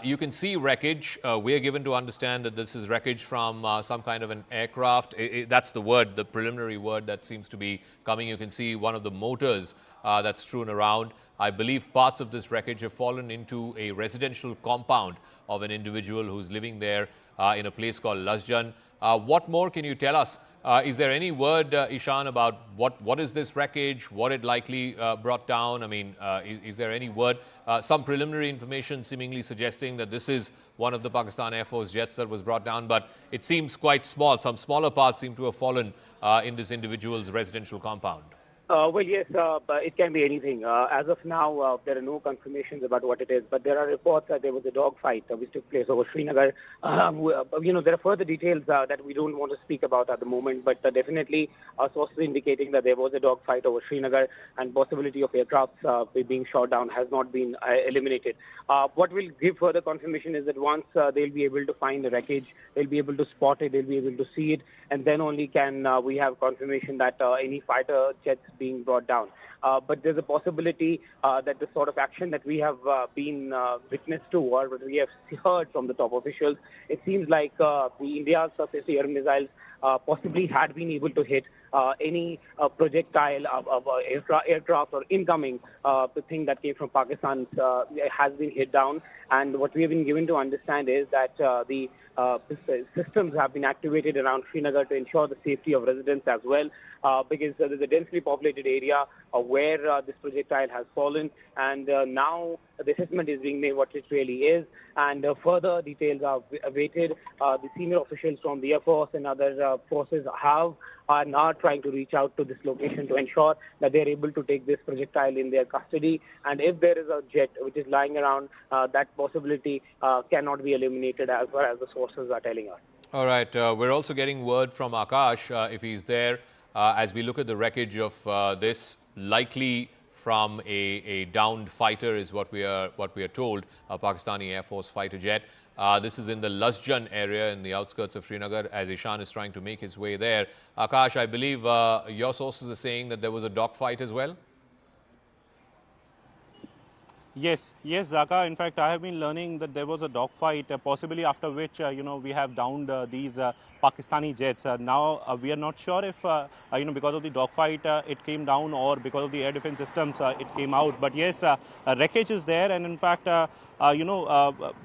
You can see wreckage. We are given to understand that this is wreckage from some kind of an aircraft. That's the word, the preliminary word that seems to be coming. You can see one of the motors that's strewn around. I believe parts of this wreckage have fallen into a residential compound of an individual who's living there in a place called Lasjan. What more can you tell us? Is there any word, Ishan, about what is this wreckage, what it likely brought down? I mean, is there any word? Some preliminary information seemingly suggesting that this is one of the Pakistan Air Force jets that was brought down, but it seems quite small. Some smaller parts seem to have fallen in this individual's residential compound. Well, yes, but it can be anything. As of now, there are no confirmations about what it is, but there are reports that there was a dogfight which took place over Srinagar. There are further details that we don't want to speak about at the moment, but definitely sources indicating that there was a dogfight over Srinagar and possibility of aircrafts being shot down has not been eliminated. What will give further confirmation is that once they'll be able to find the wreckage, they'll be able to spot it, they'll be able to see it, and then only can we have confirmation that any fighter jets being brought down. But there's a possibility that the sort of action that we have been witness to, or what we have heard from the top officials, it seems like the India's surface-to-air missiles possibly had been able to hit any projectile of aircraft or incoming the thing that came from Pakistan has been hit down. And what we have been given to understand is that the systems have been activated around Srinagar to ensure the safety of residents as well, because there's a densely populated area where this projectile has fallen, and now the assessment is being made what it really is, and further details are awaited. The senior officials from the Air Force and other forces are now trying to reach out to this location to ensure that they're able to take this projectile in their custody, and if there is a jet which is lying around, that possibility cannot be eliminated as far as the sources are telling us. All right, we're also getting word from Akash, if he's there, as we look at the wreckage of this, likely from a downed fighter is what we are told, a Pakistani Air Force fighter jet. This is in the Lasjan area in the outskirts of Srinagar, as Ishan is trying to make his way there. Akash, I believe your sources are saying that there was a dogfight as well? Yes, Zaka. In fact, I have been learning that there was a dogfight, possibly after which, we have downed these Pakistani jets. Now, we are not sure if, because of the dogfight, it came down, or because of the air defense systems, it came out. But yes, wreckage is there, and in fact,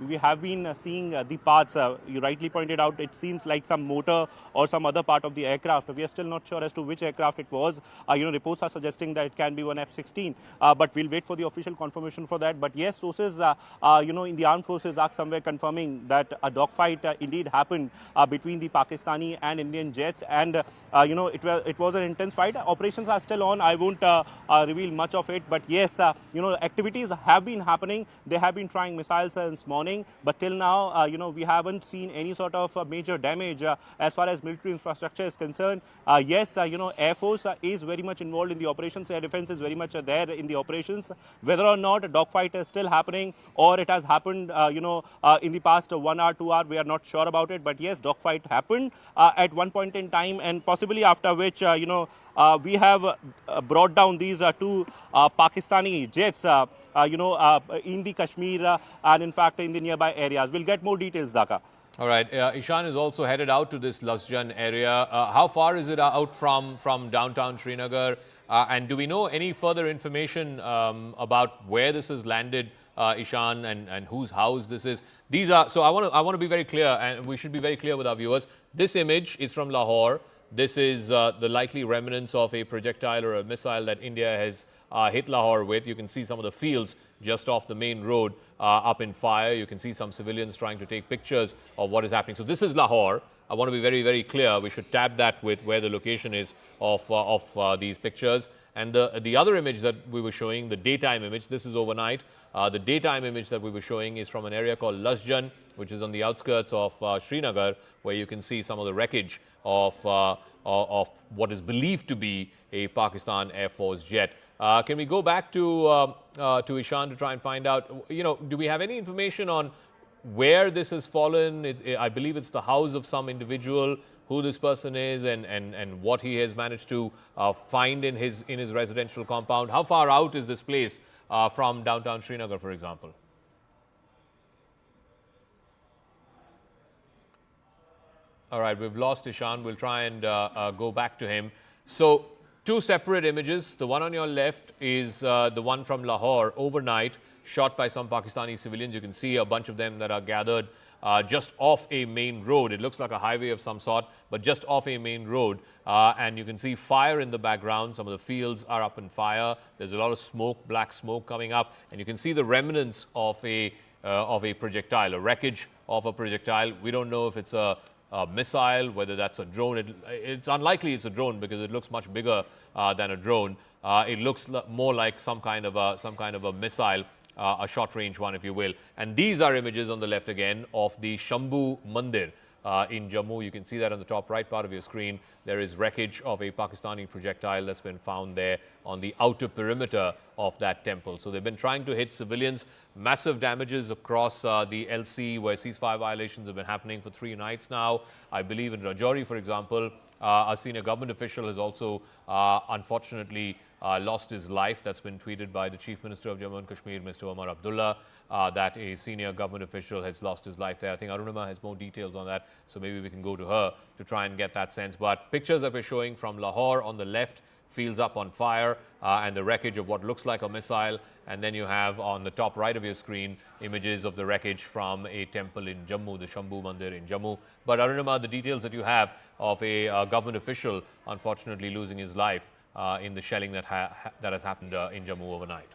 we have been seeing the parts. You rightly pointed out, it seems like some motor or some other part of the aircraft. We are still not sure as to which aircraft it was. Reports are suggesting that it can be one F-16, but we'll wait for the official confirmation for that. But yes, sources, in the armed forces are somewhere confirming that a dogfight indeed happened between the Pakistani and Indian jets, and it was an intense fight. Operations are still on. I won't reveal much of it, but yes, activities have been happening. They have been trying missiles since morning, but till now, we haven't seen any sort of major damage as far as military infrastructure is concerned. Yes, Air Force is very much involved in the operations. Air Defense is very much there in the operations. Whether or not a dogfight is still happening, or it has happened, in the past 1 hour, 2 hours, we are not sure about it. But yes, dogfight happened at one point in time, and possibly after which, we have brought down these two Pakistani jets, in the Kashmir and in fact in the nearby areas. We'll get more details, Zaka. All right. Ishan is also headed out to this Lasjan area. How far is it out from downtown Srinagar? And do we know any further information about where this has landed Ishan, and whose house this is. These are, so I want to be very clear, and we should be very clear with our viewers. This image is from Lahore. This is the likely remnants of a projectile or a missile that India has hit Lahore with. You can see some of the fields just off the main road up in fire. You can see some civilians trying to take pictures of what is happening. So this is Lahore. I want to be very, very clear. We should tab that with where the location is of these pictures. And the other image that we were showing, the daytime image, this is overnight. The daytime image that we were showing is from an area called Lasjan, which is on the outskirts of Srinagar, where you can see some of the wreckage of what is believed to be a Pakistan Air Force jet. Can we go back to Ishan to try and find out, do we have any information on where this has fallen? I believe it's the house of some individual, who this person is and what he has managed to find in his residential compound. How far out is this place from downtown Srinagar, for example? All right, we've lost Ishan. We'll try and go back to him. So, two separate images. The one on your left is the one from Lahore overnight, shot by some Pakistani civilians. You can see a bunch of them that are gathered just off a main road. It looks like a highway of some sort, but just off a main road. And you can see fire in the background. Some of the fields are up in fire. There's a lot of smoke, black smoke coming up. And you can see the remnants of a projectile, a wreckage of a projectile. We don't know if it's a missile, whether that's a drone. It's unlikely it's a drone because it looks much bigger than a drone. It looks more like some kind of a missile, a short-range one, if you will. And these are images on the left again of the Shambhu Mandir in Jammu. You can see that on the top right part of your screen. There is wreckage of a Pakistani projectile that's been found there on the outer perimeter of that temple. So they've been trying to hit civilians. Massive damages across the LC, where ceasefire violations have been happening for 3 nights now. I believe in Rajouri, for example, a senior government official has also unfortunately lost his life. That's been tweeted by the Chief Minister of Jammu and Kashmir, Mr. Omar Abdullah, that a senior government official has lost his life there. I think Arunima has more details on that, so maybe we can go to her to try and get that sense. But pictures that we're showing from Lahore on the left, fields up on fire, and the wreckage of what looks like a missile. And then you have on the top right of your screen images of the wreckage from a temple in Jammu, the Shambhu Mandir in Jammu. But Arunima, the details that you have of a government official unfortunately losing his life in the shelling that has happened in Jammu overnight.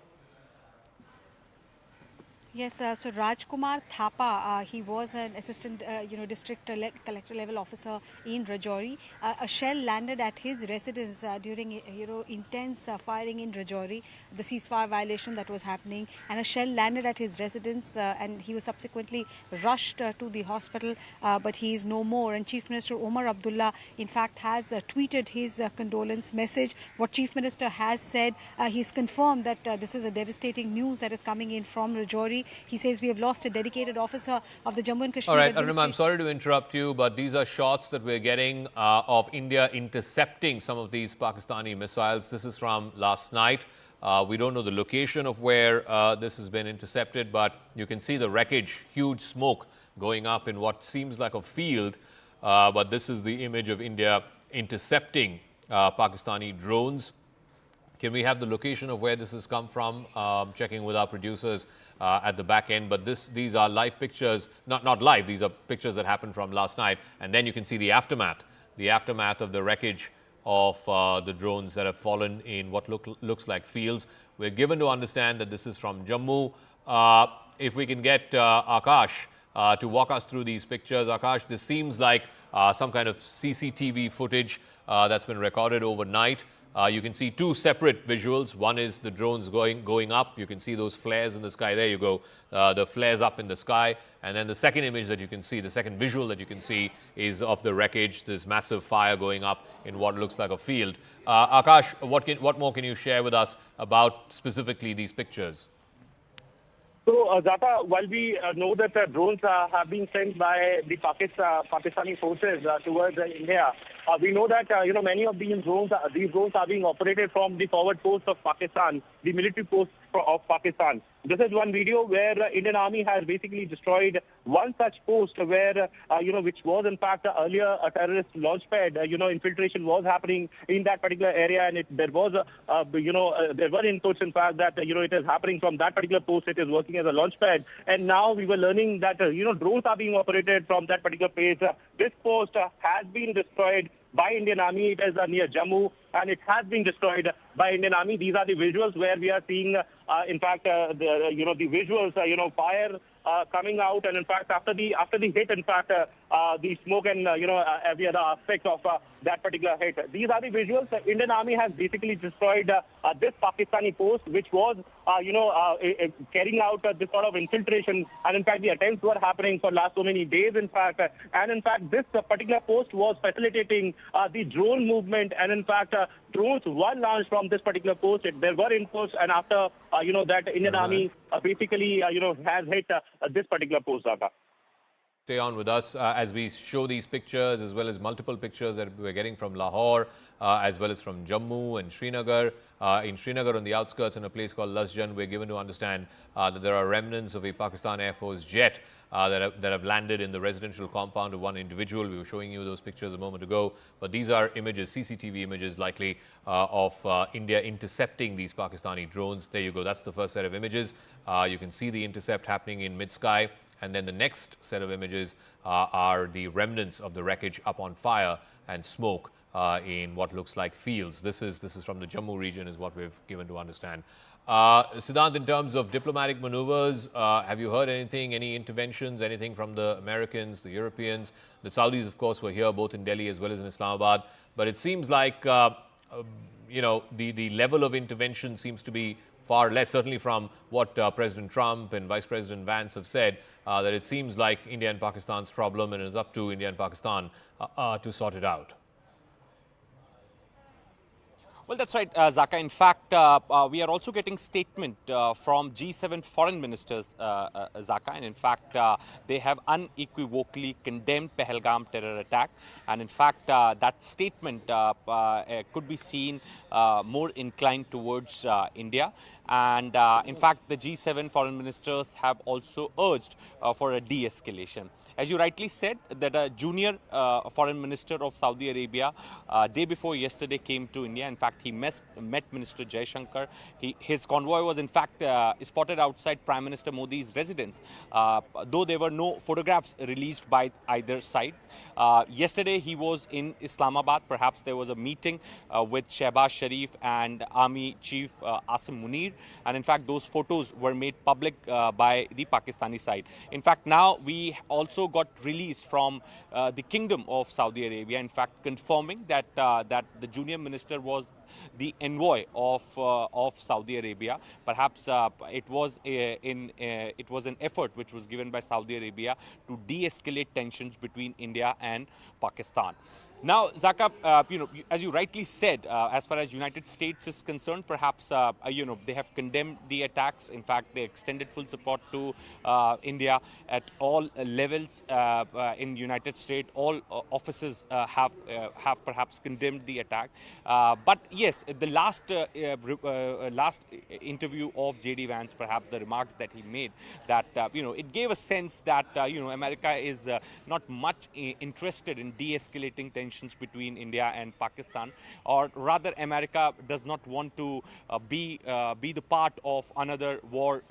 Yes, so Rajkumar Thapa, he was an assistant, district collector level officer in Rajouri. A shell landed at his residence during, intense firing in Rajouri, the ceasefire violation that was happening, and a shell landed at his residence, and he was subsequently rushed to the hospital, but he is no more. And Chief Minister Omar Abdullah, in fact, has tweeted his condolence message. What Chief Minister has said, he's confirmed that this is a devastating news that is coming in from Rajouri. He says we have lost a dedicated officer of the Jammu and Kashmir. All right, Arunima, I'm sorry to interrupt you, but these are shots that we're getting of India intercepting some of these Pakistani missiles. This is from last night. We don't know the location of where this has been intercepted, but you can see the wreckage, huge smoke going up in what seems like a field. But this is the image of India intercepting Pakistani drones. Can we have the location of where this has come from? Checking with our producers at the back end. But these are live pictures, not live, these are pictures that happened from last night. And then you can see the aftermath of the wreckage of the drones that have fallen in what looks like fields. We're given to understand that this is from Jammu. If we can get Akash to walk us through these pictures. Akash, this seems like some kind of CCTV footage that's been recorded overnight. You can see two separate visuals. One is the drones going up. You can see those flares in the sky. There you go. The flares up in the sky. And then the second image that you can see, the second visual that you can see is of the wreckage. There's massive fire going up in what looks like a field. Akash, what more can you share with us about specifically these pictures? So, Zata, while we know that drones have been sent by the Pakistani forces towards India, we know that many of these drones are being operated from the forward post of Pakistan, the military post of Pakistan. This is one video where Indian Army has basically destroyed one such post where, which was in fact earlier a terrorist launch pad. Infiltration was happening in that particular area, and there were inputs in fact that, it is happening from that particular post. It is working as a launch pad. And now we were learning that, drones are being operated from that particular place. This post has been destroyed by Indian Army. It is near Jammu, and it has been destroyed by Indian Army. These are the visuals where we are seeing, the visuals, fire coming out, and in fact after the hit, in fact the smoke and every other aspect of that particular hit. These are the visuals. The Indian Army has basically destroyed this Pakistani post, which was carrying out this sort of infiltration, and in fact the attempts were happening for last so many days, in fact, and in fact this particular post was facilitating the drone movement, and in fact drones were launched from this particular post. There were inputs, and after that Indian Army basically has hit this particular post, Zaka. Stay on with us as we show these pictures, as well as multiple pictures that we're getting from Lahore, as well as from Jammu and Srinagar. In Srinagar, on the outskirts, in a place called Lasjan, we're given to understand that there are remnants of a Pakistan Air Force jet that have landed in the residential compound of one individual. We were showing you those pictures a moment ago, but these are images, CCTV images likely of India intercepting these Pakistani drones. There you go. That's the first set of images. You can see the intercept happening in mid-sky. And then the next set of images are the remnants of the wreckage up on fire and smoke in what looks like fields. This is from the Jammu region, is what we've given to understand. Siddhant, in terms of diplomatic maneuvers, have you heard anything, any interventions, anything from the Americans, the Europeans? The Saudis, of course, were here both in Delhi as well as in Islamabad. But it seems like, the level of intervention seems to be far less, certainly from what President Trump and Vice President Vance have said, that it seems like India and Pakistan's problem, and it is up to India and Pakistan to sort it out. Well, that's right, Zaka. In fact, we are also getting statement from G7 foreign ministers, Zaka, and in fact, they have unequivocally condemned Pahalgam terror attack. And in fact, that statement could be seen more inclined towards India. And in fact, the G7 foreign ministers have also urged for a de-escalation. As you rightly said, that a junior foreign minister of Saudi Arabia day before yesterday came to India. In fact, he met Minister Jaishankar. His convoy was in fact spotted outside Prime Minister Modi's residence, though there were no photographs released by either side. Yesterday, he was in Islamabad. Perhaps there was a meeting with Shehbaz Sharif and Army Chief Asim Munir. And in fact, those photos were made public by the Pakistani side. In fact, now we also got release from the Kingdom of Saudi Arabia, in fact, confirming that that the junior minister was the envoy of Saudi Arabia. Perhaps it was an effort which was given by Saudi Arabia to de-escalate tensions between India and Pakistan. Now, Zaka, as you rightly said, as far as United States is concerned, perhaps, they have condemned the attacks. In fact, they extended full support to India at all levels in United States. All offices have perhaps condemned the attack. But yes, the last interview of J.D. Vance, perhaps the remarks that he made, that, it gave a sense that, America is not much interested in de-escalating tensions between India and Pakistan, or rather America does not want to be the part of another war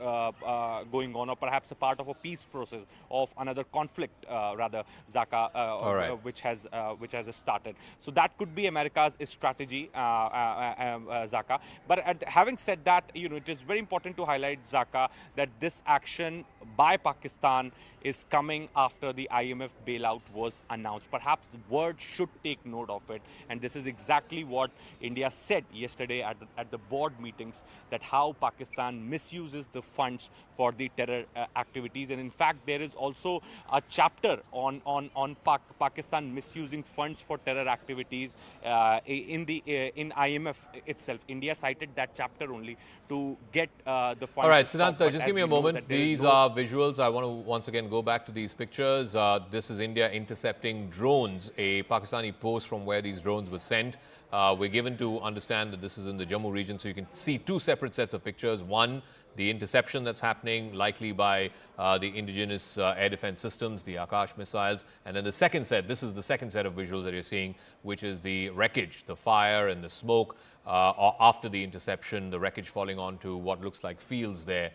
going on, or perhaps a part of a peace process of another conflict, rather, Zaka, which has started. So that could be America's strategy, Zaka. But having said that, it is very important to highlight, Zaka, that this action by Pakistan is coming after the IMF bailout was announced. Perhaps the world should take note of it, and this is exactly what India said yesterday at the board meetings, that how Pakistan misuses the funds for the terror activities. And in fact, there is also a chapter on Pakistan misusing funds for terror activities in IMF itself. India cited that chapter only to get the funds. All right, Siddhant, just give me a moment. These are visuals, I want to once again go back to these pictures. This is India intercepting drones, a Pakistani post from where these drones were sent. We're given to understand that this is in the Jammu region, so you can see two separate sets of pictures. One, the interception that's happening, likely by the indigenous air defense systems, the Akash missiles. And then the second set, this is the second set of visuals that you're seeing, which is the wreckage, the fire and the smoke after the interception, the wreckage falling onto what looks like fields there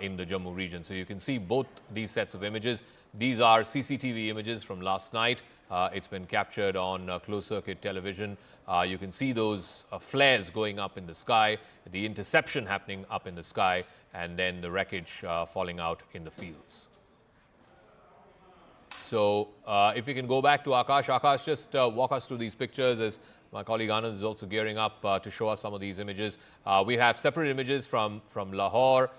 in the Jammu region. So you can see both these sets of images. These are CCTV images from last night. It's been captured on closed-circuit television. You can see those flares going up in the sky, the interception happening up in the sky, and then the wreckage falling out in the fields. So if we can go back to Akash. Akash, just walk us through these pictures as my colleague Anand is also gearing up to show us some of these images. We have separate images from Lahore.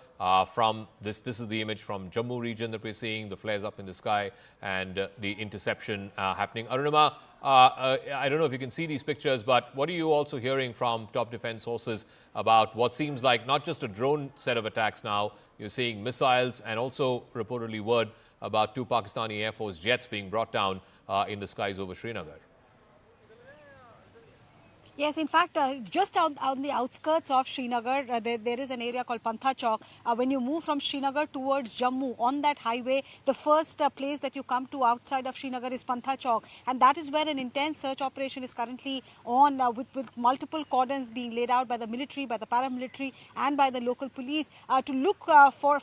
From this is the image from Jammu region that we're seeing, the flares up in the sky and the interception happening. Arunima, I don't know if you can see these pictures, but what are you also hearing from top defense sources about what seems like not just a drone set of attacks now? You're seeing missiles and also reportedly word about 2 Pakistani Air Force jets being brought down in the skies over Srinagar. Yes, in fact, just on the outskirts of Srinagar, there is an area called Pantha Chowk. When you move from Srinagar towards Jammu on that highway, the first place that you come to outside of Srinagar is Pantha Chowk. And that is where an intense search operation is currently on with multiple cordons being laid out by the military, by the paramilitary and by the local police to look for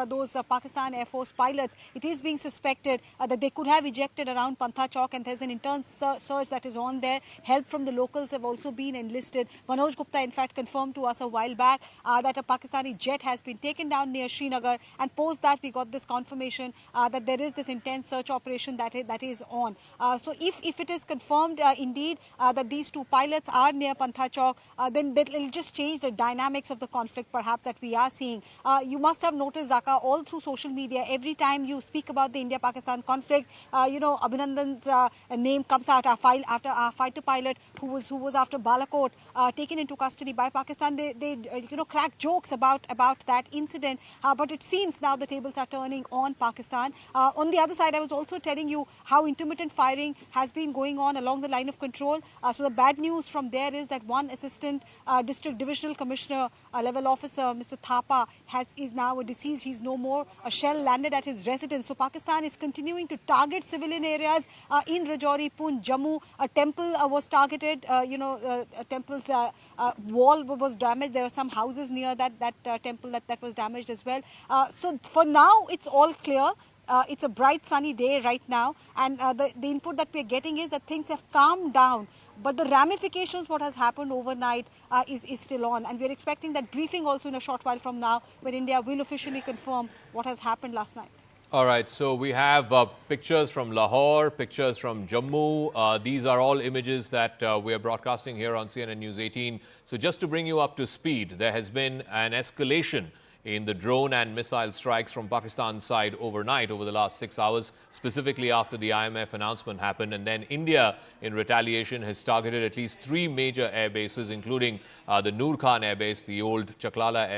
those Pakistan Air Force pilots. It is being suspected that they could have ejected around Pantha Chowk, and there's an intense search that is on there. Help from the locals have also been enlisted. Manoj Gupta, in fact, confirmed to us a while back that a Pakistani jet has been taken down near Srinagar, and post that we got this confirmation that there is this intense search operation that is on. So if it is confirmed indeed that these 2 pilots are near Pantha Chowk, then it will just change the dynamics of the conflict perhaps that we are seeing. You must have noticed, Zaka, all through social media, every time you speak about the India-Pakistan conflict, Abhinandan's name comes out after our fighter pilot who was after Balakot, taken into custody by Pakistan. They crack jokes about that incident, but it seems now the tables are turning on Pakistan. On the other side, I was also telling you how intermittent firing has been going on along the line of control. So the bad news from there is that one assistant district divisional commissioner level officer, Mr. Thapa, is now deceased. He's no more. A shell landed at his residence. So Pakistan is continuing to target civilian areas in Rajouri, Poonch, Jammu. A temple was targeted. A temple's wall was damaged. There were some houses near that temple that was damaged as well. So for now, it's all clear. It's a bright sunny day right now, and the input that we're getting is that things have calmed down, but the ramifications, what has happened overnight is still on, and we're expecting that briefing also in a short while from now, where India will officially confirm what has happened last night. All right, so we have pictures from Lahore, pictures from Jammu. These are all images that we are broadcasting here on CNN News 18. So just to bring you up to speed, there has been an escalation in the drone and missile strikes from Pakistan's side overnight over the last 6 hours, specifically after the IMF announcement happened. And then India, in retaliation, has targeted at least 3 major air bases, including the Nur Khan Airbase, the old Chaklala Air